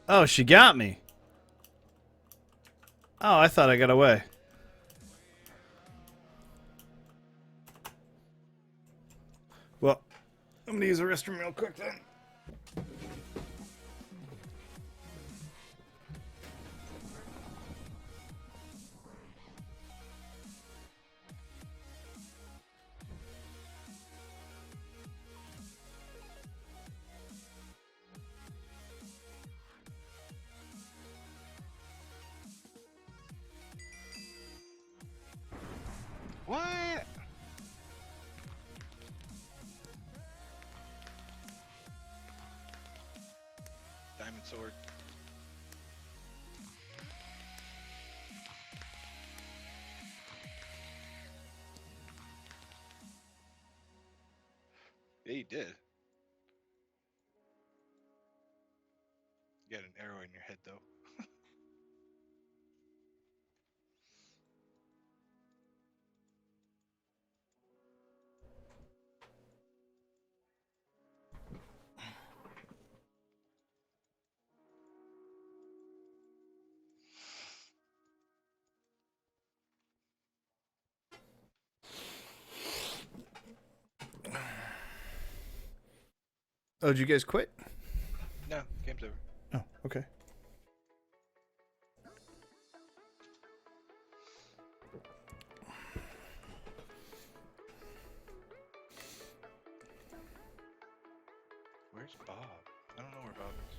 Oh, she got me. Oh, I thought I got away. Well, I'm gonna use the restroom real quick then. What? Diamond sword. Yeah, you did. You got an arrow in your head, though. Oh, did you guys quit? No, game's over. Oh, okay. Where's Bob? I don't know where Bob is.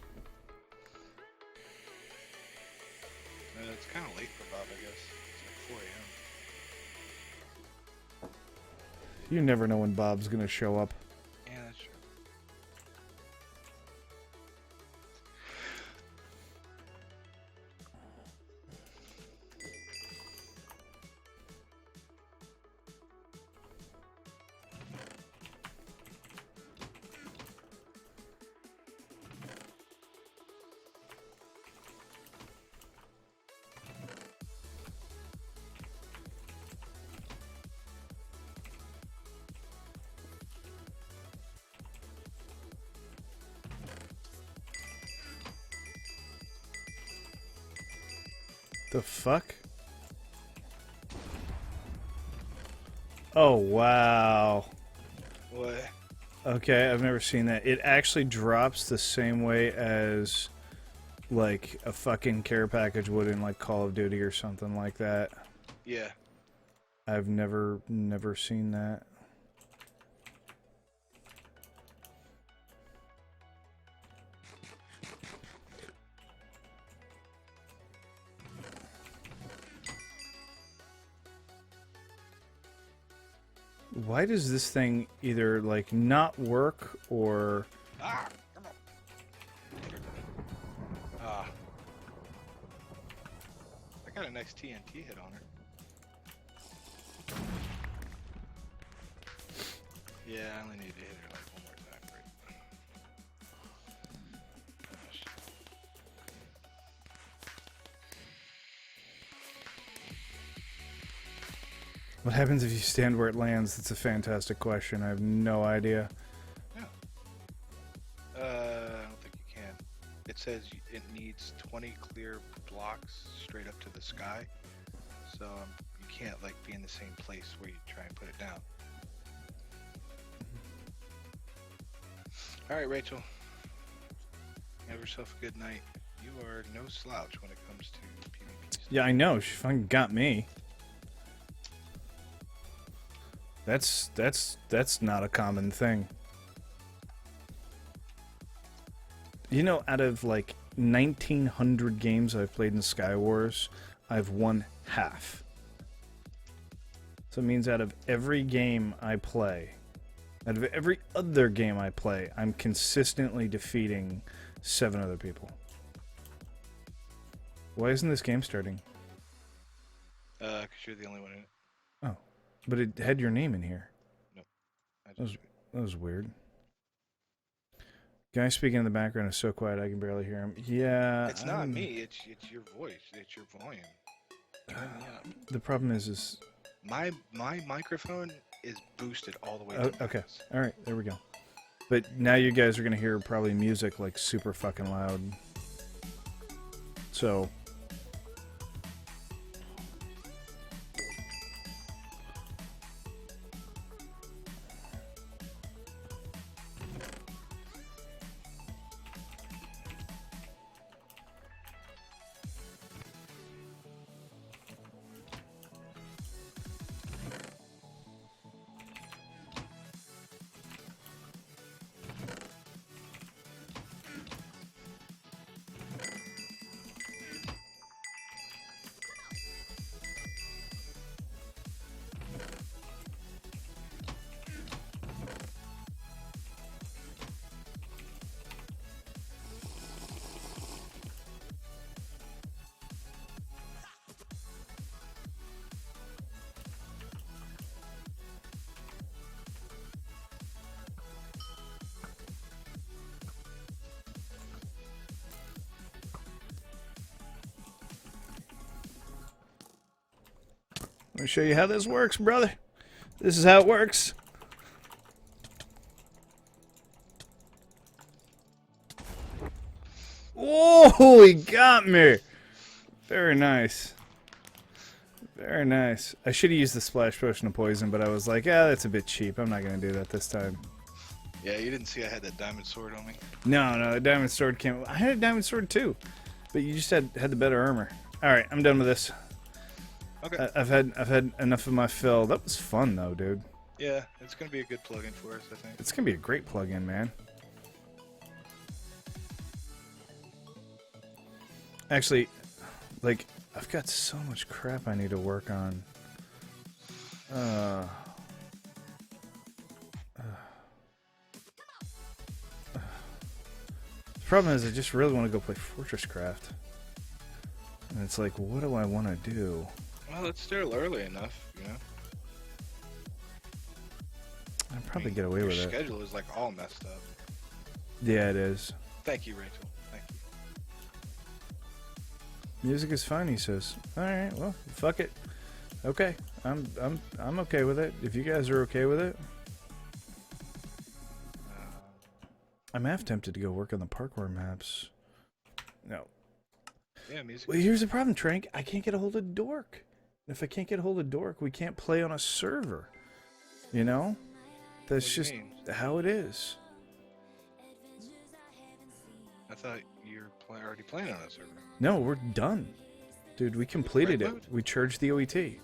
It's kind of late for Bob, I guess. It's like 4 a.m. You never know when Bob's gonna show up. Yeah, that's true. The fuck? Oh, wow. What? Okay, I've never seen that. It actually drops the same way as, like, a fucking care package would in, like, Call of Duty or something like that. Yeah. I've never seen that. Why does this thing either, like, not work or... Ah! Come on. Ah. I got a nice TNT hit on her. Yeah, I only need to hit her like one more time. Right? What happens if you stand where it lands? That's a fantastic question. I have no idea. Yeah. I don't think you can. It says it needs 20 clear blocks straight up to the sky. So you can't like be in the same place where you try and put it down. All right, Rachel. Have yourself a good night. You are no slouch when it comes to PvP stuff. Yeah, I know. She fucking got me. That's not a common thing. You know, out of like 1,900 games I've played in Skywars, I've won half. So it means out of every game I play, out of every other game I play, I'm consistently defeating 7 other people. Why isn't this game starting? Because you're the only one in it. Oh, but it had your name in here. Nope. That was weird. Guy speaking in the background is so quiet I can barely hear him. Yeah, It's not me. It's your voice. It's your volume. Turn me up. The problem is My microphone is boosted all the way. oh, to the okay. max. All right, there we go. But now you guys are gonna hear probably music like super fucking loud. So. Let me show you how this works, brother. This is how it works. Oh, he got me. Very nice. Very nice. I should have used the splash potion of poison, but I was like, ah, that's a bit cheap. I'm not going to do that this time. Yeah, you didn't see I had that diamond sword on me. No, the diamond sword came. I had a diamond sword too, but you just had the better armor. All right, I'm done with this. Okay. I've had enough of my fill. That was fun though, dude. Yeah, it's gonna be a good plugin for us, I think. It's gonna be a great plugin, man. Actually, like, I've got so much crap I need to work on. The problem is I just really want to go play Fortress Craft. And it's like, what do I want to do? Well, it's still early enough, you know. I'd probably get away with Your it. schedule is like all messed up. Yeah, it is. Thank you, Rachel. Thank you. Music is fine, he says. All right, well, fuck it. Okay, I'm okay with it. If you guys are okay with it, I'm half tempted to go work on the parkour maps. No. Yeah, music. Well, here's the problem, Trank. I can't get a hold of Dork. If I can't get a hold of Dork, we can't play on a server. You know? That's What do you just mean? how it is. I thought you were already playing on a server. No, we're done. Dude, we completed Red it. mode? We charged the OET.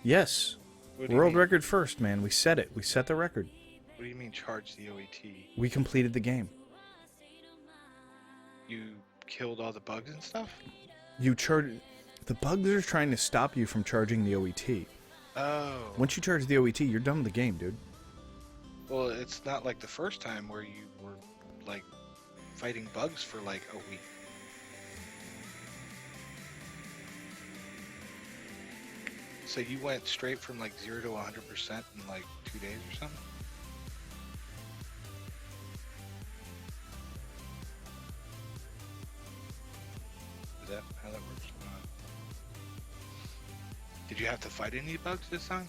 Yes. What do you World mean? record first, man. We set it. We set the record. What do you mean charge the OET? We completed the game. You killed all the bugs and stuff? You charge. The bugs are trying to stop you from charging the OET. Oh. Once you charge the OET, you're done with the game, dude. Well, it's not like the first time where you were like fighting bugs for like a week. So you went straight from like 0 to 100% in like 2 days or something? Is that how that works? Did you have to fight any bugs this time?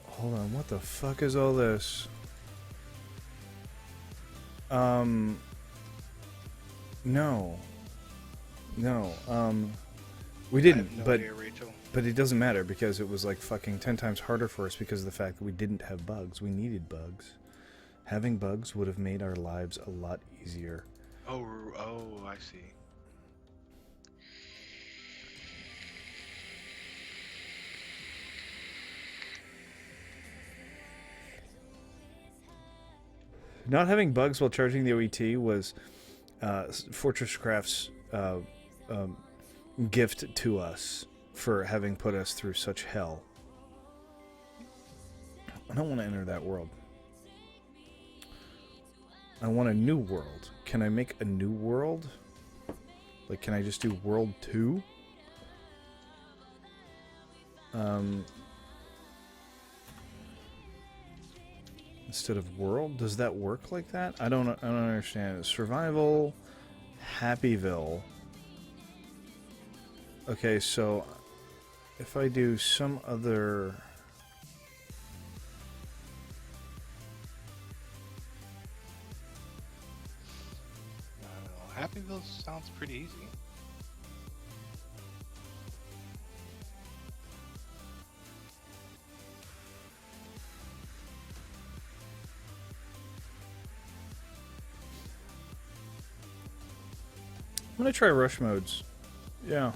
Hold on, what the fuck is all this? No. No, we I didn't, have no but idea, Rachel. but it doesn't matter because it was like fucking 10 times harder for us because of the fact that we didn't have bugs. We needed bugs. Having bugs would have made our lives a lot easier. Oh, I see. Not having bugs while charging the OET was Fortress Craft's gift to us for having put us through such hell. I don't want to enter that world. I want a new world. Can I make a new world? Like, can I just do World 2? Instead of world? Does that work like that? I don't understand. Survival, Happyville. Okay, so if I do some other... I don't know. Happyville sounds pretty easy. I'm gonna try rush modes. Yeah.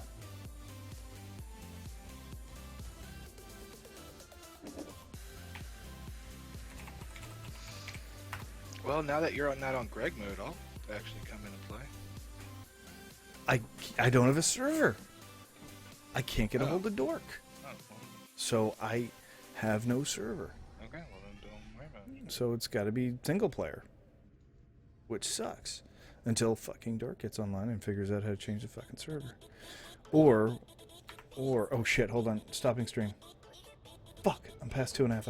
Well, now that you're not on Greg mode, I'll actually come in and play. I don't have a server. I can't get a Oh. hold of Dork. Oh, well, So I have no server. okay, well then don't worry about it. So it's got to be single player, which sucks until fucking Dork gets online and figures out how to change the fucking server. Or oh shit, hold on, stopping stream. Fuck, I'm past 2.5 hours.